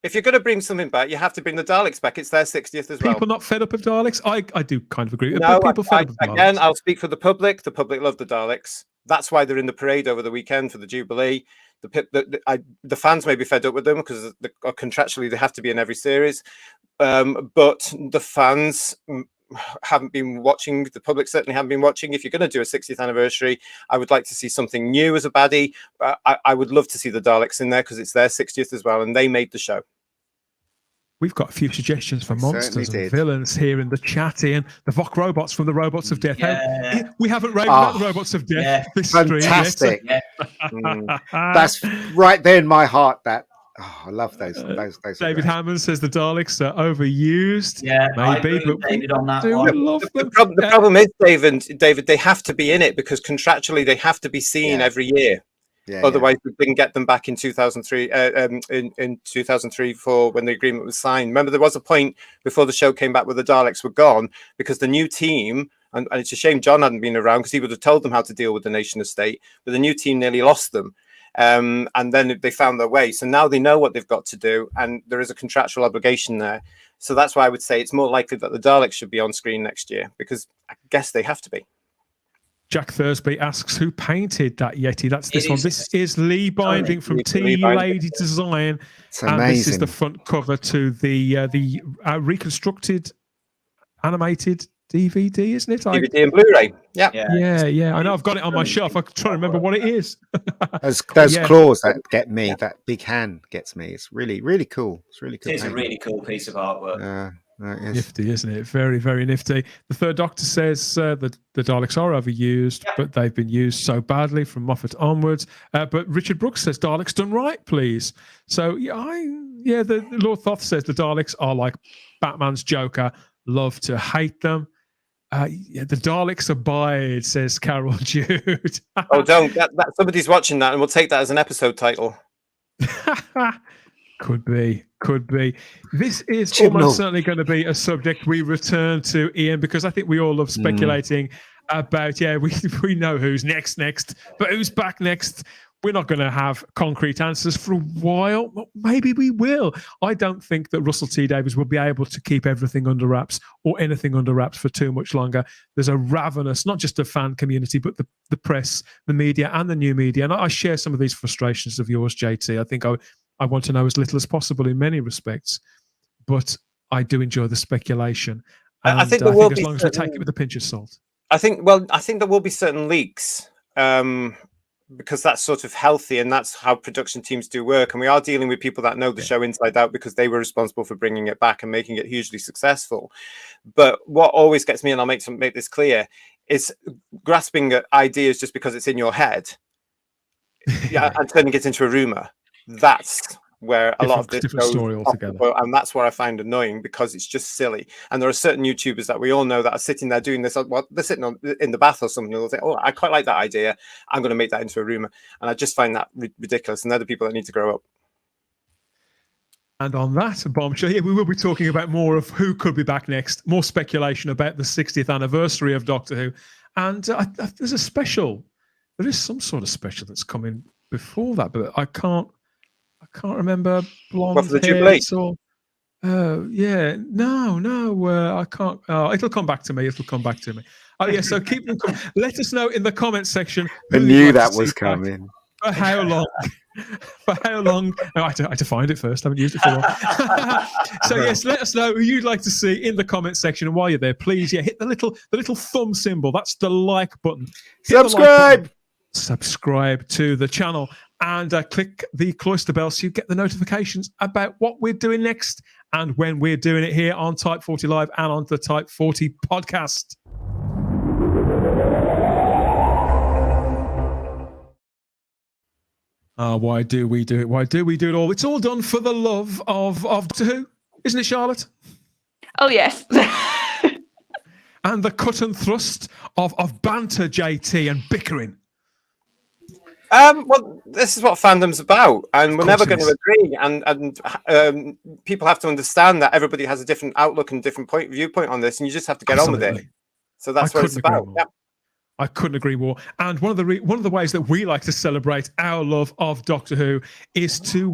If you're going to bring something back, you have to bring the Daleks back. It's their 60th as well. People not fed up of Daleks? I do kind of agree. No, but people fed up of Daleks. Again, I'll speak for the public. The public love the Daleks. That's why they're in the parade over the weekend for the Jubilee. The fans may be fed up with them because contractually they have to be in every series. But the fans haven't been watching. The public certainly haven't been watching. If you're going to do a 60th anniversary, I would like to see something new as a baddie. I would love to see the Daleks in there because it's their 60th as well, and they made the show. We've got a few suggestions for monsters and villains here in the chat, Ian. The Vok robots from the Robots of Death. Yeah. We haven't raved about the Robots of Death. This fantastic. Stream, That's right there in my heart. I love those. David Hammond says the Daleks are overused. Yeah, maybe, but David on that do one. love them. The problem is, David, they have to be in it because contractually they have to be seen every year. Otherwise, we didn't get them back in 2003. In 2003, for when the agreement was signed. Remember, there was a point before the show came back where the Daleks were gone because the new team, and it's a shame John hadn't been around because he would have told them how to deal with the nation of state. But the new team nearly lost them, and then they found their way. So now they know what they've got to do, and there is a contractual obligation there. So that's why I would say it's more likely that the Daleks should be on screen next year because I guess they have to be. Jack Thursby asks, who painted that Yeti? That's this one. This is Lee Binding from T Lady Design. And this is the front cover to the reconstructed animated DVD, isn't it? DVD and Blu-ray. Yeah. I know. I've got it on my shelf. I'm trying to remember what it is. Those claws that get me, that big hand gets me. It's really, really cool. It's really cool. It is a really cool piece of artwork. Nifty, isn't it? Very, very nifty. The Third Doctor says the Daleks are overused, but they've been used so badly from Moffat onwards. But Richard Brooks says Daleks done right, please. So the Lord Thoth says the Daleks are like Batman's Joker. Love to hate them. The Daleks abide, says Carol Jude. Oh, don't. Somebody's watching that, and we'll take that as an episode title. Could be. This is almost certainly going to be a subject we return to, Ian, because I think we all love speculating about, we know who's next, but who's back next? We're not going to have concrete answers for a while. Well, maybe we will. I don't think that Russell T Davies will be able to keep everything under wraps or anything under wraps for too much longer. There's a ravenous, not just the fan community, but the press, the media, and the new media. And I share some of these frustrations of yours, JT. I think I want to know as little as possible in many respects, but I do enjoy the speculation. And I think there will as be long as we take it with a pinch of salt. I think there will be certain leaks because that's sort of healthy and that's how production teams do work. And we are dealing with people that know the show inside out because they were responsible for bringing it back and making it hugely successful. But what always gets me, and I'll make this clear, is grasping at ideas just because it's in your head and turning it into a rumor. That's where a lot of this goes story altogether. And that's what I find annoying because it's just silly. And there are certain YouTubers that we all know that are sitting there doing this. Well, they're sitting in the bath or something. They'll say, "Oh, I quite like that idea. I'm going to make that into a rumor." And I just find that ridiculous. And they're the people that need to grow up. And on that bombshell, we will be talking about more of who could be back next, more speculation about the 60th anniversary of Doctor Who. And there is some sort of special that's coming before that, but I can't remember. Blonde for the Jubilee? I can't. It'll come back to me. Oh yeah, so keep them coming. Let us know in the comment section. I knew that was coming. For how long? No, I had to find it first. I haven't used it for a while. So yes, let us know who you'd like to see in the comment section. And while you're there, please, hit the little thumb symbol. That's the like button. Subscribe. subscribe to the channel, and click the cloister bell so you get the notifications about what we're doing next and when we're doing it here on Type 40 Live and on the Type 40 podcast. Why do we do it? Why do we do it all? It's all done for the love of Doctor Who, isn't it, Charlotte? Oh, yes. And the cut and thrust of banter, JT, and bickering. Well, this is what fandom's about, and we're never going to agree. And people have to understand that everybody has a different outlook and different viewpoint on this, and you just have to get on with it. So that's what it's about. Yeah. I couldn't agree more. And one of the ways that we like to celebrate our love of Doctor Who is to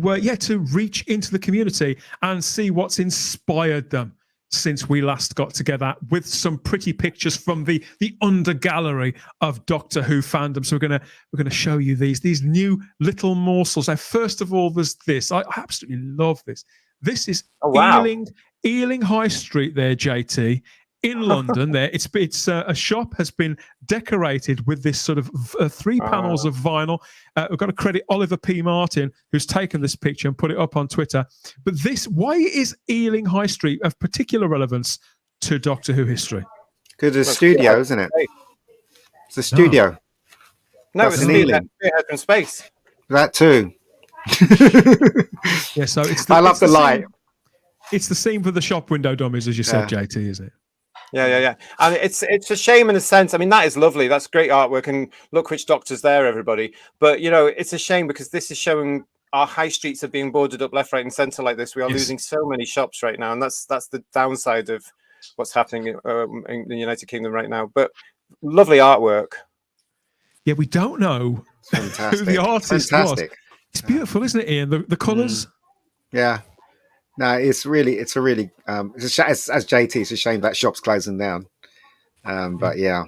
reach into the community and see what's inspired them since we last got together, with some pretty pictures from the undergallery of Doctor Who fandom. So we're gonna show you these new little morsels. Now, first of all, there's this. I absolutely love this. This is Ealing High Street there, JT, in London. There, it's a shop has been decorated with this sort of 3 panels of vinyl. We've got to credit Oliver P. Martin, who's taken this picture and put it up on Twitter. But why is Ealing High Street of particular relevance to Doctor Who history? Because it's a studio, isn't it? It's a studio. No, it's an Ealing. From space. That too. Yeah, so I love the light. It's the scene for the shop window dummies, as you said, JT, is it? Yeah. And it's a shame in a sense. I mean, that is lovely. That's great artwork. And look which Doctor's there, everybody. But, it's a shame because this is showing our high streets are being boarded up left, right and centre like this. We are losing so many shops right now. And that's the downside of what's happening in the United Kingdom right now. But lovely artwork. Yeah, we don't know who the artist was. It's beautiful, isn't it, Ian? The colours? Yeah. No, it's a really, as JT, it's a shame that shop's closing down. But yeah,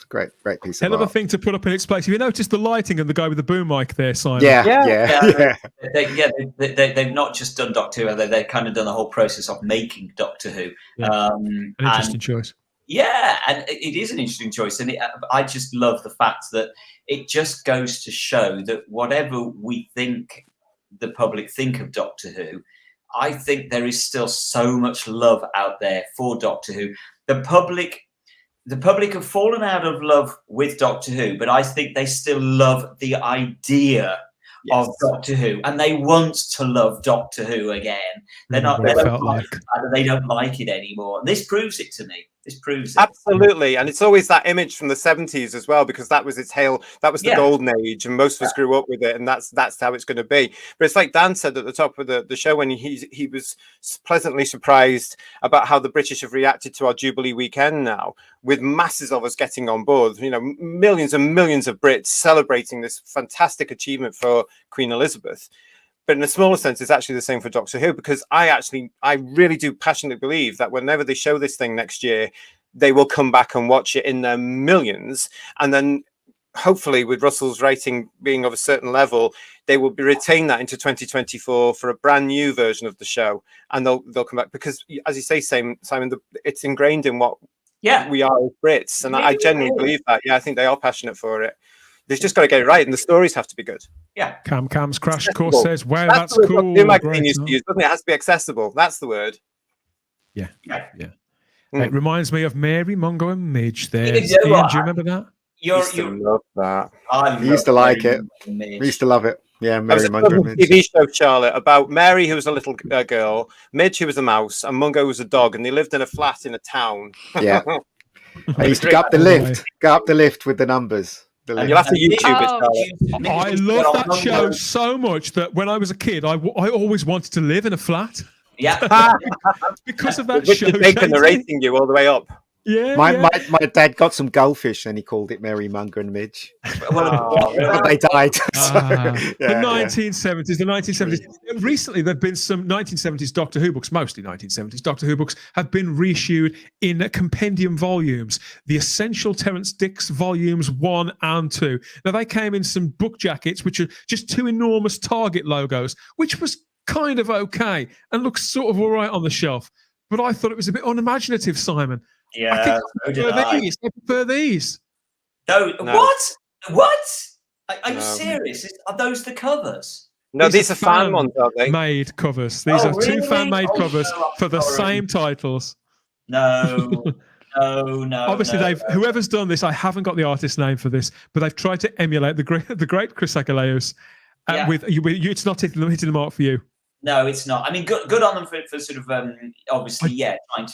great piece of art. Another thing to put up in its place. Have you noticed the lighting and the guy with the boom mic there, Simon? Yeah. They've not just done Doctor Who, they've kind of done the whole process of making Doctor Who. Yeah. An interesting choice. Yeah, and it is an interesting choice. And I just love the fact that it just goes to show that whatever we think the public think of Doctor Who, I think there is still so much love out there for Doctor Who. The public have fallen out of love with Doctor Who, but I think they still love the idea of Doctor Who, and they want to love Doctor Who again. They don't like it anymore. And this proves it to me. This proves it. Absolutely. And it's always that image from the 70s as well, because that was its hail. That was the golden age, and most of us grew up with it, and that's how it's going to be. But it's like Dan said at the top of the show when he was pleasantly surprised about how the British have reacted to our Jubilee weekend now, with masses of us getting on board. Millions and millions of Brits celebrating this fantastic achievement for Queen Elizabeth. But in a smaller sense, it's actually the same for Doctor Who, because I really do passionately believe that whenever they show this thing next year, they will come back and watch it in their millions. And then hopefully with Russell's rating being of a certain level, they will retain that into 2024 for a brand new version of the show. And they'll come back because, as you say, Simon, it's ingrained in what we are as Brits. And I genuinely believe that. Yeah, I think they are passionate for it. They've just got to get it right, and the stories have to be good. Yeah. Cam's Crash Course says, wow, that's cool. New magazine used to use, doesn't it? It has to be accessible. That's the word. Yeah. It reminds me of Mary, Mungo, and Midge there. Ian, do you remember that? You love that. I used to like it. We used to love it. Yeah, Mary, Mungo, and Midge. TV show, Charlotte, about Mary, who was a little girl, Midge, who was a mouse, and Mungo was a dog, and they lived in a flat in a town. Yeah. I used to go up the lift with the numbers. And you'll have to YouTube it. I love that show so much that when I was a kid, I always wanted to live in a flat. Yeah. Because of that show. Bacon narrating you all the way up. Yeah. My dad got some goldfish and he called it Mary, Mungo, and Midge. But they died. The 1970s. Recently, there have been some 1970s Doctor Who books, mostly 1970s Doctor Who books, have been reissued in compendium volumes. The Essential Terence Dicks volumes 1 and 2. Now, they came in some book jackets, which are just 2 enormous Target logos, which was kind of okay and looks sort of all right on the shelf. But I thought it was a bit unimaginative, Simon. Yeah, I prefer these. No, what? Are you serious? Are those the covers? No, these are fan ones, aren't they? Made covers. These are two really? fan-made covers no, for the sorry. same titles. No. Obviously, whoever's done this, I haven't got the artist's name for this, but they've tried to emulate the great Chris Achilleos. With you, it's not hitting the mark for you. No, it's not. I mean, good on them for sort of obviously, trying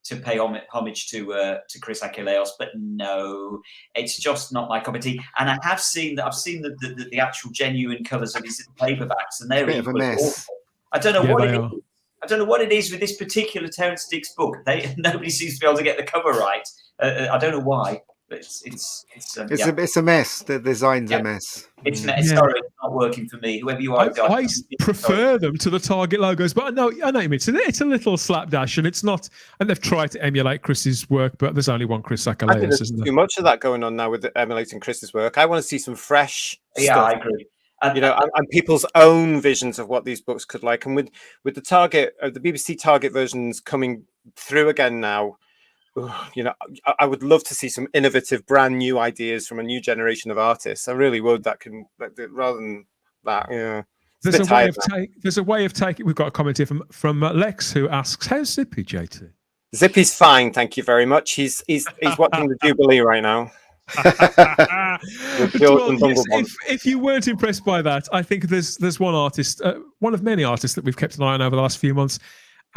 to pay homage to Chris Achilleos, but no, it's just not my cup of tea. And I've seen the actual genuine covers of his paperbacks, and they're Bit of a mess. awful. I don't know what it is. I don't know what it is with this particular Terrence Dicks book. Nobody seems to be able to get the cover right. I don't know why, but it's a mess. The design's a mess. Sorry, it's not working for me. Whoever you are, I prefer them to the Target logos, but I know you mean. It's a little slapdash, and it's not. And they've tried to emulate Chris's work, but there's only one Chris Achilleos. I think there's too much of that going on now with emulating Chris's work. I want to see some fresh stuff. I agree. And people's own visions of what these books could like, and with the Target, the BBC Target versions coming through again now, I would love to see some innovative, brand new ideas from a new generation of artists. I really would. Rather than that, yeah. There's a way of taking. We've got a comment here from Lex who asks, "How's Zippy, JT?" Zippy's fine, thank you very much. He's watching the Jubilee right now. If you weren't impressed by that, I think there's one artist, one of many artists that we've kept an eye on over the last few months,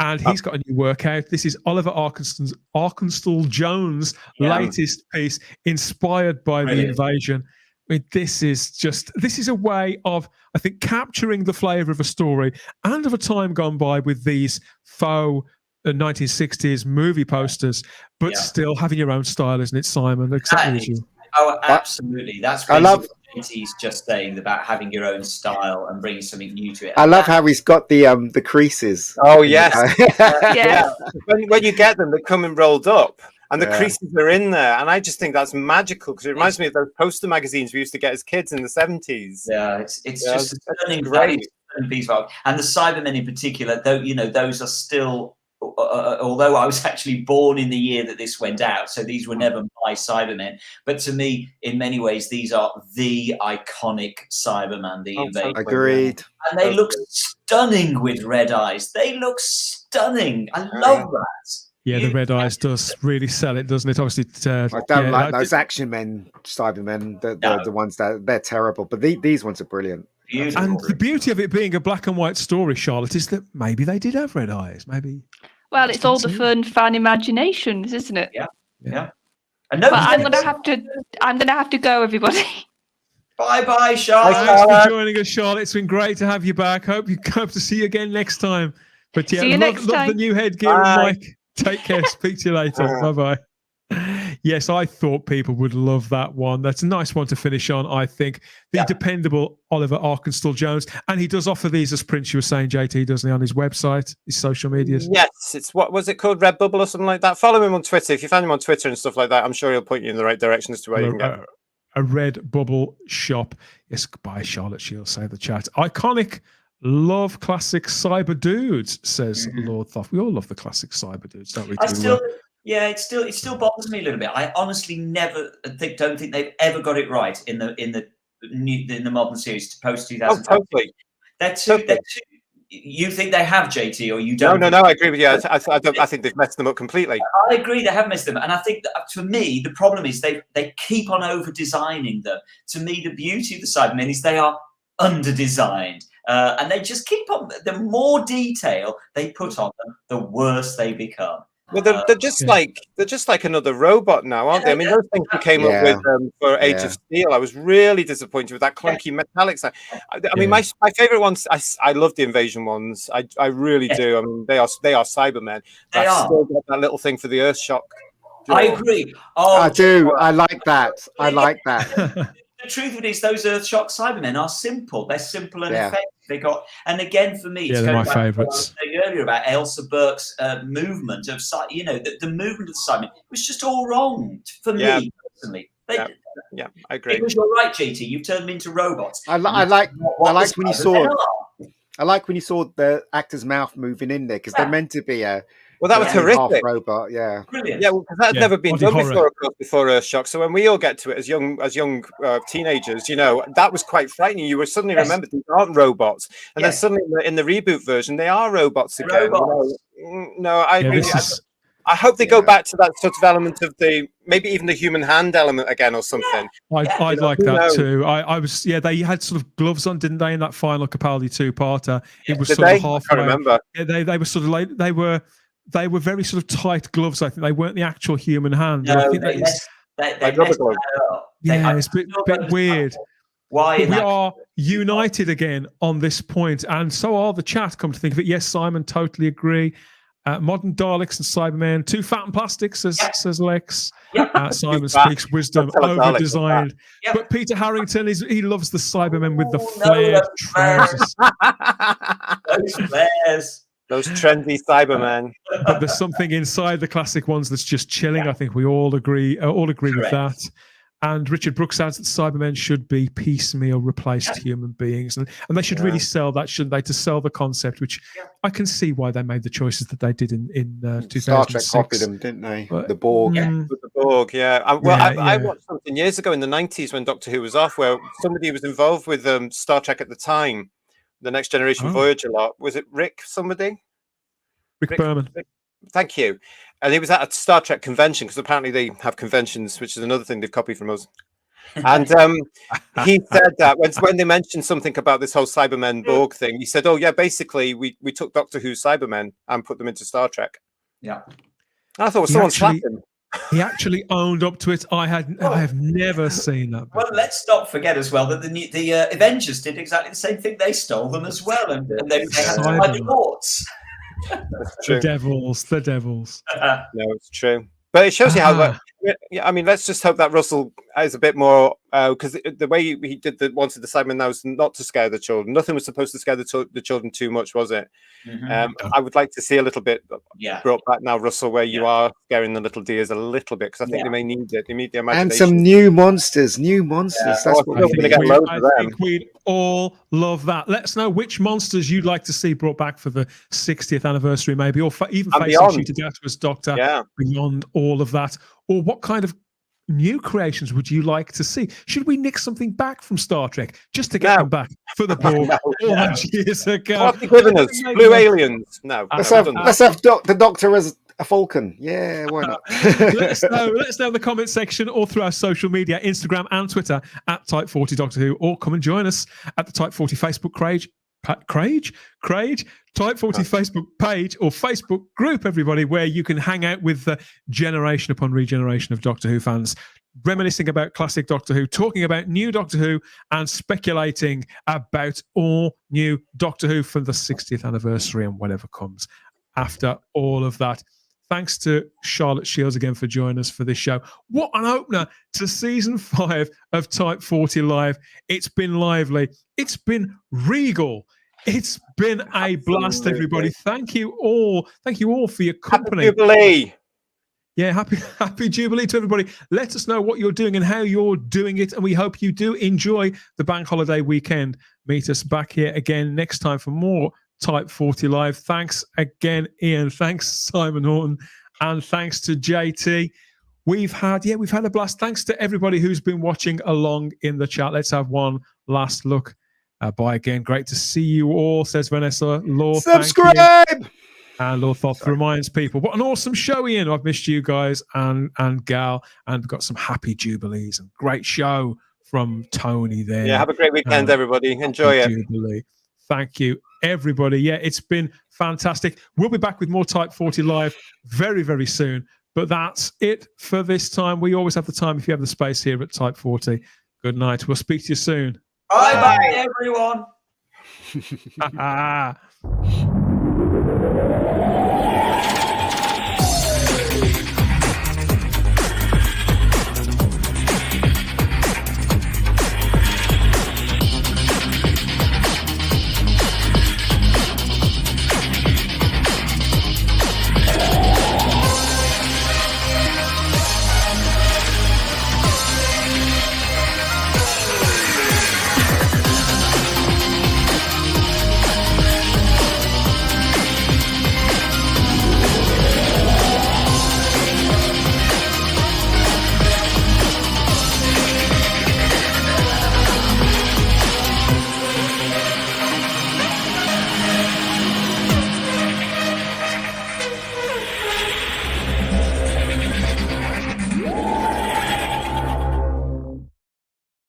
and he's got a new work out. This is Oliver Arkenstall Jones' latest piece, inspired by the invasion. I mean, this is a way of, I think, capturing the flavour of a story and of a time gone by with these faux 1960s movie posters, but still having your own style, isn't it, Simon? Exactly as you. Oh, absolutely. That's what he's just saying about having your own style and bringing something new to it. I love how he's got the creases. Oh yes, yeah. When you get them, they come in rolled up, and the creases are in there, and I just think that's magical because it reminds me of those poster magazines we used to get as kids in the 70s. Yeah, it's just a stunning, great piece of art. And the Cybermen in particular, though, those are still. Although I was actually born in the year that this went out, so these were never my Cybermen. But to me, in many ways, these are the iconic Cyberman, the invasion. Agreed. And they look stunning with red eyes. They look stunning. I love that. Yeah, the red eyes does really sell it, doesn't it? Obviously, I don't like those Action Men Cybermen. The ones that they're terrible, but these ones are brilliant. Beautiful. And the beauty of it being a black and white story, Charlotte, is that maybe they did have red eyes. Maybe. Well, it's all the fun fan imaginations, isn't it? Yeah. And I'm gonna have to go, everybody. Bye, Charlotte. Thanks for joining us, Charlotte. It's been great to have you back. Hope to see you again next time. But yeah, love the new headgear, Mike. Take care. Speak to you later. Bye bye. Yes, I thought people would love that one. That's a nice one to finish on, I think. The dependable Oliver Arkenstall Jones. And he does offer these, as Prince, you were saying, JT, doesn't he, on his website, his social medias? Yes, it's what was it called? Redbubble or something like that? Follow him on Twitter. If you find him on Twitter and stuff like that, I'm sure he'll point you in the right direction as to where you can get a Redbubble shop. Yes, goodbye, Charlotte. She'll say the chat. Iconic, love classic cyber dudes, says Lord Thoth. We all love the classic cyber dudes, don't we? Yeah, it still bothers me a little bit. I honestly don't think they've ever got it right in the modern series to post 2000. Oh, totally. They're too. You think they have, JT, or you don't? No, I agree with you. I think they've messed them up completely. I agree, they have messed them, and I think that, to me, the problem is they keep on over designing them. To me, the beauty of the Cybermen is they are under designed. And they just keep on. The more detail they put on them, the worse they become. Well, they're just like another robot now, aren't they? I mean, those things we came up with for Age of Steel. I was really disappointed with that clunky metallic side. I mean, my favorite ones. I love the invasion ones. I really do. I mean, they are Cybermen. They are. Still got that little thing for the Earth shock. I agree. Oh, I do. I like that. I like that. The truth of it is, those Earthshock Cybermen are simple. They're simple and effective. And again, for me, it's they're my back to what I favourites. was saying earlier about Ailsa Burke's movement of, the movement of the Cybermen was just all wrong for me personally. Yeah, I agree. Because you're right, JT. You've turned them into robots. I like when you saw the actor's mouth moving in there, because they're meant to be a Well, that was Half horrific. robot, yeah. Brilliant. Yeah, well, 'cause that had never been body done horror. before, of course, before Earthshock. So when we all get to it as young teenagers, you know, that was quite frightening. You were suddenly remembered these aren't robots, and then suddenly in the reboot version, they are robots again. Robots. You know? No, I agree. this is- I hope they go back to that sort of element of maybe even the human hand element again or something. I'd like who that knows? too. I was, they had sort of gloves on, didn't they, in that final Capaldi 2-parter? It was Did sort they? of I halfway. can't remember. Yeah, they were sort of like they were very sort of tight gloves. I think they weren't the actual human hand. No, I think they it's Like rubber gloves. it's a bit weird. Why? But we are united again on this point, and so are the chat. Come to think of it, yes, Simon, totally agree. Modern Daleks and Cybermen, too fat and plastic, says Lex. Simon speaks wisdom, over-designed. But Peter Harrington, he loves the Cybermen with the flared trousers. Those flares. Those trendy Cybermen. But there's something inside the classic ones that's just chilling. I think we all agree with that. And Richard Brooks adds that Cybermen should be piecemeal replaced human beings. And they should really sell that, shouldn't they? To sell the concept, which I can see why they made the choices that they did in 2006. Star Trek copied them, didn't they? The Borg. With the Borg, yeah. I watched something years ago in the 90s when Doctor Who was off, where somebody was involved with Star Trek at the time, the Next Generation Voyager lot. Was it Rick somebody? Rick Berman. Thank you. And he was at a Star Trek convention, because apparently they have conventions, which is another thing they've copied from us. And he said that when they mentioned something about this whole Cybermen Borg thing, he said, "Oh yeah, basically we took Doctor Who's Cybermen and put them into Star Trek." Yeah. And I thought, well, someone slapped him. He actually owned up to it. I have never seen that. Well, let's not forget as well that the Avengers did exactly the same thing. They stole them as well, and they had to buy the courts. The devils. No, it's true. But it shows you how. I mean, let's just hope that Russell is a bit more, because the way he wanted the Cybermen now was not to scare the children. Nothing was supposed to scare the children too much, was it? I would like to see a little bit brought back now, Russell, where you are scaring the little dears a little bit, because I think they may need it. They need the imagination. And some new monsters. That's what we're going to get loads of them. I think we'd all love that. Let us know which monsters you'd like to see brought back for the 60th anniversary, maybe, or even facing you to death as Doctor. Beyond all of that, or what kind of new creations would you like to see? Should we nick something back from Star Trek just to get them back for the Borg all those years ago? What have they given us? Blue aliens? No. Let's have the Doctor as a falcon. Yeah, why not? Let us know in the comment section or through our social media, Instagram and Twitter at Type 40 Doctor Who, or come and join us at the Type 40 Facebook Type 40 Facebook page or Facebook group, everybody, where you can hang out with the generation upon regeneration of Doctor Who fans, reminiscing about classic Doctor Who, talking about new Doctor Who, and speculating about all new Doctor Who for the 60th anniversary and whatever comes after all of that. Thanks to Charlotte Shields again for joining us for this show. What an opener to season 5 of Type 40 Live. It's been lively. It's been regal. It's been a blast, everybody. Thank you all. Thank you all for your company. Happy Jubilee. Yeah, happy Jubilee to everybody. Let us know what you're doing and how you're doing it. And we hope you do enjoy the bank holiday weekend. Meet us back here again next time for more Type 40 Live. Thanks again, Ian. Thanks, Simon Horton. And thanks to JT. We've had a blast. Thanks to everybody who's been watching along in the chat. Let's have one last look. Bye again. Great to see you all, says Vanessa. Law, subscribe! And Lord Thoth reminds people, what an awesome show, Ian. I've missed you guys and Gal, and we've got some happy Jubilees and great show from Tony there. Yeah, have a great weekend, everybody. Enjoy it. Jubilee. Thank you, everybody. Yeah, it's been fantastic. We'll be back with more Type 40 Live very, very soon. But that's it for this time. We always have the time if you have the space here at Type 40. Good night. We'll speak to you soon. Bye, everyone.